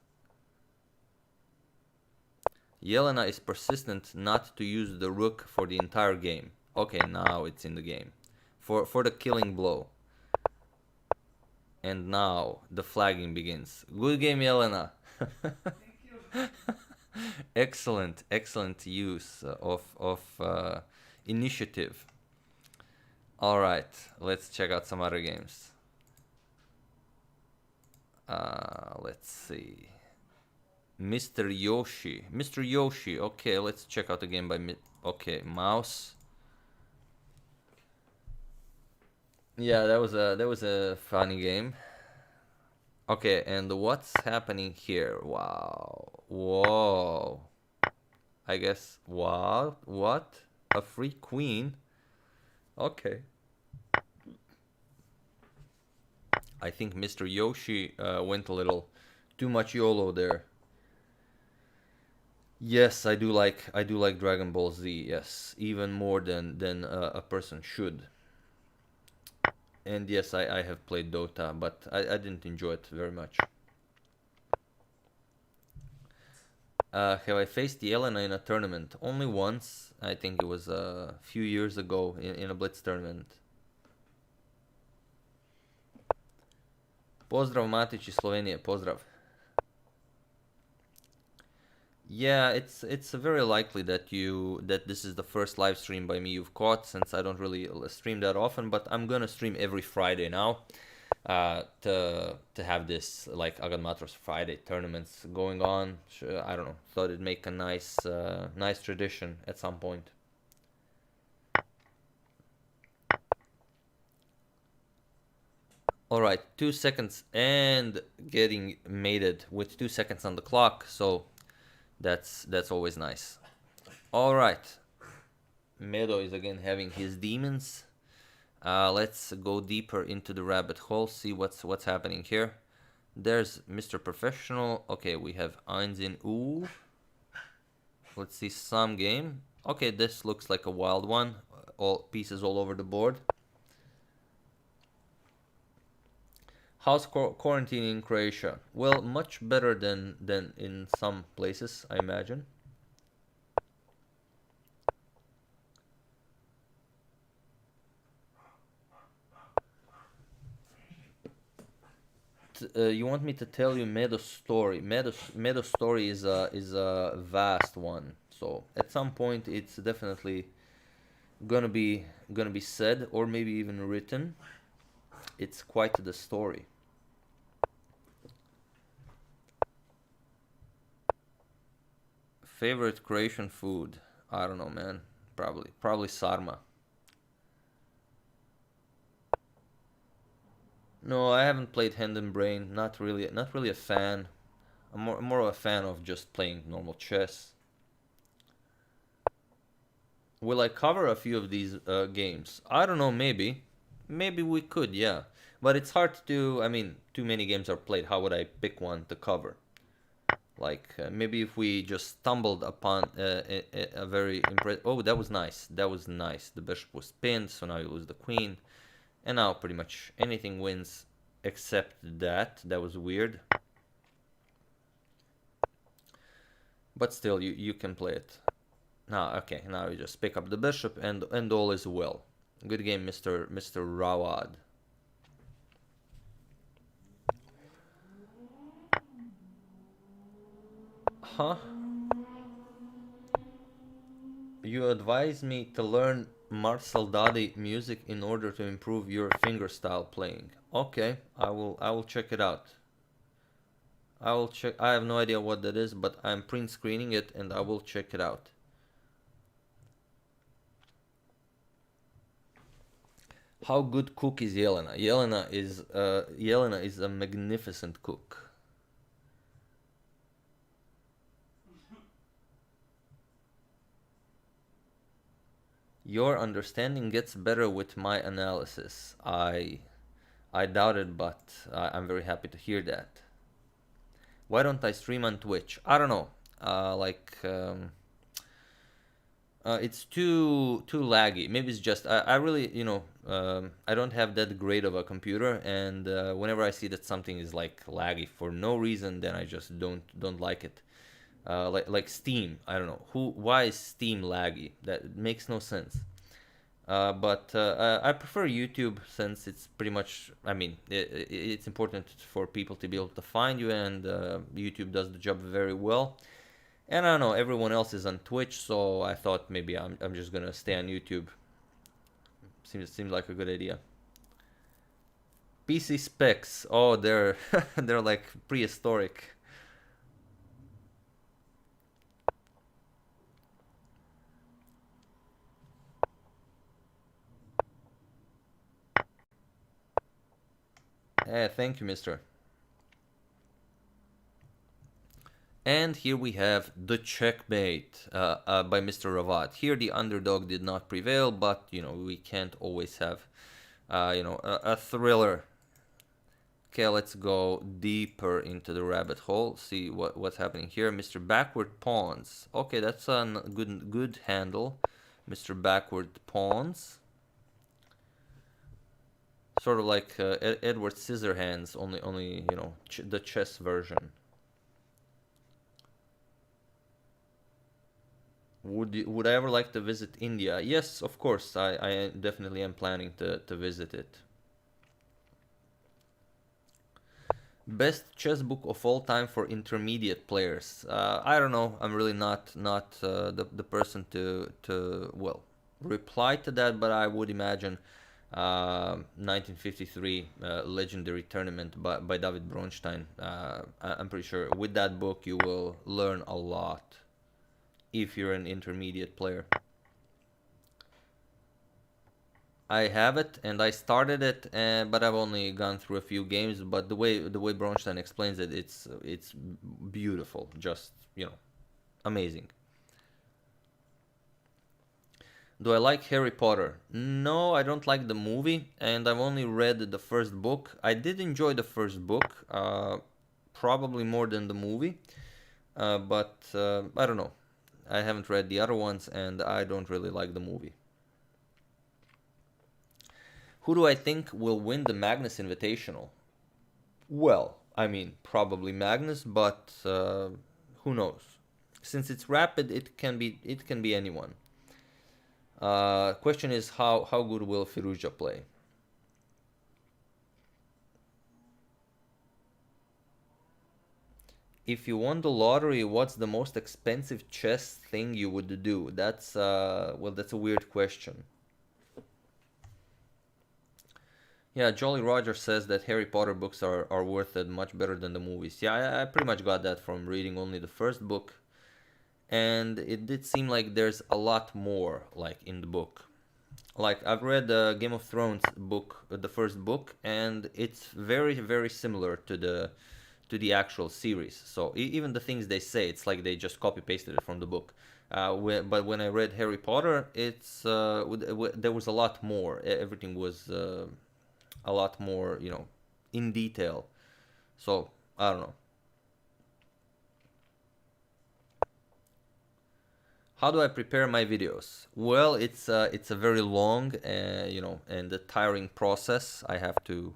Yelena is persistent not to use the rook for the entire game. Okay, now it's in the game. For the killing blow. And now the flagging begins. Good game, Yelena. Thank you. Excellent use of initiative. All right, let's check out some other games. Let's see. Mr. Yoshi. Okay, let's check out the game by okay, mouse. Yeah, that was a funny game. Okay, and what's happening here? Wow. Whoa. I guess, wow, what? A free queen? Okay. I think Mr. Yoshi went a little too much YOLO there. Yes, I do like Dragon Ball Z. Yes, even more than a person should. And yes, I have played Dota, but I didn't enjoy it very much. Have I faced Yelena in a tournament? Only once. I think it was a few years ago in a Blitz tournament. Pozdrav Matić iz Slovenije, pozdrav. Yeah, it's very likely that this is the first live stream by me you've caught, since I don't really stream that often, but I'm gonna stream every Friday now. To have this like AGADMATOR's Friday tournaments going on. I don't know. Thought it'd make a nice tradition at some point. All right, 2 seconds and getting mated with 2 seconds on the clock. So that's always nice. All right, Meadow is again having his demons. Let's go deeper into the rabbit hole, see what's happening here. There's Mr. Professional. Okay, we have Eins in U. Let's see some game. Okay, this looks like a wild one. All pieces all over the board. How's quarantine in Croatia? Well, much better than in some places, I imagine. You want me to tell you Medo's story? Medo's story is a vast one. So at some point it's definitely gonna be said, or maybe even written. It's quite the story. Favorite Croatian food? I don't know, man. Probably sarma. No, I haven't played Hand and Brain. Not really a fan. I'm more of a fan of just playing normal chess. Will I cover a few of these games? I don't know, maybe. Maybe we could, yeah. But it's hard to do. I mean, too many games are played. How would I pick one to cover? Like, maybe if we just stumbled upon a very impressive... Oh, that was nice. That was nice. The bishop was pinned, so now you lose the queen. And now pretty much anything wins except that. That was weird. But still, you can play it. Now, okay, now you just pick up the bishop and all is well. Good game, Mr. Rawad. Huh? You advise me to learn Marcel Dadi music in order to improve your fingerstyle playing. Okay, I will check it out. I will check. I have no idea what that is, but I'm print screening it and I will check it out. How good cook is Yelena? Yelena is a magnificent cook. Your understanding gets better with my analysis. I doubt it, but I'm very happy to hear that. Why don't I stream on Twitch? I don't know. It's too laggy. Maybe it's just I really I don't have that great of a computer, and whenever I see that something is like laggy for no reason, then I just don't like it. Like Steam, I don't know why is Steam laggy? That makes no sense. But I prefer YouTube, since it's pretty much, I mean, it's important for people to be able to find you, and YouTube does the job very well. And I don't know, everyone else is on Twitch, so I thought maybe I'm just gonna stay on YouTube. Seems like a good idea. PC specs, oh, they're they're like prehistoric. Thank you, mister. And here we have the checkmate by Mr. Ravat. Here the underdog did not prevail, but we can't always have a thriller Okay, let's go deeper into the rabbit hole. See what's happening here. Mr. Backward Pawns. Okay, that's a good handle. Mr. Backward Pawns. Sort of like Edward Scissorhands, only you know, the chess version. Would I ever like to visit India? Yes, of course. I definitely am planning to visit it. Best chess book of all time for intermediate players. I don't know. I'm really not the person to well reply to that, but I would imagine 1953 Legendary Tournament by David Bronstein. I'm pretty sure with that book you will learn a lot if you're an intermediate player. I have it and I started it, but I've only gone through a few games. But the way Bronstein explains it, it's beautiful, just, you know, amazing. Do I like Harry Potter? No, I don't like the movie, and I've only read the first book. I did enjoy the first book, probably more than the movie, but I don't know. I haven't read the other ones, and I don't really like the movie. Who do I think will win the Magnus Invitational? Well, I mean, probably Magnus, but who knows? Since it's rapid, it can be anyone. Question is how good will Firouzja play? If you won the lottery, what's the most expensive chess thing you would do? That's well, that's a weird question. Yeah, Jolly Roger says that Harry Potter books are worth it, much better than the movies. Yeah, I pretty much got that from reading only the first book. And it did seem like there's a lot more, like, in the book. Like, I've read the Game of Thrones book, the first book, and it's very, very similar to the actual series. So even the things they say, it's like they just copy pasted it from the book. But when I read Harry Potter, it's there was a lot more. Everything was a lot more, you know, in detail. So I don't know. How do I prepare my videos? Well, it's a very long, you know, and a tiring process. I have to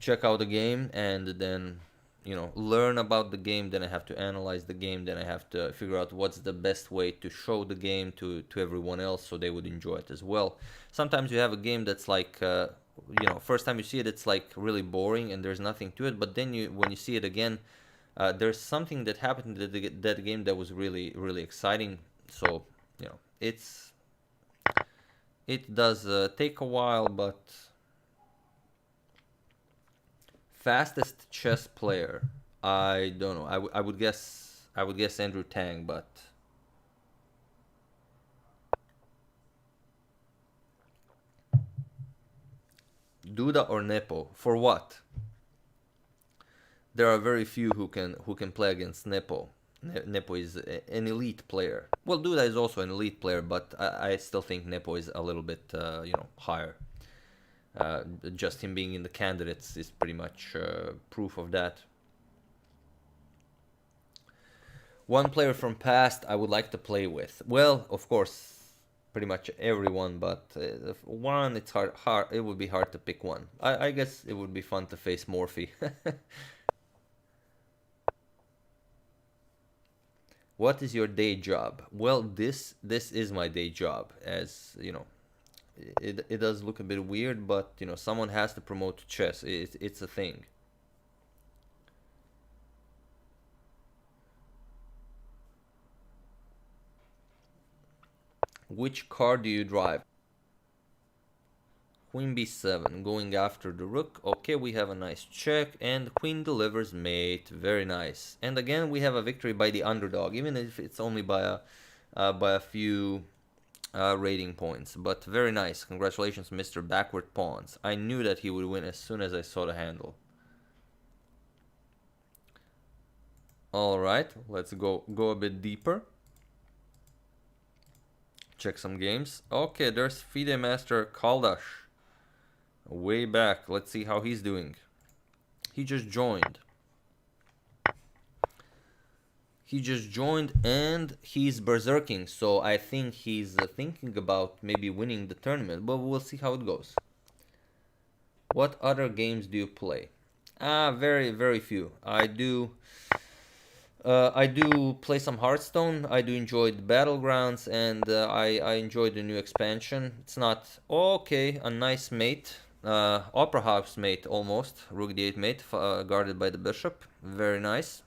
check out the game and then, you know, learn about the game. Then I have to analyze the game. Then I have to figure out what's the best way to show the game to everyone else so they would enjoy it as well. Sometimes you have a game that's like, you know, first time you see it, it's like really boring and there's nothing to it. But then when you see it again, there's something that happened in that game that was really, really exciting. So, you know, it does take a while, but fastest chess player, I don't know. I would guess Andrew Tang, but Duda or Nepo, for what? There are very few who can play against Nepo. Nepo is an elite player. Well, Duda is also an elite player, but I still think Nepo is a little bit, you know, higher. Just him being in the candidates is pretty much proof of that. One player from past I would like to play with. Well, of course, pretty much everyone, but one, it's hard. It would be hard to pick one. I guess it would be fun to face Morphy. What is your day job? Well, this is my day job. As you know, it does look a bit weird, but you know, someone has to promote chess. It's a thing. Which card do you drive? Queen b7, going after the rook. Okay, we have a nice check, and queen delivers mate. Very nice. And again, we have a victory by the underdog, even if it's only by a few rating points. But very nice. Congratulations, Mr. Backward Pawns. I knew that he would win as soon as I saw the handle. All right, let's go a bit deeper. Check some games. Okay, there's FIDE Master Kaldash. Way back. Let's see how he's doing. He just joined. He just joined and he's berserking, so I think he's thinking about maybe winning the tournament, but we'll see how it goes. What other games do you play? Very, very few. I do play some Hearthstone. I do enjoy the Battlegrounds, and I enjoy the new expansion. It's not okay. A nice mate, Opera House mate almost. Rook d8 mate, guarded by the bishop. Very nice.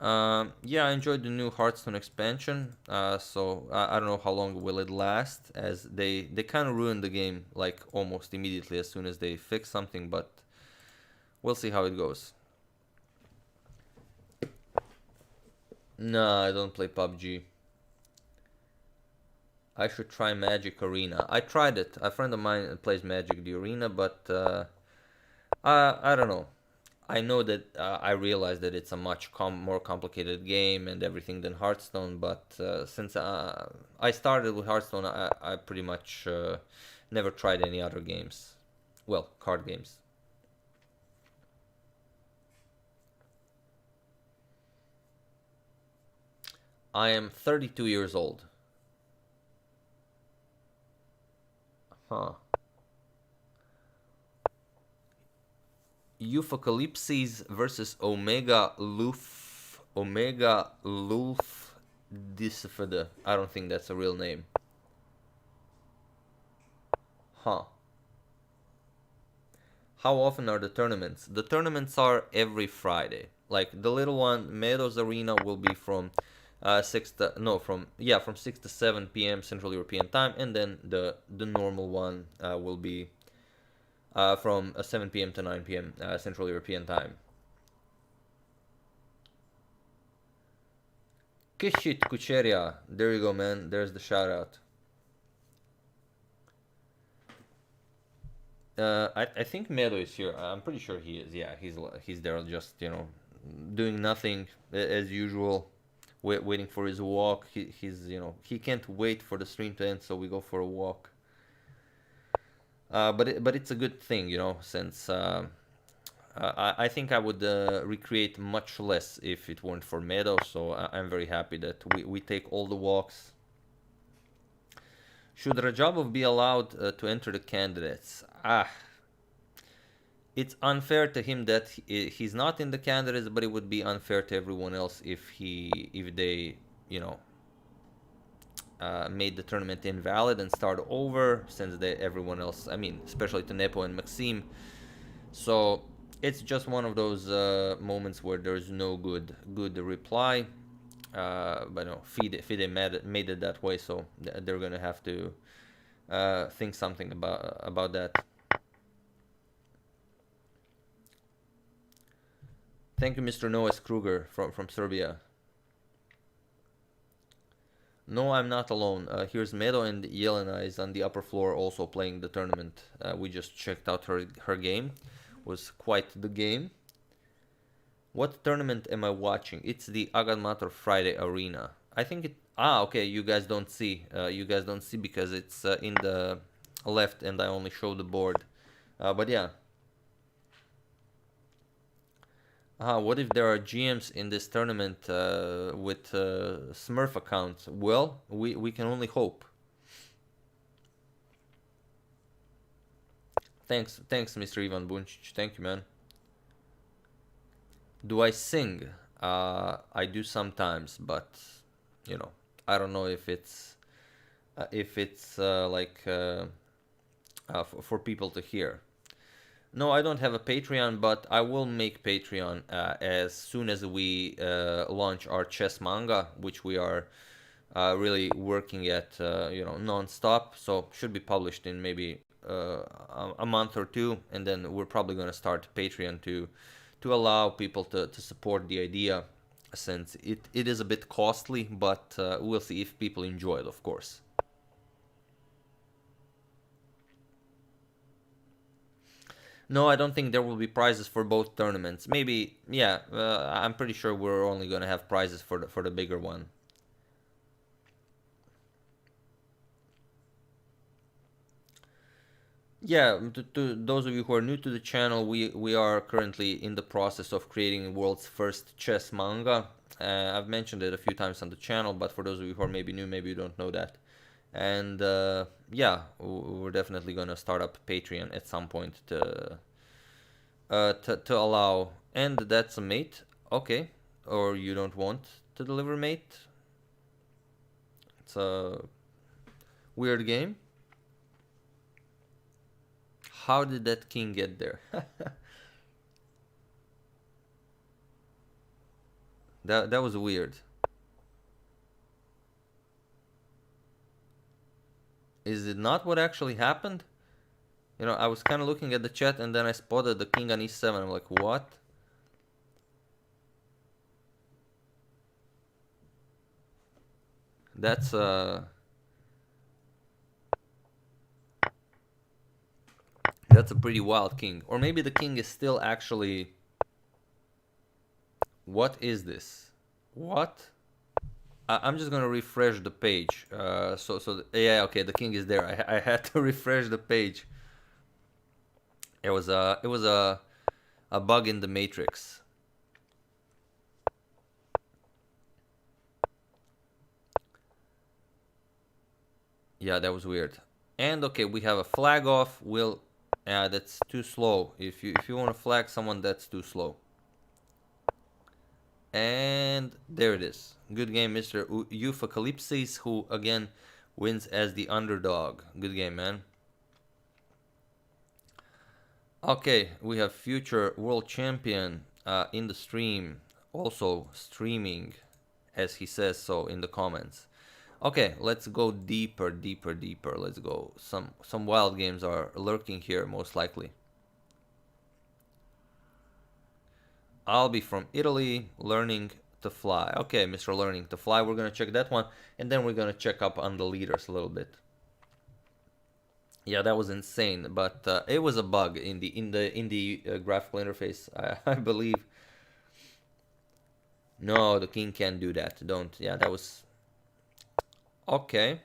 Yeah, I enjoyed the new Hearthstone expansion. So I don't know how long will it last, as they kind of ruined the game like almost immediately as soon as they fix something. But we'll see how it goes. No, I don't play PUBG. I should try Magic Arena. I tried it. A friend of mine plays Magic the Arena, but I don't know. I know that I realize that it's a much more complicated game and everything than Hearthstone, but since I started with Hearthstone, I pretty much never tried any other games. Well, card games. I am 32 years old. Huh. Euphocalypses versus Omega Luf Disfede. I don't think that's a real name. Huh. How often are the tournaments? The tournaments are every Friday. Like the little one, Meadows Arena will be from 6 to 7 p.m. Central European Time, and then the normal one will be from 7 p.m. to 9 p.m. Central European Time. Kishit Kucheria. There you go, man. There's the shout out. I think Meadow is here. I'm pretty sure he is. Yeah, he's there, just doing nothing as usual, waiting for his walk. He's he can't wait for the stream to end, so we go for a walk. But it's a good thing, since I think I would recreate much less if it weren't for Meadow. So I'm very happy that we take all the walks. Should Rajabov be allowed to enter the candidates? It's unfair to him that he's not in the candidates, but it would be unfair to everyone else if they made the tournament invalid and start over, since everyone else, I mean, especially to Nepo and Maxime. So it's just one of those moments where there's no good reply. But no, FIDE made it that way, so they're gonna have to think something about that. Thank you, Mr. Noes Kruger from Serbia. No, I'm not alone. Here's Meadow, and Yelena is on the upper floor also playing the tournament. We just checked out her game. Was quite the game. What tournament am I watching? It's the AGADMATOR Friday Arena. I think it... okay, you guys don't see. You guys don't see because it's in the left and I only show the board. But yeah. What if there are GMs in this tournament with Smurf accounts? Well, we can only hope. Thanks, Mr. Ivan Bunčić. Thank you, man. Do I sing? I do sometimes, but I don't know if it's like for people to hear. No, I don't have a Patreon, but I will make Patreon as soon as we launch our chess manga, which we are really working at, non-stop. So should be published in maybe a month or two, and then we're probably going to start Patreon to allow people to support the idea, since it is a bit costly, but we'll see if people enjoy it, of course. No, I don't think there will be prizes for both tournaments. Maybe, yeah, I'm pretty sure we're only going to have prizes for the bigger one. Yeah, to those of you who are new to the channel, we are currently in the process of creating the world's first chess manga. I've mentioned it a few times on the channel, but for those of you who are maybe new, maybe you don't know that. And yeah, we're definitely gonna start up Patreon at some point to allow. And that's a mate, okay? Or you don't want to deliver mate? It's a weird game. How did that king get there? That was weird. Is it not what actually happened? You know, I was kind of looking at the chat and then I spotted the king on e7. I'm like, what? That's a pretty wild king. Or maybe the king is still actually... What is this? What? I'm just gonna refresh the page. Yeah, okay, the king is there. I had to refresh the page. It was a bug in the matrix. Yeah, that was weird. And okay, we have a flag off. That's too slow. If you want to flag someone, that's too slow. And there it is. Good game, Mr. Euphocalipsis, who again wins as the underdog. Good game, man. Okay, we have future world champion in the stream, also streaming, as he says so in the comments. Okay, let's go deeper. Let's go. Some wild games are lurking here, most likely. I'll be from Italy, learning to fly. Okay, Mr. Learning to Fly, we're gonna check that one, and then we're gonna check up on the leaders a little bit. Yeah, that was insane, but it was a bug in the graphical interface, I believe. No, the king can't do that. Don't. Yeah, that was okay.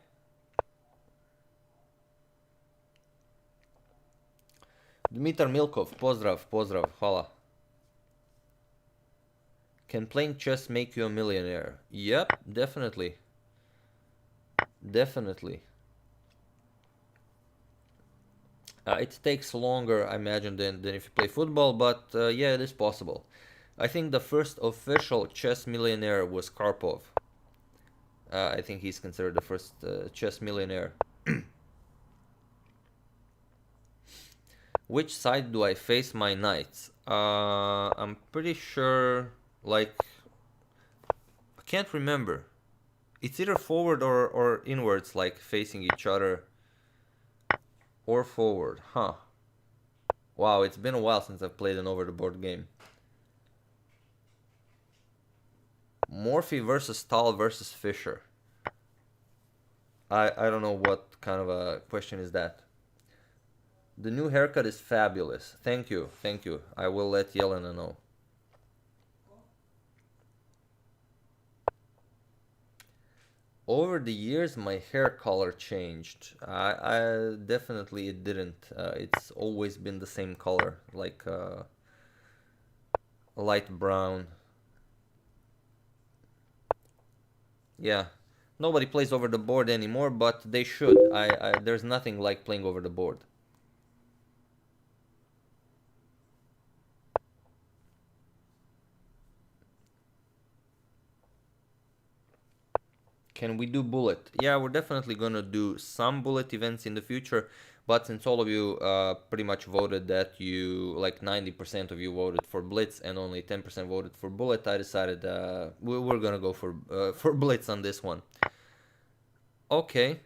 Dmitar Milkov, pozdrav, hvala. Can playing chess make you a millionaire? Yep, definitely. Definitely. It takes longer, I imagine, than if you play football, but yeah, it is possible. I think the first official chess millionaire was Karpov. I think he's considered the first chess millionaire. Which side do I face my knights? I'm pretty sure, like, I can't remember. It's either forward or inwards, like facing each other. Or forward, huh? Wow, it's been a while since I've played an over-the-board game. Morphy versus Stahl versus Fischer. I don't know what kind of a question is that. The new haircut is fabulous. Thank you, thank you. I will let Yelena know. Over the years, my hair color changed. I definitely it didn't. It's always been the same color, like light brown. Yeah, nobody plays over the board anymore, but they should. There's nothing like playing over the board. Can we do bullet? Yeah, we're definitely gonna do some bullet events in the future, but since all of you pretty much voted that you, like 90% of you voted for blitz and only 10% voted for bullet, I decided we're gonna go for blitz on this one. Okay.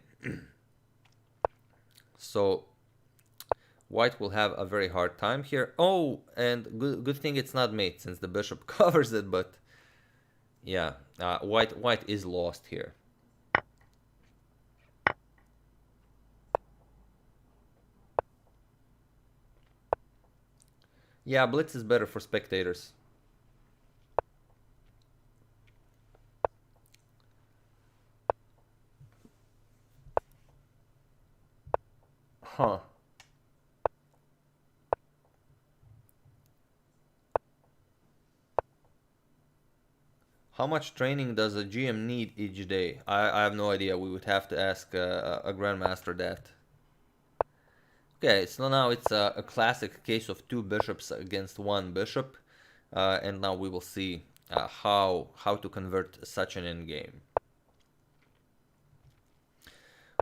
So white will have a very hard time here. Oh, and good thing it's not mate since the bishop covers it, but yeah, white is lost here. Yeah, blitz is better for spectators. Huh. How much training does a GM need each day? I have no idea. We would have to ask a grandmaster that. Okay, so now it's a classic case of two bishops against one bishop, and now we will see how to convert such an endgame.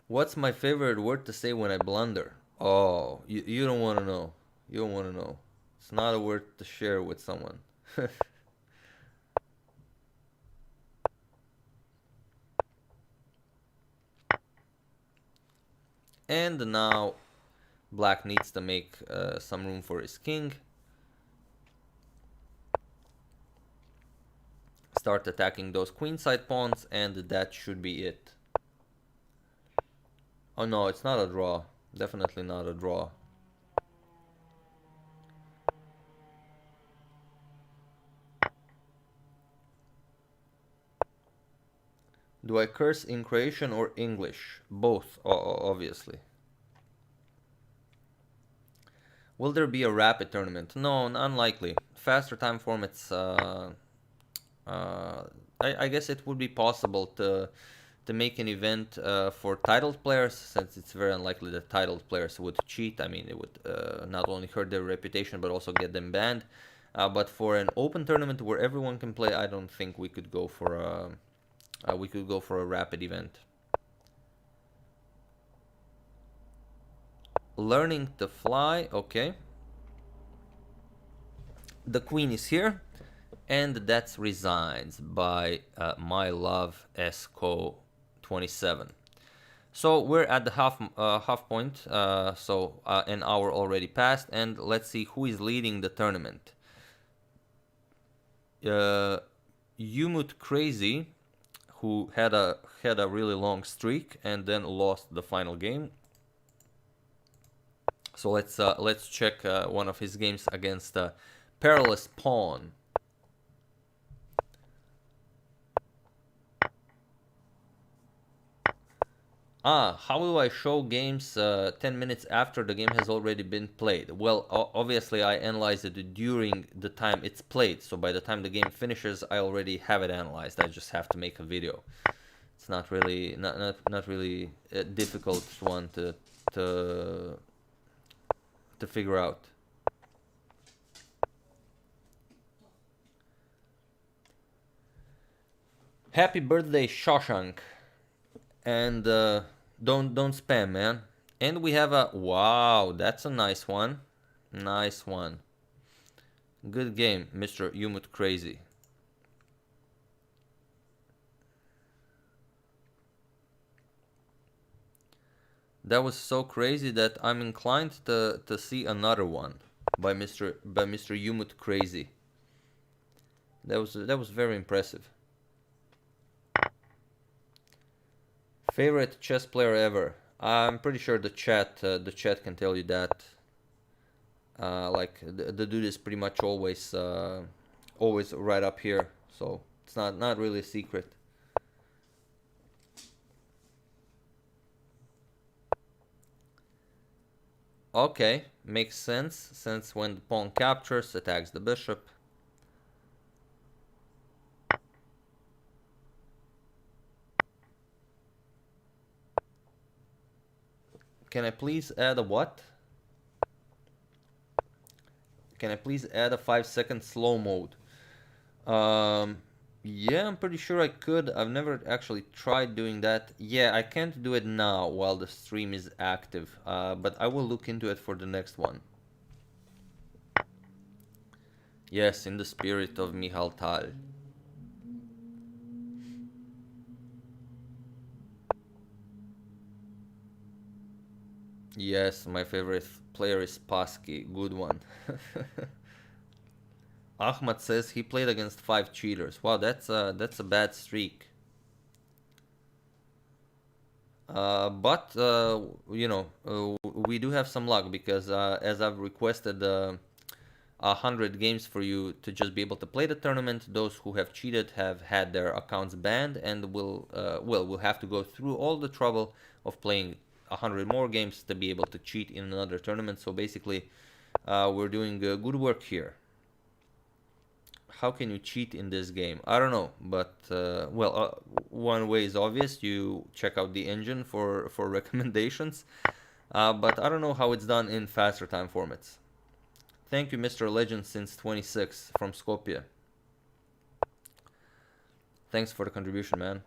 What's my favorite word to say when I blunder? Oh, you don't want to know. You don't want to know. It's not a word to share with someone. And now black needs to make some room for his king. Start attacking those queenside pawns, and that should be it. Oh no, it's not a draw. Definitely not a draw. Do I curse in Croatian or English? Both, obviously. Will there be a rapid tournament? No, unlikely. Faster time formats, I guess it would be possible to make an event for titled players, since it's very unlikely that titled players would cheat. I mean, it would not only hurt their reputation, but also get them banned. But for an open tournament where everyone can play, I don't think we could go for a rapid event. Learning to fly, okay. The queen is here, and that's Resigns by My Love Esco 27. So we're at the half point, so an hour already passed, and let's see who is leading the tournament. Umut Crazy, who had a really long streak and then lost the final game. So let's check one of his games against Perilous Pawn. How do I show games 10 minutes after the game has already been played? Well, obviously I analyze it during the time it's played. So by the time the game finishes, I already have it analyzed. I just have to make a video. It's not really not really a difficult one to figure out. Happy birthday, Shawshank. And don't spam, man. And we have a wow, that's a nice one. Nice one. Good game, Mr. Umut Crazy. That was so crazy that I'm inclined to see another one by Mr. Umut Crazy. That was very impressive. Favorite chess player ever? I'm pretty sure the chat can tell you that. Like the dude is pretty much always right up here, so it's not really a secret. Okay, makes sense, since when the pawn captures, attacks the bishop. Can I please add a what? Can I please add a 5-second slow mode? Yeah, I'm pretty sure I could. I've never actually tried doing that. Yeah, I can't do it now while the stream is active, but I will look into it for the next one. Yes, in the spirit of Michal Tal. Yes, my favorite player is Pasky. Good one. Ahmad says he played against 5 cheaters. Wow, that's a bad streak. But you know, we do have some luck, because as I've requested 100 games for you to just be able to play the tournament, those who have cheated have had their accounts banned, and will have to go through all the trouble of playing 100 more games to be able to cheat in another tournament. So basically, we're doing good work here. how can you cheat in this game? I don't know, but well, one way is obvious. You check out the engine for recommendations, but I don't know how it's done in faster time formats. Thank you, Mr. Legend since 26 from Skopje. Thanks for the contribution, man.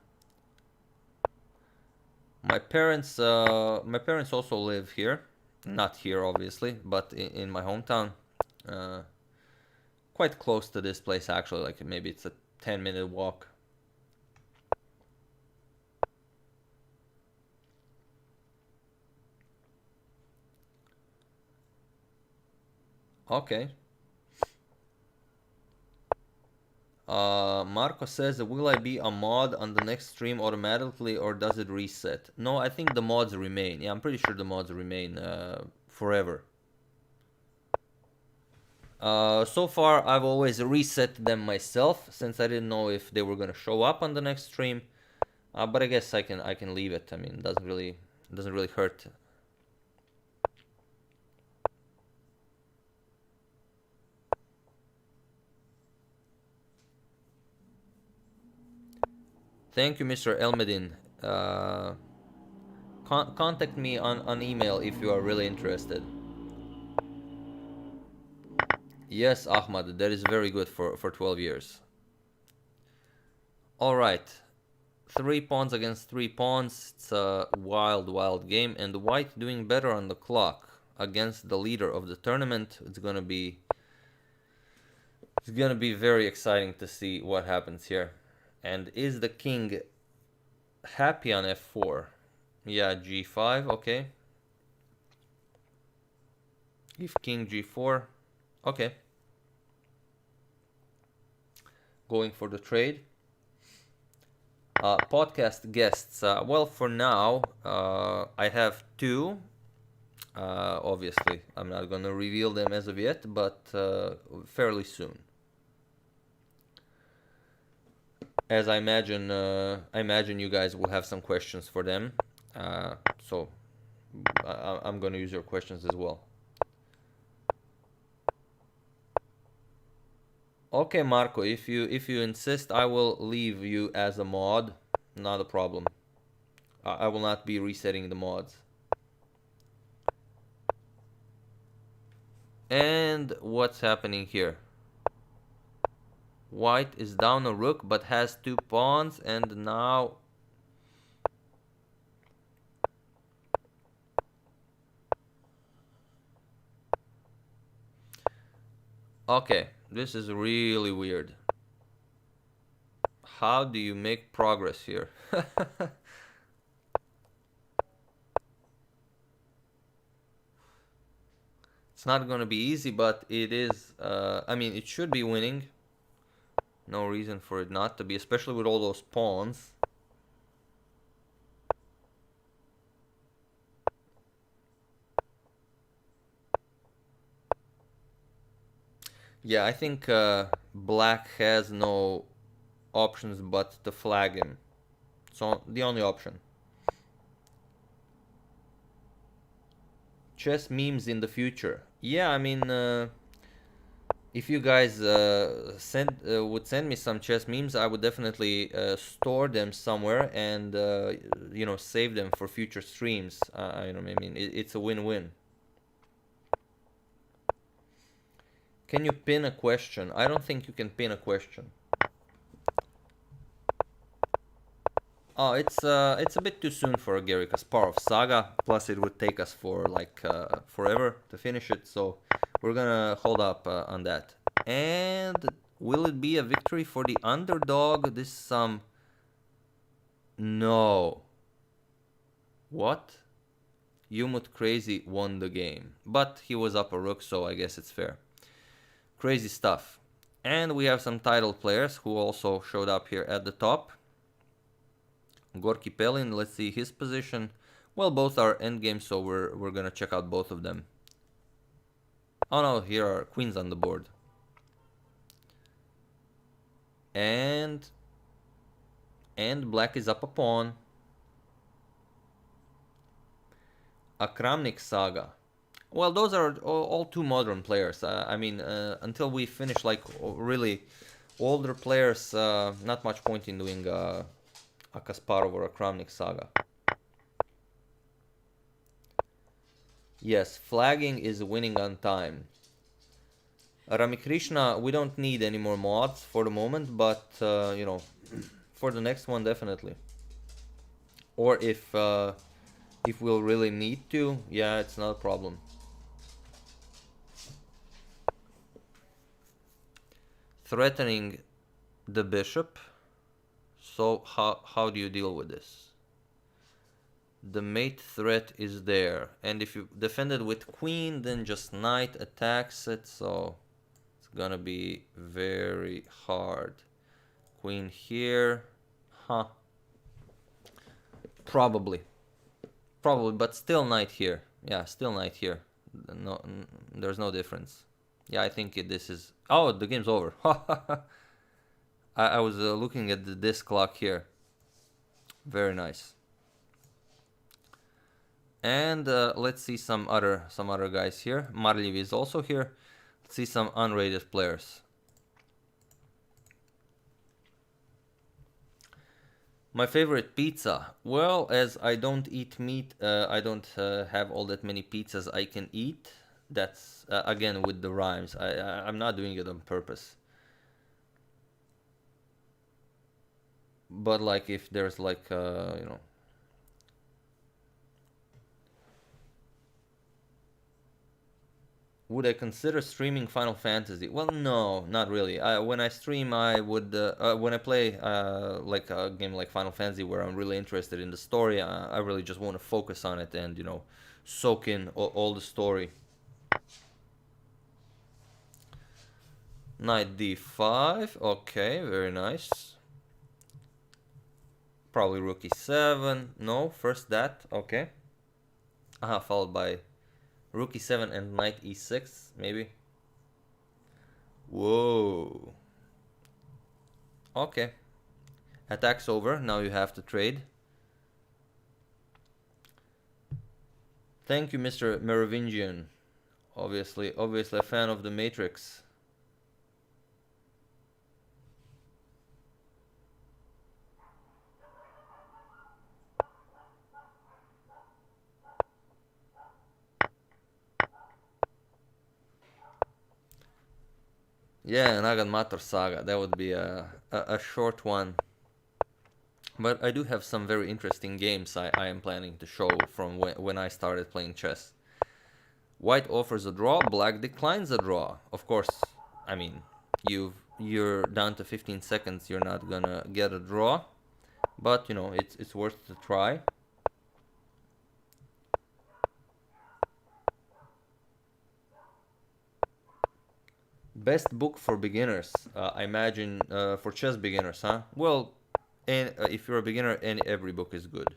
My parents also live here, not here obviously, but in my hometown. Quite close to this place actually, like maybe it's a 10-minute walk. Okay. Marco says, will I be a mod on the next stream automatically or does it reset? No, I think the mods remain. Yeah, I'm pretty sure the mods remain forever. So far, I've always reset them myself since I didn't know if they were gonna show up on the next stream. But I guess I can leave it. I mean, it doesn't really hurt. Thank you, Mr. Elmedin. Contact me on email if you are really interested. Yes, Ahmad, that is very good for 12 years. Alright. 3 pawns against 3 pawns. It's a wild game. And white doing better on the clock against the leader of the tournament. It's gonna be very exciting to see what happens here. And is the king happy on f4? Yeah, g5, okay. If king g4, okay. Going for the trade. Podcast guests. Well, for now, I have 2. Obviously, I'm not gonna reveal them as of yet, but fairly soon. As I imagine you guys will have some questions for them, so I'm gonna use your questions as well. Okay, Marco, if you insist, I will leave you as a mod. Not a problem. I will not be resetting the mods. And what's happening here? White is down a rook but has 2 pawns, and now okay, this is really weird. How do you make progress here? It's not gonna be easy, but it is, I mean, it should be winning. No reason for it not to be, especially with all those pawns. Yeah, I think black has no options but to flag him. So the only option. Chess memes in the future. Yeah, I mean, if you guys would send me some chess memes, I would definitely store them somewhere and you know, save them for future streams. You know, I mean, it's a win-win. Can you pin a question? I don't think you can pin a question. Oh, it's a bit too soon for a Gary Kasparov saga. Plus, it would take us for like forever to finish it. So we're gonna hold up on that. And will it be a victory for the underdog? This some no. What? Umut Crazy won the game, but he was up a rook, so I guess it's fair. Crazy stuff. And we have some title players who also showed up here at the top. Gorky Pelin, let's see his position. Well, both are endgame, so we're gonna check out both of them. Oh no, here are queens on the board. And black is up a pawn. A Kramnik saga. Well, those are all 2 modern players. I mean, until we finish like really Older players, not much point in doing a Kasparov or a Kramnik saga. Yes, flagging is winning on time. Ramikrishna, we don't need any more mods for the moment, but you know, for the next one definitely. Or if we'll really need to, yeah, it's not a problem. Threatening the bishop. So how do you deal with this? The mate threat is there, and if you defend it with queen, then just knight attacks it, so it's gonna be very hard. Queen here, huh? Probably, but still knight here. Yeah, still knight here. No, there's no difference. Yeah, I think this is. Oh, the game's over. I was looking at this clock here. Very nice. And let's see some other guys here. Marliv is also here. Let's see some unrated players. My favorite pizza. Well, as I don't eat meat, I don't have all that many pizzas I can eat. That's again with the rhymes. I'm not doing it on purpose. But like if there's like you know. Would I consider streaming Final Fantasy? Well, no, not really. When I stream, I would. When I play like a game like Final Fantasy, where I'm really interested in the story, I really just want to focus on it and, you know, soak in all the story. Knight d5. Okay, very nice. Probably rook e7. No, first that. Okay. Followed by rook e7 and knight e6, maybe. Whoa. Okay. Attack's over. Now you have to trade. Thank you, Mr. Merovingian. Obviously a fan of the Matrix. Yeah, an AGADMATOR saga. That would be a short one. But I do have some very interesting games I am planning to show from when I started playing chess. White offers a draw, black declines a draw. Of course, I mean, you're down to 15 seconds, you're not gonna get a draw. But, you know, it's worth to try. Best book for beginners, I imagine, for chess beginners, huh? Well, and if you're a beginner, every book is good.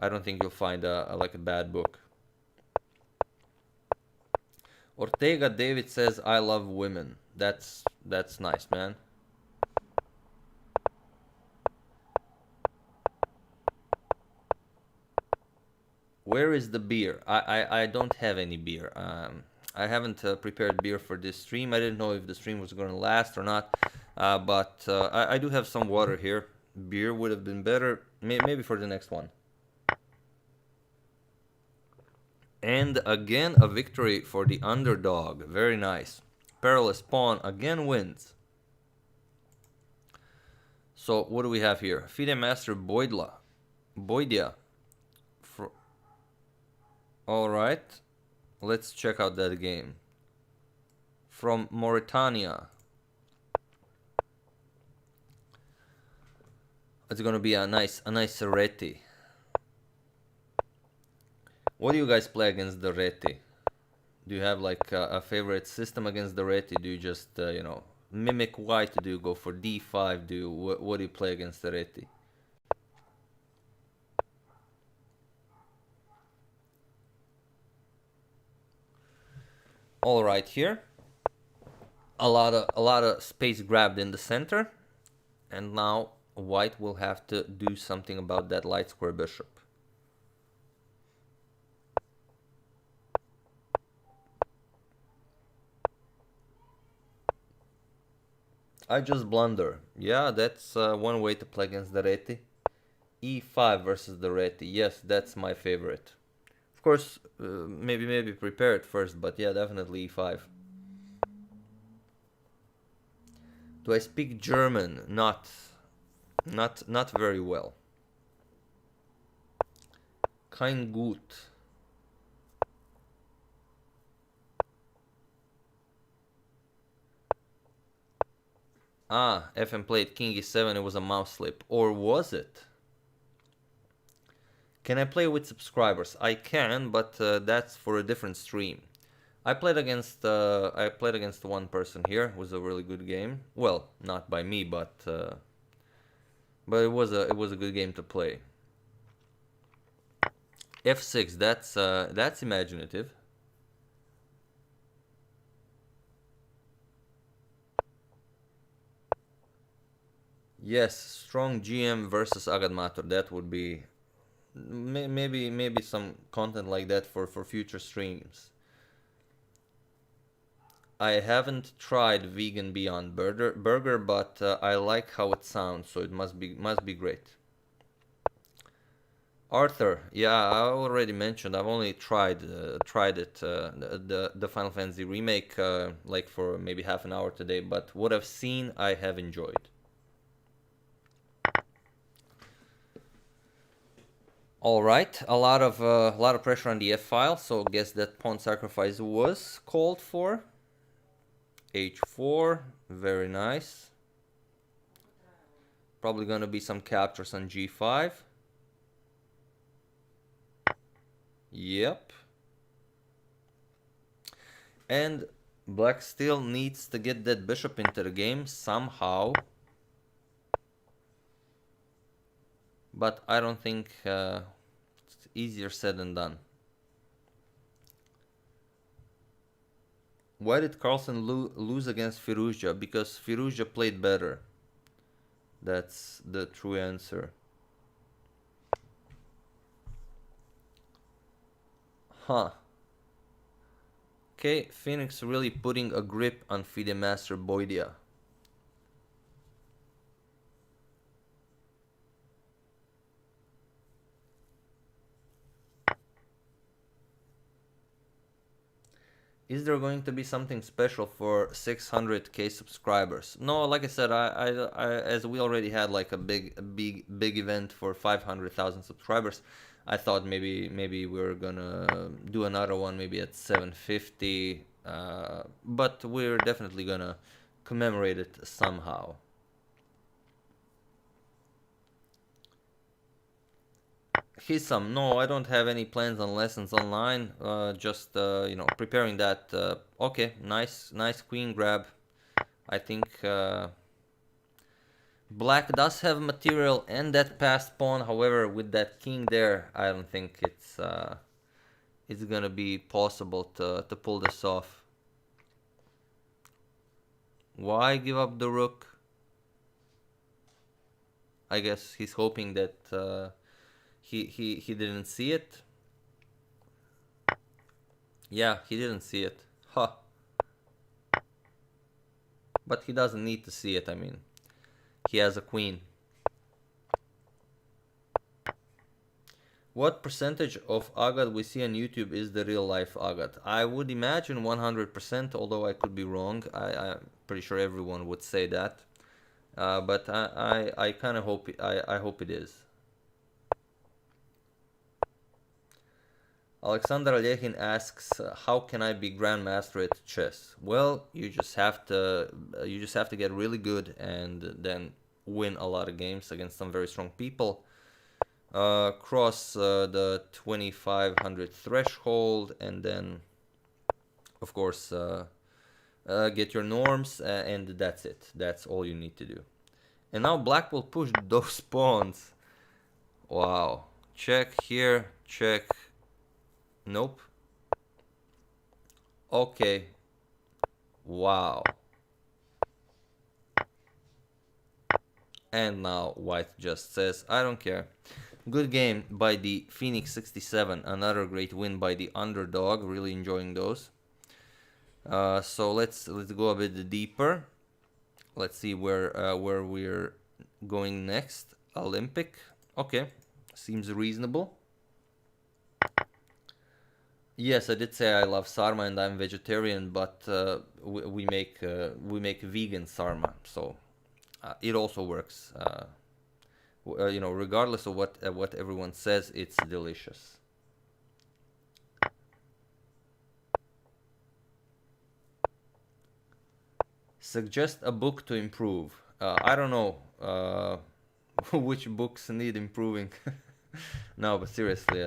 I don't think you'll find like a bad book. Ortega David says, "I love women." That's nice, man. Where is the beer? I don't have any beer. I haven't prepared beer for this stream. I didn't know if the stream was going to last or not. But I do have some water here. Beer would have been better, maybe for the next one. And again, a victory for the underdog. Very nice. Perilous pawn again wins. So what do we have here? FIDE Master Boydia. Alright. Let's check out that game. From Mauritania. It's gonna be a nice reti. What do you guys play against the reti? Do you have like a favorite system against the reti? Do you just you know, mimic white? Do you go for d5? What do you play against the reti? All right, here a lot of space grabbed in the center, and now white will have to do something about that light square bishop. I just blunder. Yeah, that's one way to play against the reti. E5 versus the reti. Yes, that's my favorite. Of course, maybe prepare it first, but yeah, definitely E5. Do I speak German? Not very well. Kein gut. Ah, FM played King E7, it was a mouse slip. Or was it? Can I play with subscribers? I can, but that's for a different stream. I played against one person here. It was a really good game. Well, not by me, but it was a good game to play. F6. That's imaginative. Yes, strong GM versus AGADMATOR. That would be maybe some content like that for future streams. I haven't tried vegan Beyond Burger, but I like how it sounds, so it must be great. Arthur, yeah, I already mentioned. I've only tried it, the Final Fantasy remake, like for maybe half an hour today. But what I've seen, I have enjoyed. All right, a lot of pressure on the F file, so guess that pawn sacrifice was called for. H4, very nice. Probably gonna be some captures on G5. Yep. And black still needs to get that bishop into the game somehow. But I don't think it's easier said than done. Why did Carlsen lose against Firouzja? Because Firouzja played better. That's the true answer. Huh. Okay, Phoenix really putting a grip on FIDE Master Boydia. Is there going to be something special for 600k subscribers? No, like I said, I as we already had like a big event for 500,000 subscribers, I thought maybe we're gonna do another one maybe at 750, but we're definitely gonna commemorate it somehow. Hisam, no, I don't have any plans on lessons online. Just you know, preparing that. Okay, nice queen grab. I think black does have material and that passed pawn. However, with that king there, I don't think it's gonna be possible to pull this off. Why give up the rook? I guess he's hoping that he didn't see it. Yeah, he didn't see it. Huh. But he doesn't need to see it, I mean. He has a queen. What percentage of Agad we see on YouTube is the real life Agad? I would imagine 100%, although I could be wrong. I'm pretty sure everyone would say that. But I kind of hope I hope it is. Alexander Alehin asks, "How can I be grandmaster at chess?" Well, you just have to get really good and then win a lot of games against some very strong people. Cross the 2500 threshold, and then, of course, get your norms, and that's it. That's all you need to do. And now black will push those pawns. Wow. Check here. Check. Nope. Okay. Wow. And now white just says, I don't care. Good game by the Phoenix 67. Another great win by the underdog. Really enjoying those. So let's go a bit deeper. Let's see where we're going next. Olympic. Okay, seems reasonable. Yes, I did say I love sarma and I'm vegetarian, but we make vegan sarma, so it also works. You know, regardless of what everyone says, it's delicious. Suggest a book to improve. I don't know which books need improving. No, but seriously,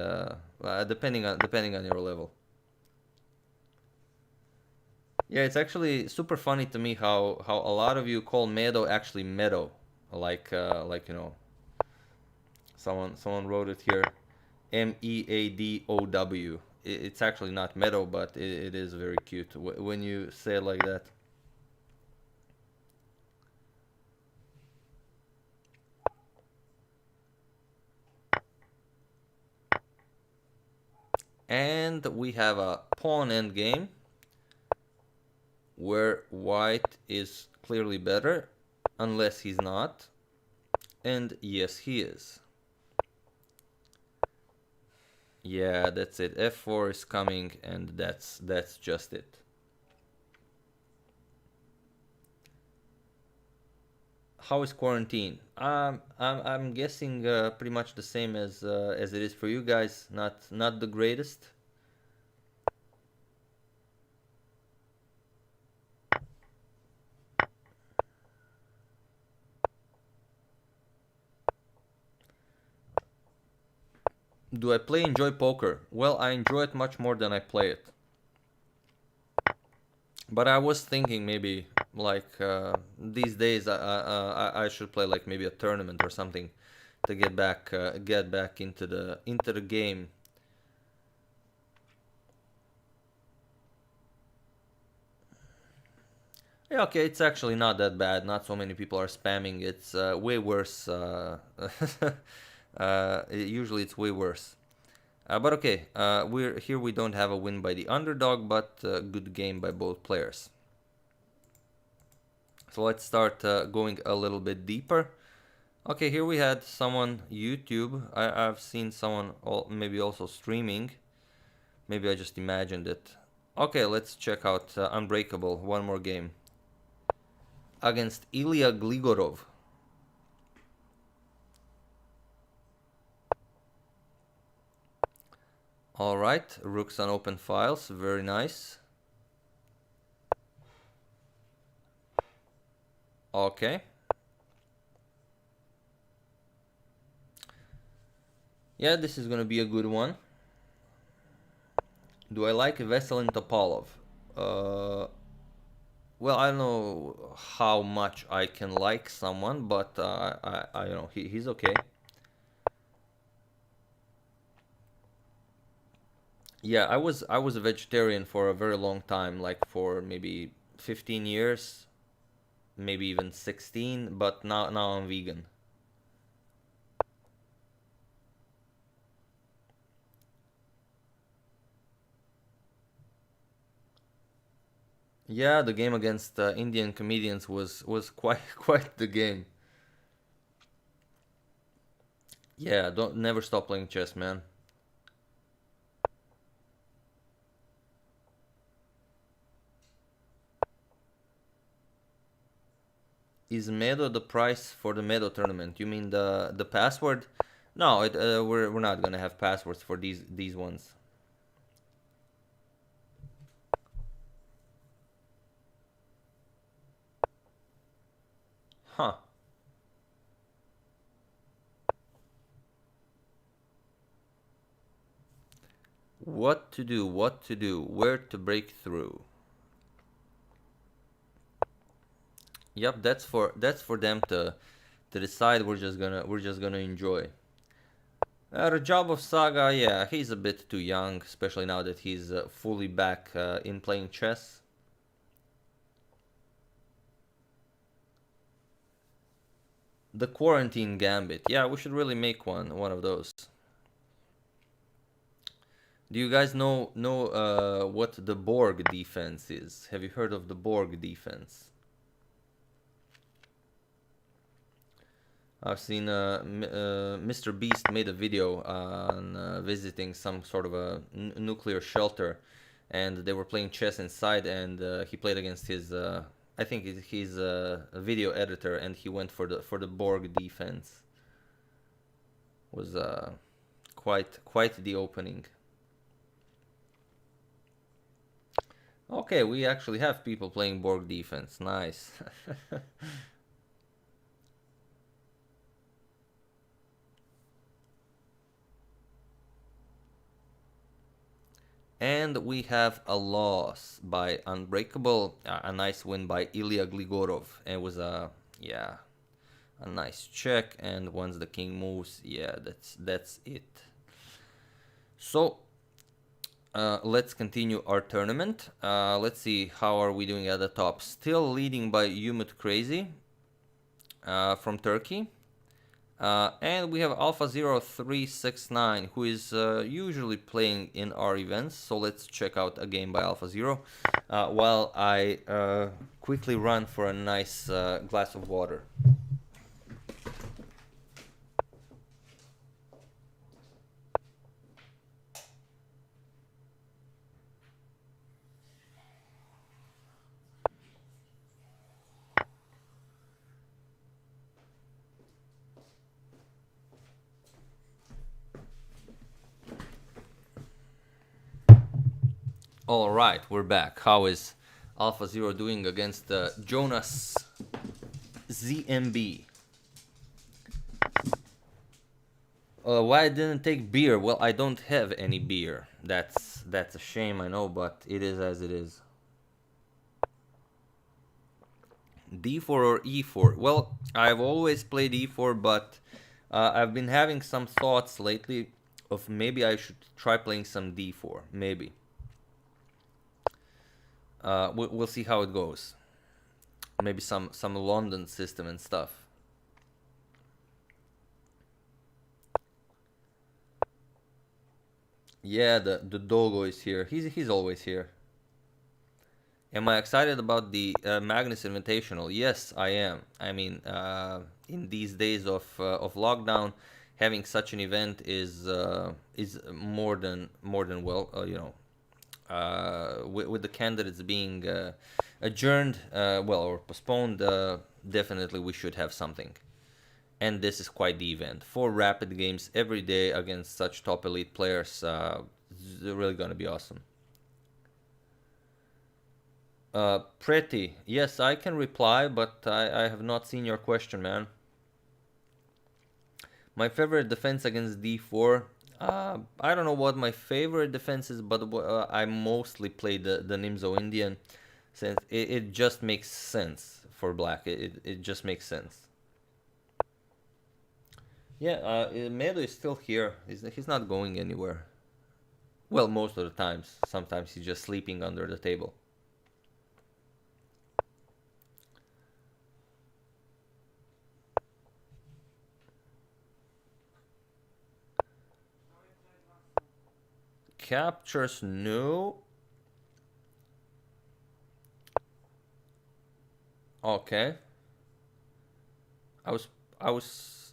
depending on your level. Yeah, it's actually super funny to me how a lot of you call meadow actually meadow, like you know, someone wrote it here, Meadow. It's actually not meadow, but it is very cute when you say it like that. And we have a pawn endgame where white is clearly better, unless he's not. And yes, he is. Yeah, that's it. F4 is coming, and that's just it. How is quarantine? I'm guessing pretty much the same as it is for you guys. Not the greatest. Do I enjoy poker? Well, I enjoy it much more than I play it. But I was thinking maybe like these days I should play like maybe a tournament or something to get back into the game. Yeah, okay, it's actually not that bad. Not so many people are spamming. It's way worse. Usually it's way worse. But okay, we're here. We don't have a win by the underdog, but good game by both players. So let's start going a little bit deeper. Okay, here we had someone YouTube. I've seen someone maybe also streaming. Maybe I just imagined it. Okay, let's check out Unbreakable. One more game against Ilya Gligorov. All right, rooks on open files. Very nice. Okay. Yeah, this is gonna be a good one. Do I like Veselin Topalov? Well, I don't know how much I can like someone, but I you know he's okay. Yeah, I was a vegetarian for a very long time, like for maybe 15 years, maybe even 16, but now I'm vegan. Yeah, the game against Indian comedians was quite quite the game. Yeah, don't never stop playing chess, man. Is Medo the price for the Medo tournament? You mean the password? No, we're not gonna have passwords for these ones. Huh. What to do? What to do? Where to break through? Yep, that's for them to decide. We're just gonna enjoy. Rajabov Saga, yeah, he's a bit too young, especially now that he's fully back in playing chess. The Quarantine Gambit, yeah, we should really make one of those. Do you guys know what the Borg defense is? Have you heard of the Borg defense? I've seen Mr. Beast made a video on visiting some sort of a nuclear shelter, and they were playing chess inside, and he played against his I think he's a video editor, and he went for the Borg defense. Was quite the opening. Okay, we actually have people playing Borg defense. Nice. And we have a loss by Unbreakable, a nice win by Ilya Gligorov. It was a nice check, and once the king moves, yeah, that's it. So let's continue our tournament. Let's see, how are we doing at the top? Still leading by Umut Crazy from Turkey. And we have Alpha0369, who is usually playing in our events. So let's check out a game by Alpha0 while I quickly run for a nice glass of water. All right, we're back. How is Alpha0 doing against Jonas ZMB? Why I didn't take beer? Well, I don't have any beer. That's a shame, I know, but it is as it is. D4 or E4? Well, I've always played E4, but I've been having some thoughts lately of maybe I should try playing some D4. Maybe. We'll see how it goes. Maybe some London system and stuff. Yeah, the d.o.o is here. He's always here. Am I excited about the Magnus Invitational? Yes, I am. I mean, in these days of lockdown, having such an event is more than well, with the candidates being adjourned, or postponed, definitely we should have something. And this is quite the event. 4 rapid games every day against such top elite players. It's really gonna be awesome. Pretty. Yes, I can reply, but I have not seen your question, man. My favorite defense against d4. I don't know what my favorite defense is, but I mostly play the Nimzo Indian, since it just makes sense for black. It just makes sense. Yeah, Medo is still here. He's not going anywhere. Well, most of the times. Sometimes he's just sleeping under the table. Captures, no. Okay.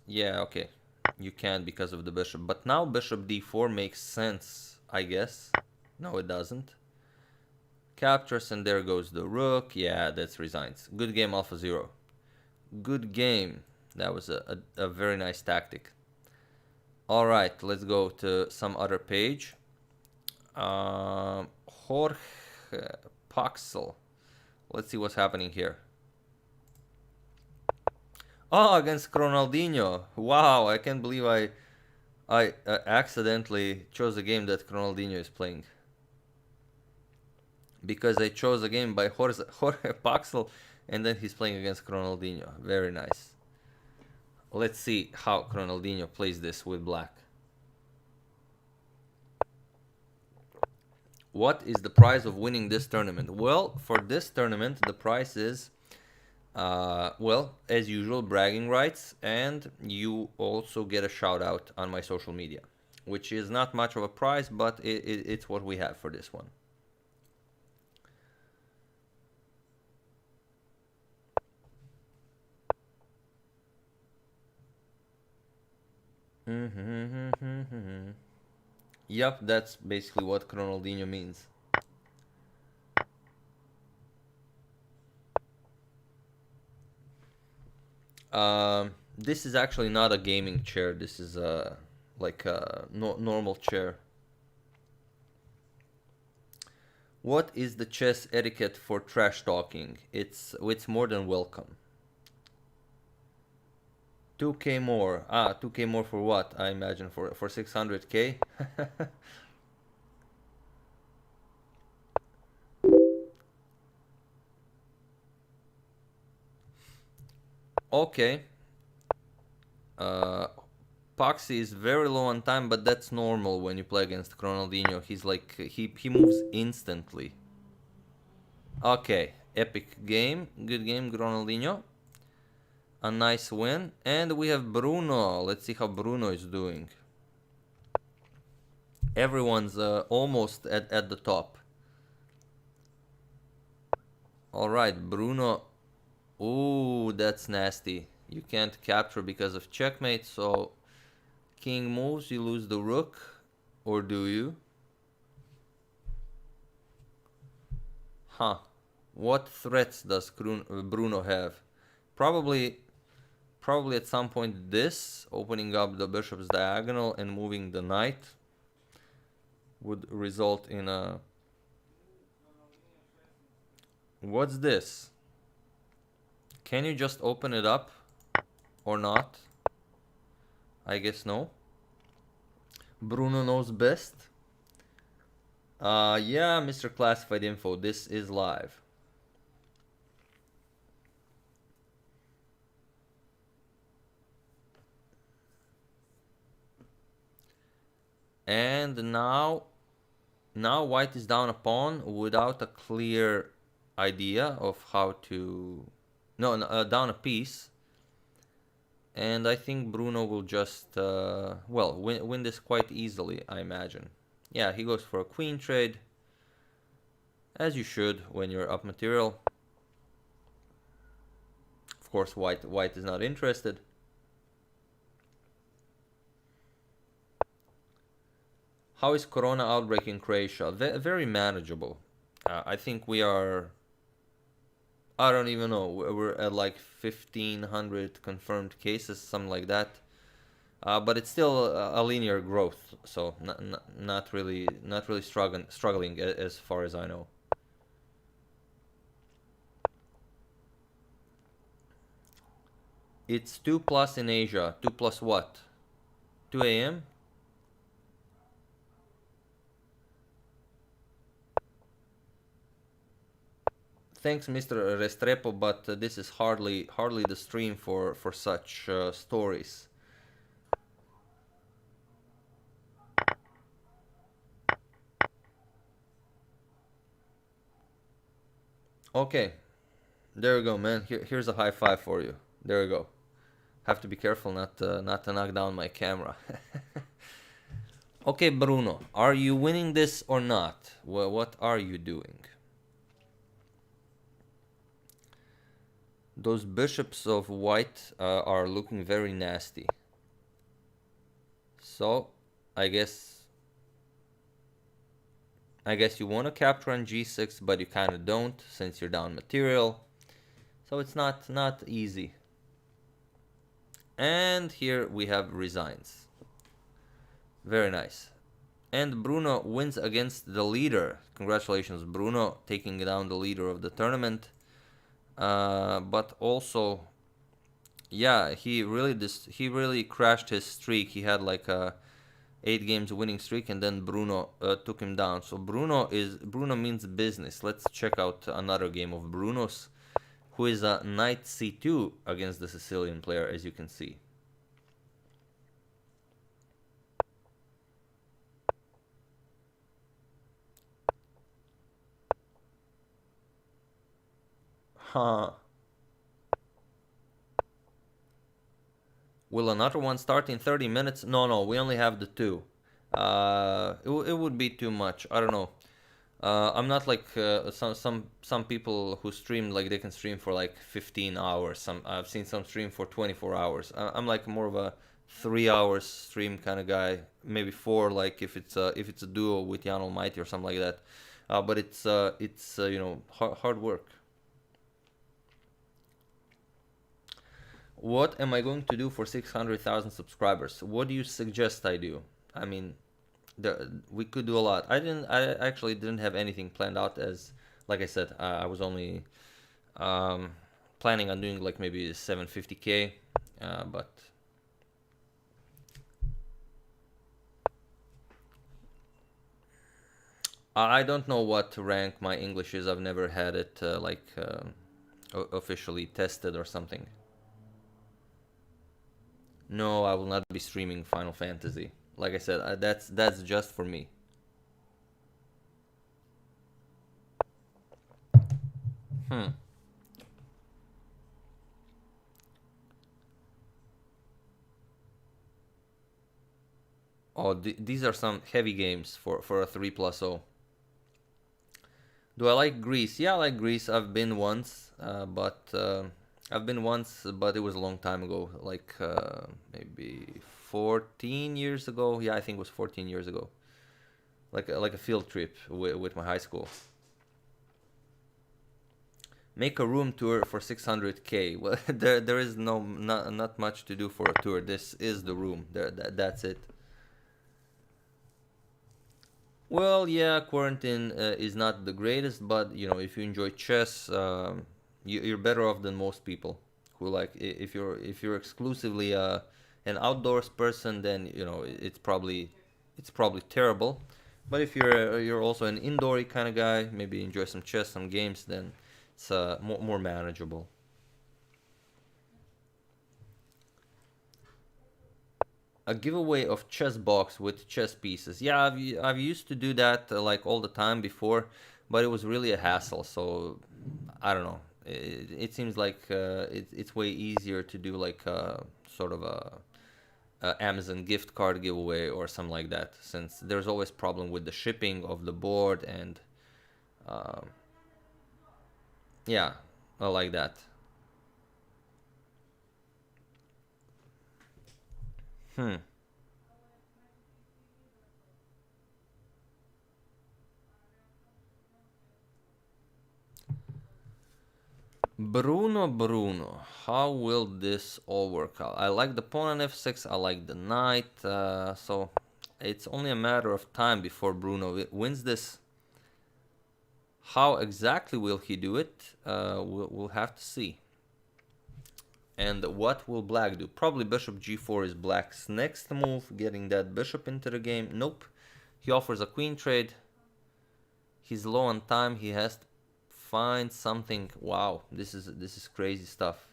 Yeah, okay. You can't because of the bishop. But now bishop d4 makes sense, I guess. No, it doesn't. Captures, and there goes the rook. Yeah, that's resigns. Good game, Alpha0. Good game. That was a very nice tactic. Alright, let's go to some other page. Jorge Paxel. Let's see what's happening here. Oh, against Ronaldinho. Wow, I can't believe I accidentally chose a game that Ronaldinho is playing. Because I chose a game by Jorge Paxel, and then he's playing against Ronaldinho. Very nice. Let's see how Ronaldinho plays this with black. What is the prize of winning this tournament? Well, for this tournament, the prize is, well, as usual, bragging rights, and you also get a shout out on my social media, which is not much of a prize, but it's what we have for this one. Yep, that's basically what Ronaldinho means. This is actually not a gaming chair. This is like a normal chair. What is the chess etiquette for trash talking? It's more than welcome. 2k more. 2k more for what? I imagine for 600k. Okay. Poxy is very low on time, but that's normal when you play against Ronaldinho. He's like he moves instantly. Okay, epic game, good game, Ronaldinho. A nice win, and we have Bruno. Let's see how Bruno is doing. Everyone's almost at the top. All right, Bruno. Ooh, that's nasty. You can't capture because of checkmate, so king moves, you lose the rook, or do you? Huh. What threats does Bruno have? Probably at some point this, opening up the bishop's diagonal and moving the knight would result in a... What's this? Can you just open it up or not? I guess no. Bruno knows best. Yeah, Mr. Classified Info, this is live. And now white is down a pawn without a clear idea of how to... No, down a piece. And I think Bruno will just, well, win this quite easily, I imagine. Yeah, he goes for a queen trade. As you should when you're up material. Of course, white is not interested. How is Corona outbreak in Croatia? Very manageable. I think we are... I don't even know. We're at like 1,500 confirmed cases, something like that. But it's still a linear growth, so not really struggling as far as I know. It's 2+ in Asia. 2+ what? 2 a.m. Thanks, Mr. Restrepo, but this is hardly the stream for such stories. Okay, there you go, man. Here's a high five for you. There you go. Have to be careful not to knock down my camera. Okay, Bruno, are you winning this or not? Well, what are you doing? Those bishops of white are looking very nasty. So, I guess you want to capture on g6, but you kind of don't since you're down material. So it's not easy. And here we have resigns. Very nice. And Bruno wins against the leader. Congratulations, Bruno, taking down the leader of the tournament. But also, yeah, he really crashed his streak. He had like a 8 games winning streak, and then Bruno took him down. So Bruno means business. Let's check out another game of Bruno's, who is a knight c2 against the Sicilian player, as you can see. Huh. Will another one start in 30 minutes? No, we only have the 2. It would be too much. I don't know. I'm not like some people who stream, like they can stream for like 15 hours. I've seen some stream for 24 hours. I'm like more of a 3 hours stream kind of guy, maybe 4, like if it's a duo with Jan Almighty or something like that. But it's you know, hard work. What am I going to do for 600,000 subscribers? What do you suggest I do? I mean, we could do a lot. I actually didn't have anything planned out, as like I said, I was only planning on doing like maybe 750k, but I don't know what rank my English is. I've never had it officially tested or something. No, I will not be streaming Final Fantasy. Like I said, that's just for me. Oh, these are some heavy games for a 3+0. Do I like Greece? Yeah, I like Greece. I've been once, but it was a long time ago, like maybe 14 years ago. Yeah, I think it was 14 years ago. Like a field trip with my high school. Make a room tour for 600k. Well, there is not much to do for a tour. This is the room. That's it. Well, yeah, quarantine is not the greatest, but you know, if you enjoy chess, you're better off than most people who like if you're exclusively an outdoors person, then you know it's probably terrible. But if you're also an indoory kind of guy, maybe enjoy some chess, some games, then it's more manageable. A giveaway of chess box with chess pieces. Yeah, I've used to do that like all the time before, but it was really a hassle. So I don't know. It seems like it's way easier to do like sort of a Amazon gift card giveaway or something like that, since there's always problem with the shipping of the board and uh, yeah, I like that. Hmm. Bruno, how will this all work out? I like the pawn on f6, I like the knight, so it's only a matter of time before Bruno wins this. How exactly will he do it? We'll have to see. And what will black do? Probably bishop g4 is black's next move, getting that bishop into the game. Nope. He offers a queen trade. He's low on time. He has to find something. Wow, this is crazy stuff.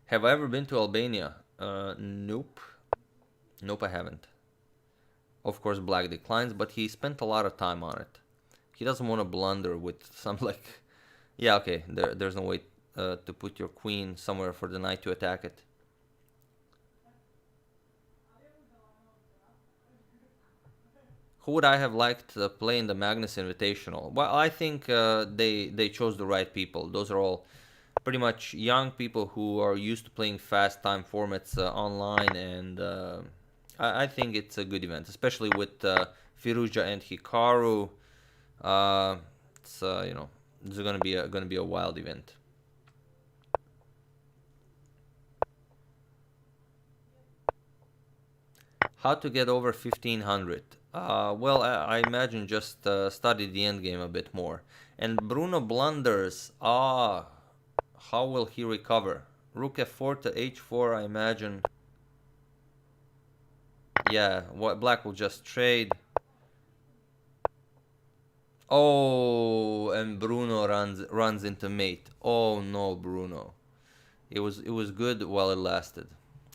Have I ever been to Albania? Nope. Nope, I haven't. Of course, black declines, but he spent a lot of time on it. He doesn't want to blunder with some like... Yeah, okay, there's no way to put your queen somewhere for the knight to attack it. Who would I have liked to play in the Magnus Invitational? Well, I think they chose the right people. Those are all pretty much young people who are used to playing fast time formats online, and I think it's a good event, especially with Firuja and Hikaru. It's you know, this is gonna be a wild event. How to get over 1500? Well, I imagine just study the endgame a bit more. And Bruno blunders. How will he recover? Rook f4 to h4, I imagine. Yeah, black will just trade. Oh, and Bruno runs into mate. Oh no, Bruno. It was good while it lasted.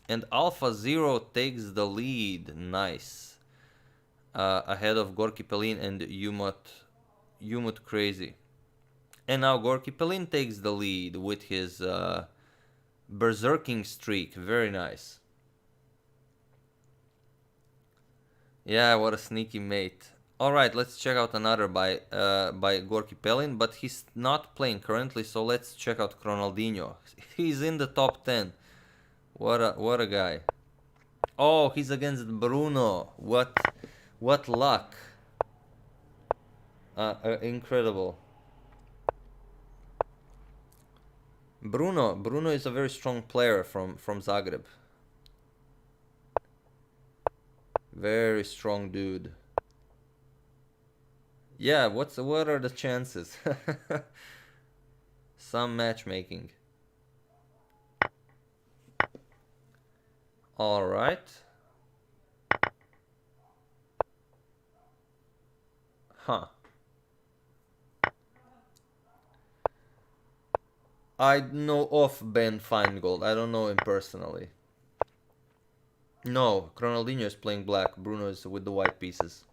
And Alpha Zero takes the lead. Nice. Ahead of Gorky Pelin and Umut Crazy. And now Gorky Pelin takes the lead with his berserking streak. Very nice. Yeah, what a sneaky mate. Alright, let's check out another by Gorky Pelin, but he's not playing currently, so let's check out Ronaldinho. He's in the top 10. What a guy. Oh, he's against Bruno. What luck. Incredible. Bruno is a very strong player from Zagreb. Very strong dude. Yeah, what are the chances? Some matchmaking. All right. Huh. I know of Ben Feingold. I don't know him personally. No, Ronaldinho is playing black. Bruno is with the white pieces.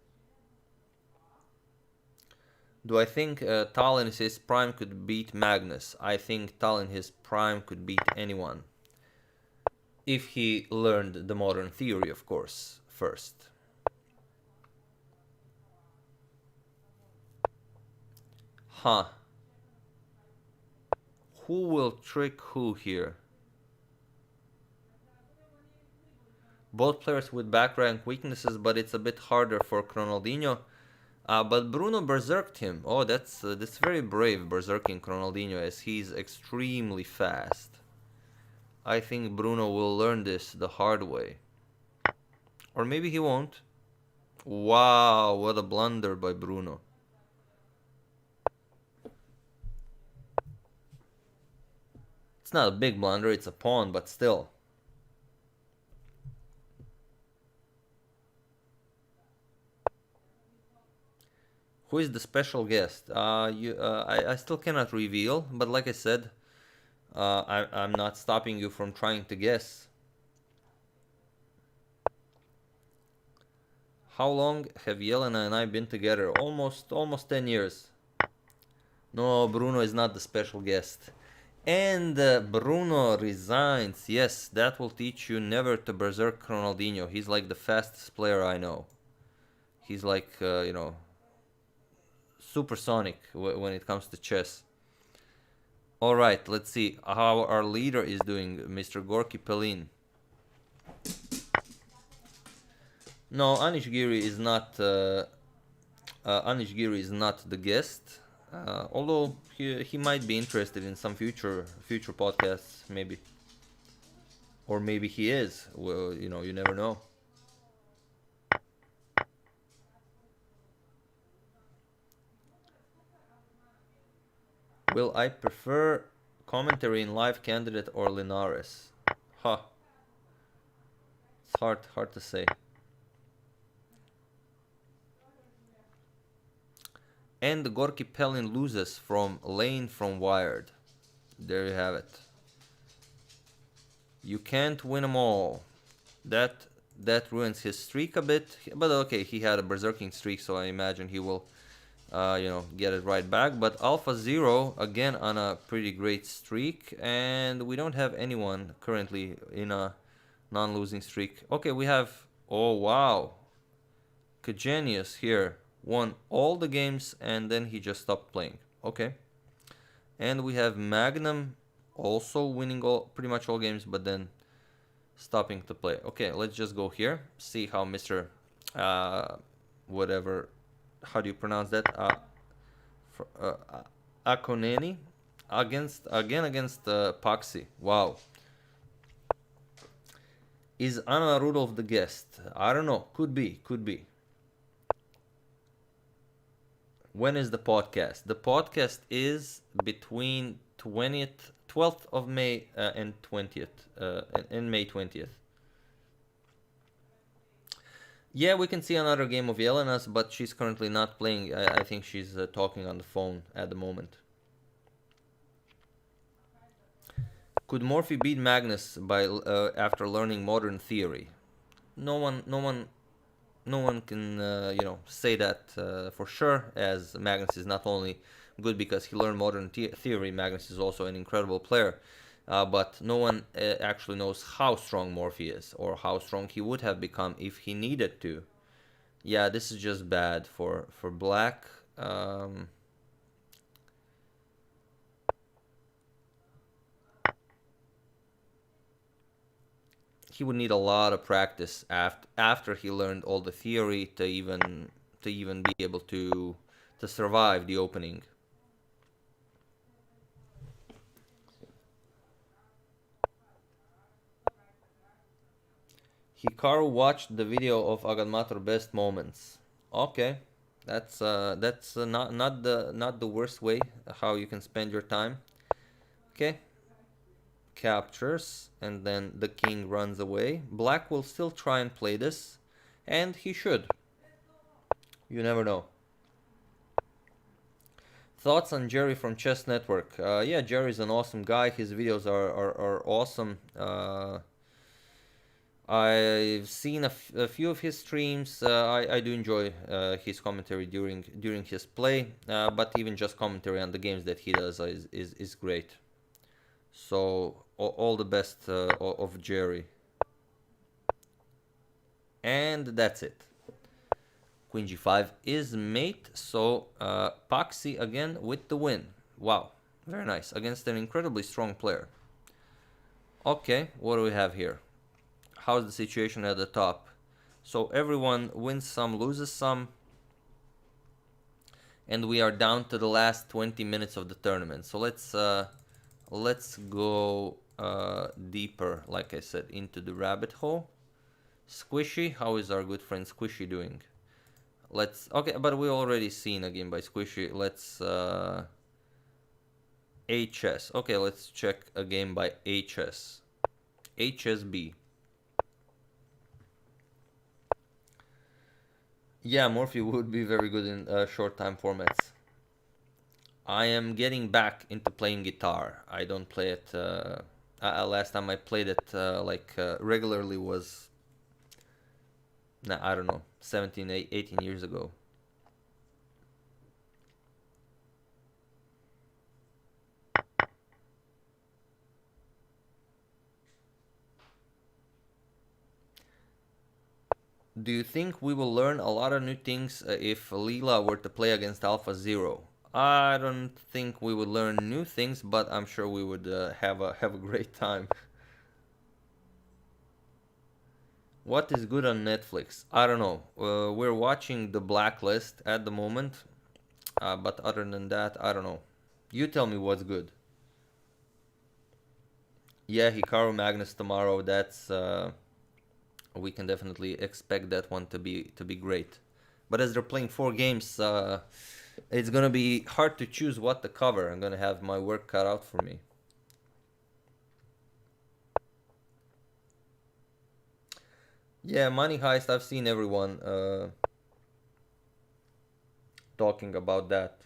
Do I think Tal in his prime could beat Magnus? I think Tal in his prime could beat anyone. If he learned the modern theory, of course, first. Huh. Who will trick who here? Both players with back rank weaknesses, but it's a bit harder for Ronaldinho. But Bruno berserked him. Oh, that's very brave, berserking Ronaldinho, as he's extremely fast. I think Bruno will learn this the hard way. Or maybe he won't. Wow, what a blunder by Bruno. It's not a big blunder, it's a pawn, but still. Who is the special guest? I still cannot reveal, but like I said, I'm not stopping you from trying to guess. How long have Yelena and I been together? Almost 10 years. No, Bruno is not the special guest. And Bruno resigns. Yes, that will teach you never to berserk Ronaldinho. He's like the fastest player I know. He's like, supersonic when it comes to chess. All right, let's see how our leader is doing, Mr. Gorky Pelin. No, Anish Giri is not. Anish Giri is not the guest. Although he might be interested in some future podcasts, maybe. Or maybe he is. Well, you never know. Will I prefer commentary in live candidate or Linares? Huh. It's hard to say. And Gorky Pelin loses from Lane from Wired. There you have it. You can't win them all. That ruins his streak a bit. But okay, he had a berserking streak, so I imagine he will, get it right back. But Alpha Zero again on a pretty great streak, and we don't have anyone currently in a non-losing streak. Okay, we have. Oh wow, Kagenius here won all the games, and then he just stopped playing. Okay, and we have Magnum also winning pretty much all games, but then stopping to play. Okay, let's just go here, see how Mr. Whatever, how do you pronounce that? Akoneni against Paxi. Wow. Is Anna Rudolph the guest? I don't know. Could be. When is the podcast? The podcast is between 12th of May and 20th, and May 20th. Yeah, we can see another game of Yelena's, but she's currently not playing. I think she's talking on the phone at the moment. Could Morphy beat Magnus by after learning modern theory? No one can say that for sure, as Magnus is not only good because he learned modern theory, Magnus is also an incredible player, but no one actually knows how strong Morphy is, or how strong he would have become if he needed to. Yeah, this is just bad for black. he would need a lot of practice after he learned all the theory to even be able to survive the opening. Hikaru watched the video of AGADMATOR best moments. Okay, that's not the worst way how you can spend your time. Okay, captures, and then the king runs away. Black will still try and play this, and he should. You never know. Thoughts on Jerry from Chess Network? Yeah, Jerry's an awesome guy. His videos are awesome. I've seen a few of his streams. I do enjoy his commentary during his play, but even just commentary on the games that he does is great. So all the best of Jerry. And that's it. Queen g5 is mate, so Paxi again with the win. Wow, very nice, against an incredibly strong player. Okay, what do we have here? How's the situation at the top? So everyone wins some, loses some. And we are down to the last 20 minutes of the tournament. So let's go deeper, like I said, into the rabbit hole. Squishy, how is our good friend Squishy doing? Okay, but we already seen a game by Squishy. Let's HS. Okay, let's check a game by HS. HSB. Yeah, Morphe would be very good in short time formats. I am getting back into playing guitar. I don't play it. Last time I played it regularly was, I don't know, 17, 18 years ago. Do you think we will learn a lot of new things if Leela were to play against Alpha Zero? I don't think we would learn new things, but I'm sure we would have a great time. What is good on Netflix? I don't know. We're watching The Blacklist at the moment, but other than that, I don't know. You tell me what's good. Yeah, Hikaru Magnus tomorrow. That's we can definitely expect that one to be great. But as they're playing 4 games, it's gonna be hard to choose what to cover. I'm gonna have my work cut out for me. Yeah, Money Heist, I've seen everyone talking about that.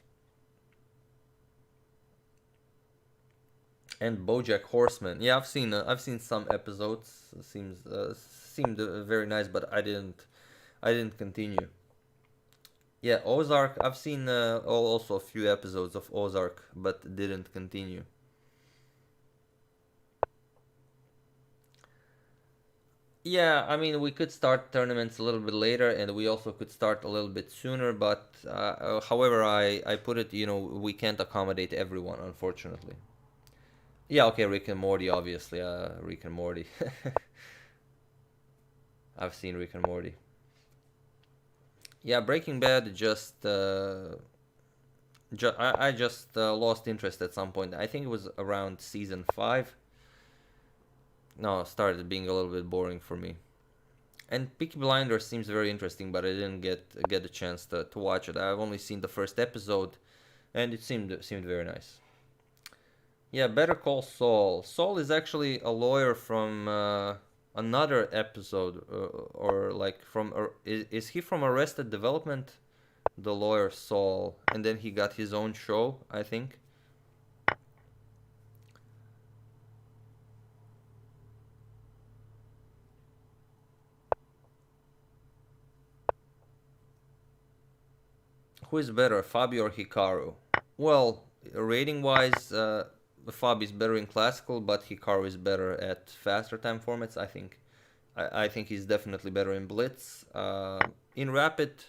And BoJack Horseman. Yeah, I've seen some episodes. Seemed very nice, but I didn't continue. Yeah, Ozark. I've seen also a few episodes of Ozark, but didn't continue. Yeah, I mean, we could start tournaments a little bit later, and we also could start a little bit sooner. But however, I put it, we can't accommodate everyone, unfortunately. Yeah, okay, Rick and Morty, obviously. Rick and Morty. I've seen Rick and Morty. Yeah, Breaking Bad I just lost interest at some point. I think it was around season 5. No, it started being a little bit boring for me. And Peaky Blinders seems very interesting, but I didn't get a chance to watch it. I've only seen the first episode, and it seemed very nice. Yeah, Better Call Saul. Saul is actually a lawyer from another episode, is he from Arrested Development? The lawyer Saul, and then he got his own show, I think. Who is better, Fabi or Hikaru? Well, rating-wise, Fabi is better in classical, but Hikaru is better at faster time formats. I think. I think he's definitely better in blitz. In rapid,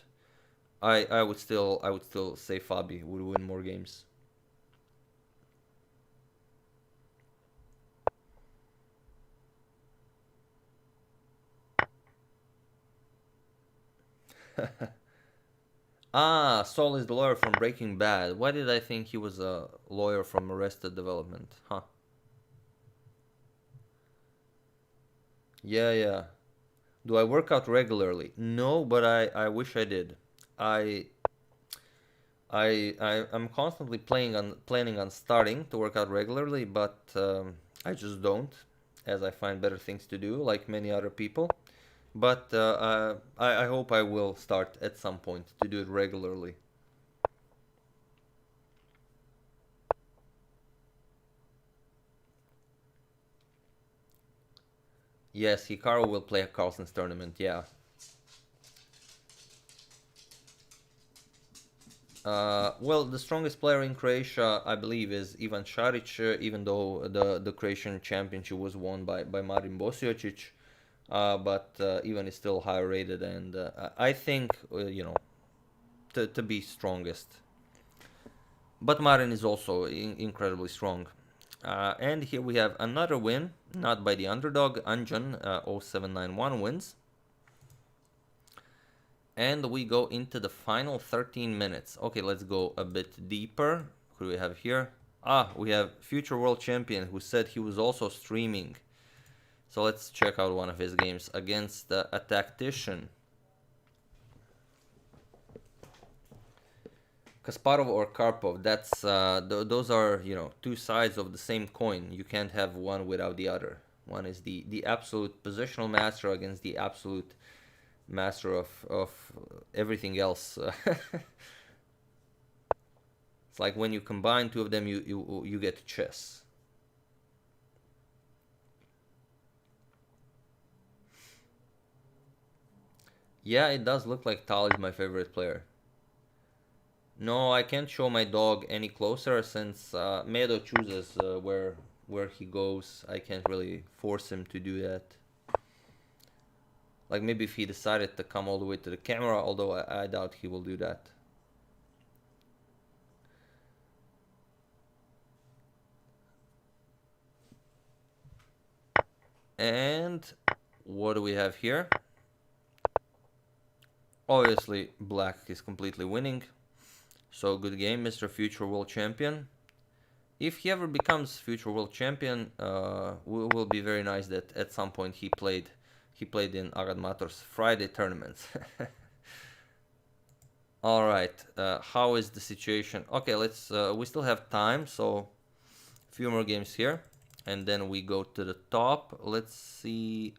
I would still say Fabi would win more games. Ah, Saul is the lawyer from Breaking Bad. Why did I think he was a lawyer from Arrested Development? Huh. Yeah, yeah. Do I work out regularly? No, but I wish I did. I I'm constantly planning on starting to work out regularly, but I just don't, as I find better things to do, like many other people. But I hope I will start at some point to do it regularly. Yes, Hikaru will play a Carlsen's tournament, yeah. Well, the strongest player in Croatia, I believe, is Ivan Šarić, even though the Croatian championship was won by Marin Bosiocic. But Ivan is still higher rated, and I think, to be strongest. But Marin is also incredibly strong. And here we have another win, not by the underdog. Anjan 0791 wins. And we go into the final 13 minutes. Okay, let's go a bit deeper. Who do we have here? Ah, we have future world champion who said he was also streaming. So let's check out one of his games against a tactician. Kasparov or Karpov, that's those are, two sides of the same coin. You can't have one without the other. One is the absolute positional master against the absolute master of everything else. It's like when you combine two of them, you get chess. Yeah, it does look like Tal is my favorite player. No, I can't show my dog any closer since Medo chooses where he goes. I can't really force him to do that. Like maybe if he decided to come all the way to the camera, although I doubt he will do that. And what do we have here? Obviously, black is completely winning. So good game, Mr. Future World Champion. If he ever becomes Future World Champion, will be very nice that at some point he played in AGADMATOR's Friday tournaments. All right, how is the situation? Okay, let's. We still have time, so a few more games here, and then we go to the top. Let's see.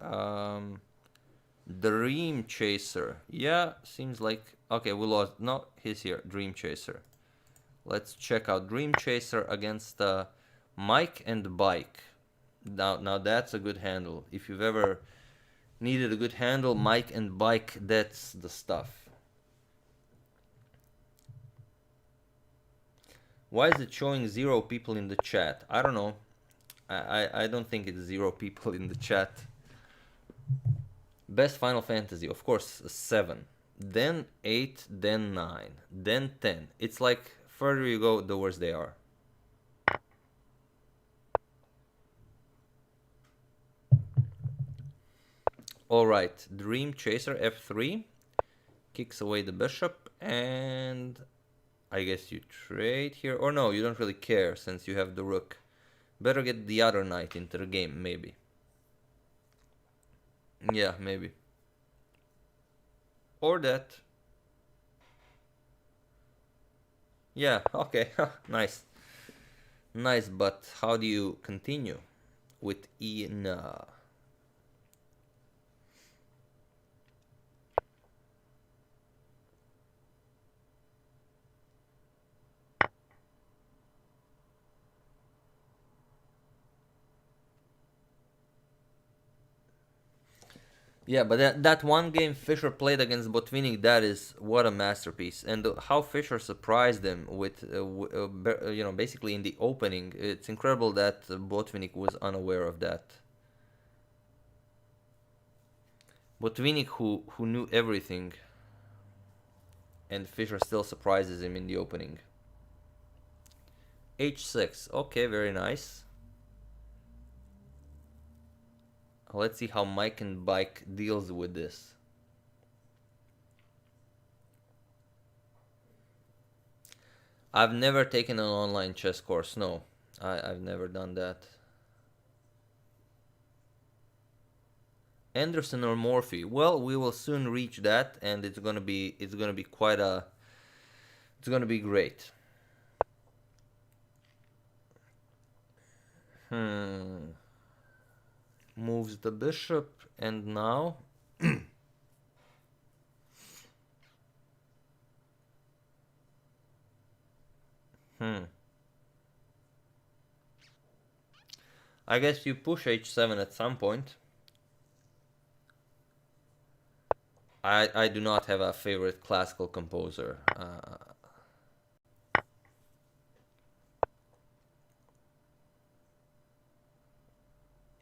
Dream Chaser. Yeah, seems like okay. We lost. No, he's here. Dream Chaser. Let's check out Dream Chaser against Mike and Bike. Now that's a good handle. If you've ever needed a good handle, Mike and Bike, that's the stuff. Why is it showing 0 people in the chat? I don't know. I don't think it's 0 people in the chat. Best Final Fantasy, of course, 7. Then 8, then 9, then 10. It's like further you go, the worse they are. Alright, Dream Chaser F3 kicks away the bishop, and I guess you trade here. Or no, you don't really care since you have the rook. Better get the other knight into the game, maybe. Yeah, maybe. Or that. Yeah, okay, nice. Nice, but how do you continue with EUNE? Yeah, but that one game Fischer played against Botvinnik, that is what a masterpiece. And how Fischer surprised him with, basically in the opening. It's incredible that Botvinnik was unaware of that. Botvinnik, who knew everything, and Fischer still surprises him in the opening. H6, okay, very nice. Let's see how Mike and Bike deals with this. I've never taken an online chess course. No, I've never done that. Anderson or Morphy? Well, we will soon reach that, and it's gonna be quite a, it's gonna be great. Moves the bishop, and now I guess you push h7 at some point. I do not have a favorite classical composer.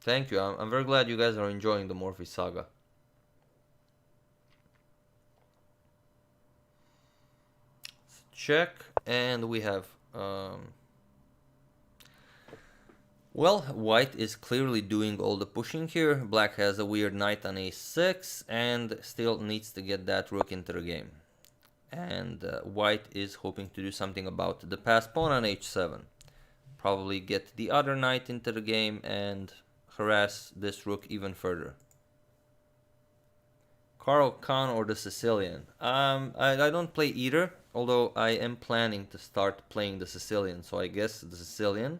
Thank you. I'm very glad you guys are enjoying the Morphy saga. Check, and we have well, white is clearly doing all the pushing here. Black has a weird knight on a6 and still needs to get that rook into the game. And white is hoping to do something about the passed pawn on h7. Probably get the other knight into the game and harass this rook even further. Carl Khan or the Sicilian? I don't play either, although I am planning to start playing the Sicilian, so I guess the Sicilian.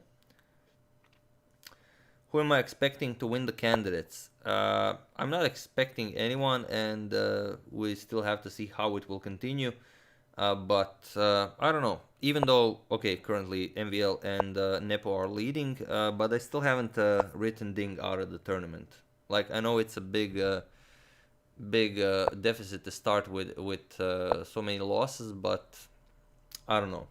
Who am I expecting to win the candidates? I'm not expecting anyone, and we still have to see how it will continue. But I don't know. Even though, okay, currently MVL and Nepo are leading, but I still haven't written Ding out of the tournament. Like, I know it's a big deficit to start with so many losses, but I don't know.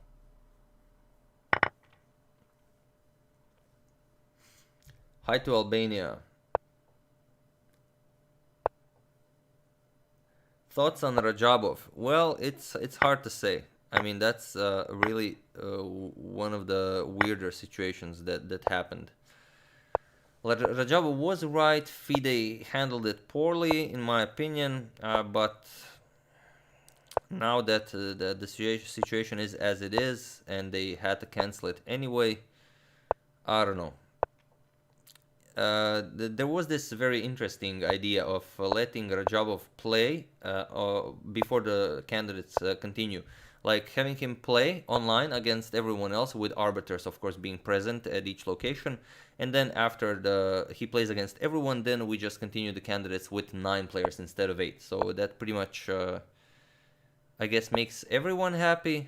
Hi to Albania. Thoughts on Rajabov? Well, it's hard to say. I mean, that's really one of the weirder situations that happened. Rajabov was right. FIDE handled it poorly, in my opinion. But now that the situation is as it is, and they had to cancel it anyway, I don't know. There was this very interesting idea of letting Rajabov play before the candidates continue. Like having him play online against everyone else with arbiters, of course, being present at each location. And then after he plays against everyone, then we just continue the candidates with 9 players instead of 8. So that pretty much, I guess, makes everyone happy.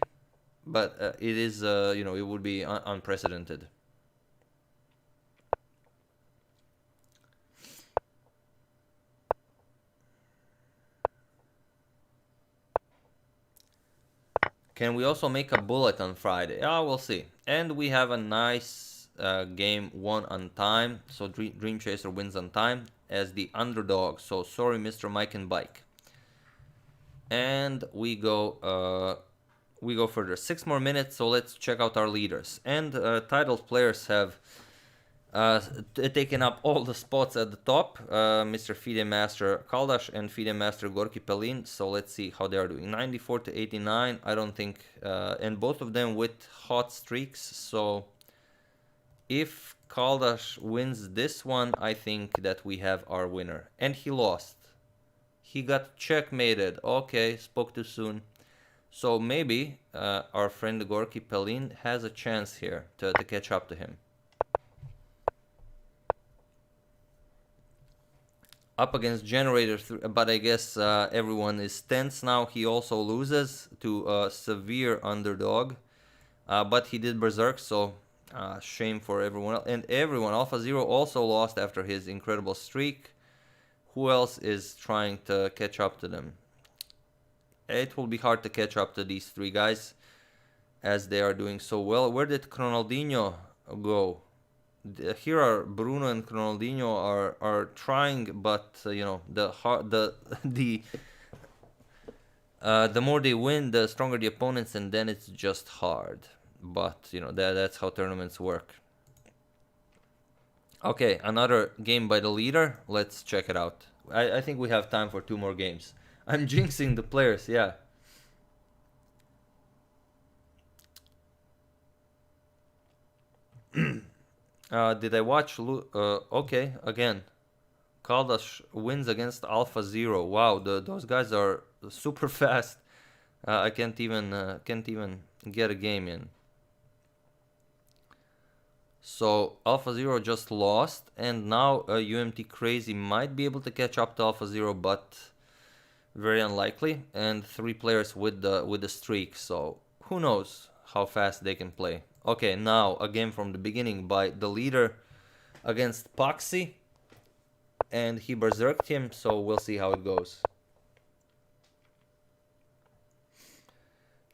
But it is, it would be unprecedented. Can we also make a bullet on Friday? We'll see. And we have a nice game won on time. So Dream Chaser wins on time as the underdog. So sorry, Mr. Mike and Bike. And we go further. 6 more minutes. So let's check out our leaders. And titled players have taken up all the spots at the top. Mr. FIDE Master Kaldash and FIDE Master Gorky Pelin. So let's see how they are doing. 94 to 89. I don't think, and both of them with hot streaks. So if Kaldash wins this one, I think that we have our winner. And he lost. He got checkmated. Okay, spoke too soon. So maybe our friend Gorky Pelin has a chance here to catch up to him. Up against Generator 3, but I guess everyone is tense now. He also loses to a severe underdog, but he did Berserk, so shame for everyone else. And everyone, Alpha Zero also lost after his incredible streak. Who else is trying to catch up to them? It will be hard to catch up to these 3 guys as they are doing so well. Where did Ronaldinho go? Here are Bruno and Ronaldinho are trying, but the more they win, the stronger the opponents, and then it's just hard. But that's how tournaments work. Okay, another game by the leader. Let's check it out. I think we have time for 2 more games. I'm jinxing the players, yeah. Did I watch? Okay, again. Kaldash wins against Alpha Zero. Wow, those guys are super fast. I can't even get a game in. So Alpha Zero just lost, and now UMT Crazy might be able to catch up to Alpha Zero, but very unlikely. And 3 players with the streak. So who knows how fast they can play. Okay, now a game from the beginning by the leader against Poxy, and he berserked him. So we'll see how it goes.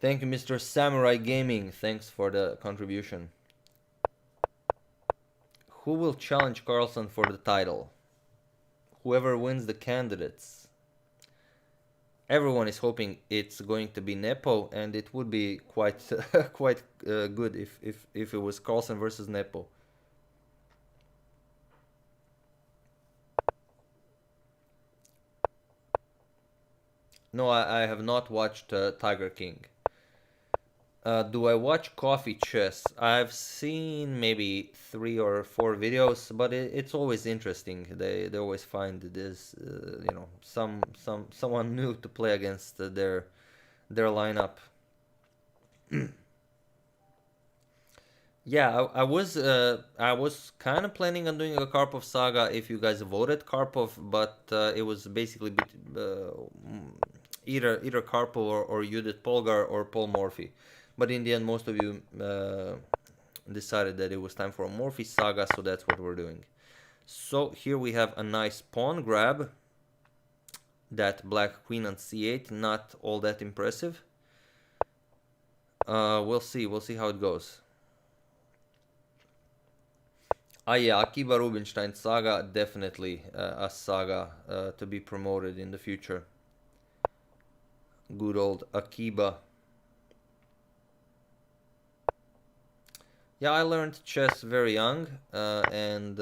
Thank you, Mr. Samurai Gaming. Thanks for the contribution. Who will challenge Carlson for the title? Whoever wins the candidates. Everyone is hoping it's going to be Nepo, and it would be quite quite good if it was Carlson versus Nepo. No, I have not watched Tiger King. Do I watch Coffee Chess? I've seen maybe 3 or 4 videos, but it's always interesting. They always find this, you know, someone new to play against their lineup. Yeah, I was kind of planning on doing a Karpov saga if you guys voted Karpov, but it was basically either Karpov or Judith Polgar or Paul Morphy. But in the end, most of you decided that it was time for a Morphy saga, so that's what we're doing. So here we have a nice pawn grab. That black queen on c8, not all that impressive. We'll see how it goes. Yeah, Akiba Rubinstein saga, definitely a saga to be promoted in the future. Good old Akiba. Yeah, I learned chess very young, and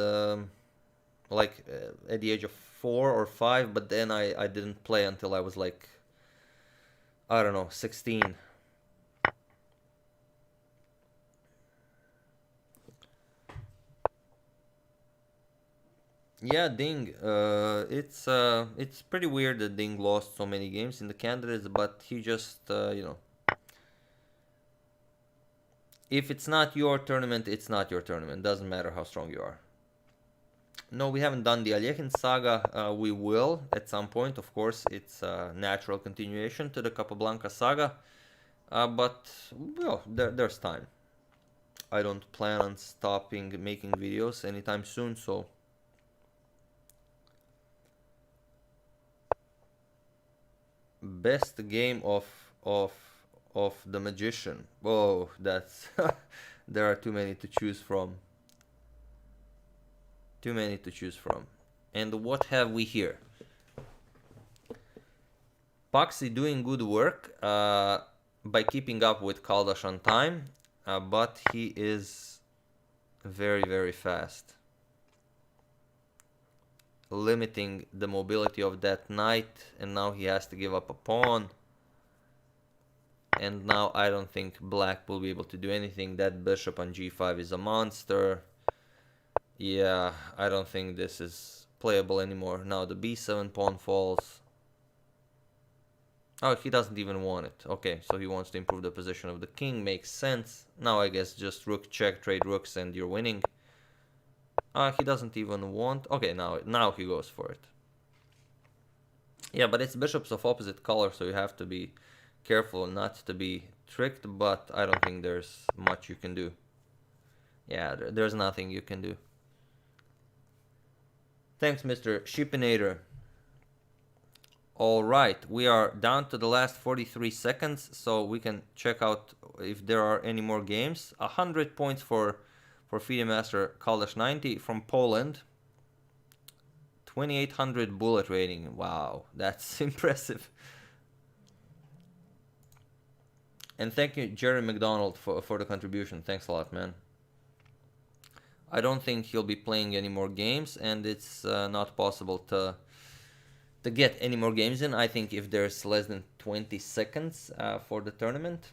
like at the age of 4 or 5, but then I didn't play until I was like, I don't know, 16. Yeah, Ding. It's pretty weird that Ding lost so many games in the candidates, but he just you know, if it's not your tournament, it's not your tournament. Doesn't matter how strong you are. No, we haven't done the Aljechin saga. We will at some point, of course. It's a natural continuation to the Capablanca saga, but well, there's time. I don't plan on stopping making videos anytime soon, so. Best game of the Magician. Whoa, that's there are too many to choose from. Too many to choose from. And what have we here? Poxy doing good work by keeping up with Kaldash on time, but he is very, very fast. Limiting the mobility of that knight, and now he has to give up a pawn. And now I don't think black will be able to do anything. That bishop on g5 is a monster. Yeah, I don't think this is playable anymore. Now the b7 pawn falls. Oh, he doesn't even want it. Okay, so he wants to improve the position of the king. Makes sense. Now I guess just rook check, trade rooks, and you're winning. He doesn't even want... Okay, now he goes for it. Yeah, but it's bishops of opposite color, so you have to be careful not to be tricked, but I don't think there's much you can do. Yeah, there's nothing you can do. Thanks, Mr. Shipinator. Alright, we are down to the last 43 seconds, so we can check out if there are any more games. 100 points for FIDE Master Kaldash 90 from Poland. 2800 bullet rating. Wow, that's impressive. And thank you, Jerry McDonald, for the contribution. Thanks a lot, man. I don't think he'll be playing any more games, and it's not possible to get any more games in. I think if there's less than 20 seconds for the tournament.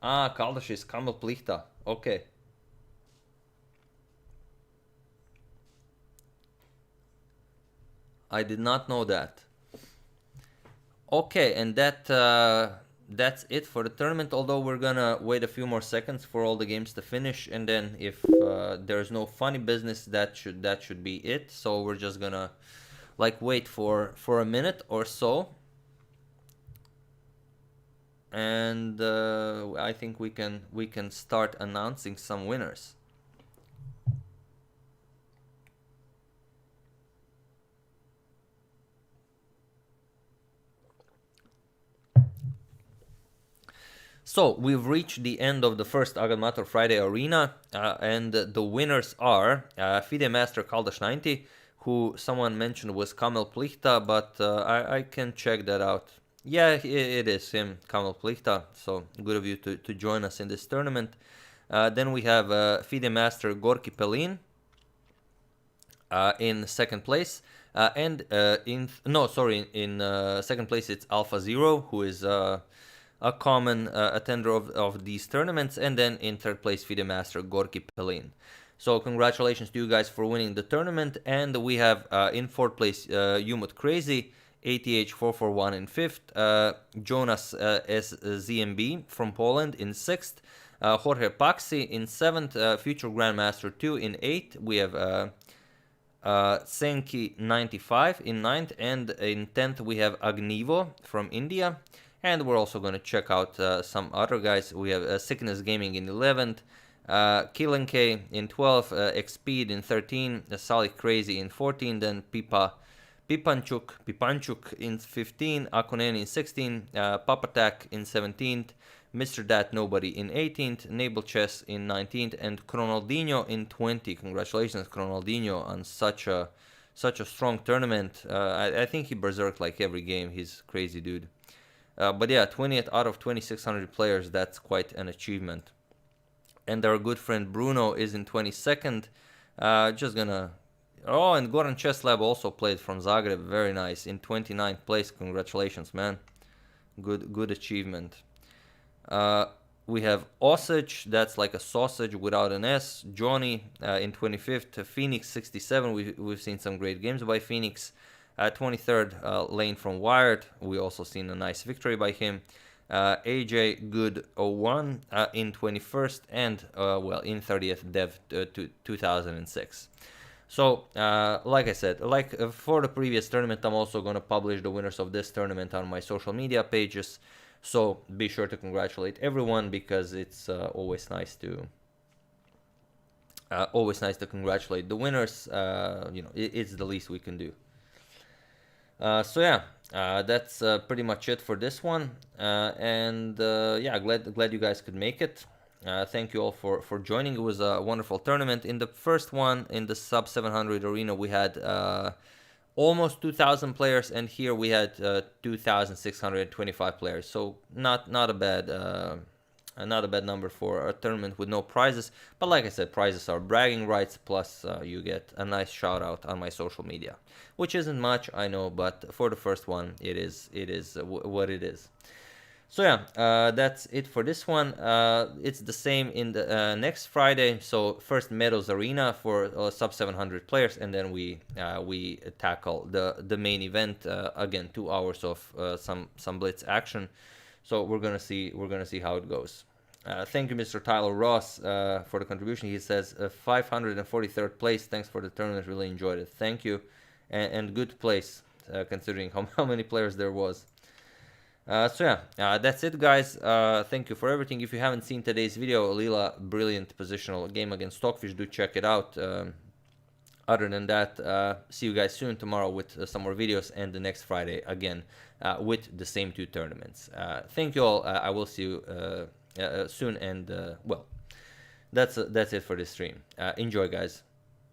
Ah, Kaldash is Kamil Plichta. Okay. I did not know that. Okay, and that's it for the tournament. Although we're gonna wait a few more seconds for all the games to finish, and then if there's no funny business, that should be it. So we're just gonna like wait for a minute or so, and I think we can start announcing some winners. So we've reached the end of the first AGADMATOR Friday Arena, and the winners are FIDE Master Kaldash 90, who someone mentioned was Kamil Plichta, but I can check that out. Yeah, it is him, Kamil Plichta, so good of you to join us in this tournament. Then we have FIDE Master Gorky Pelin in second place. In second place it's Alpha Zero, who is a common attender of these tournaments, and then in third place FIDE Master Gorky Pelin. So congratulations to you guys for winning the tournament, and we have in fourth place Umut Crazy, ATH441 in fifth, Jonas SZMB from Poland in sixth, Jorge Paxi in seventh, Future Grandmaster 2 in eighth, we have Senki 95 in ninth, and in 10th we have Agnivo from India. And we're also going to check out some other guys. We have Sickness Gaming in 11th, Killenk in 12th, Xpeed in 13th, Salik Crazy in 14th, then Pipanchuk in 15th, Akonen in 16th, Papatak in 17th, Mr. Dat Nobody in 18th, Nable Chess in 19th, and Cronaldinho in 20th. Congratulations, Cronaldinho, on such a strong tournament. I think he berserked like every game. He's a crazy dude. But yeah, 20th out of 2,600 players, that's quite an achievement. And our good friend Bruno is in 22nd. Just gonna... Oh, and Goran Cheslab also played from Zagreb. Very nice. In 29th place. Congratulations, man. Good achievement. We have Osage. That's like a sausage without an S. Johnny in 25th. Phoenix 67. We've seen some great games by Phoenix. 23rd, Lane from Wired. We also seen a nice victory by him. AJ Good 01 in 21st, and in 30th Dev 2006. So, like I said, for the previous tournament, I'm also going to publish the winners of this tournament on my social media pages. So be sure to congratulate everyone, because it's always nice to congratulate the winners. It's the least we can do. So yeah, that's pretty much it for this one, yeah, glad you guys could make it. Thank you all for joining. It was a wonderful tournament. In the first one, in the sub 700 arena, we had almost 2,000 players, and here we had 2,625 players. So not a bad number for a tournament with no prizes. But like I said, prizes are bragging rights, plus you get a nice shout out on my social media, which isn't much, I know, but for the first one, it is what it is. So yeah, that's it for this one. It's the same in the next Friday. So first Meadows Arena for sub 700 players, and then we tackle the main event again. 2 hours of some blitz action. So we're gonna see how it goes. Thank you, Mr. Tyler Ross, for the contribution. He says 543rd place. Thanks for the tournament. Really enjoyed it. Thank you, and good place considering how many players there was. So yeah, that's it, guys. Thank you for everything. If you haven't seen today's video, Lila, brilliant positional game against Stockfish. Do check it out. Other than that, see you guys soon tomorrow with some more videos, and the next Friday again with the same 2 tournaments. Thank you all. I will see you soon, and well, that's it for this stream. Enjoy, guys.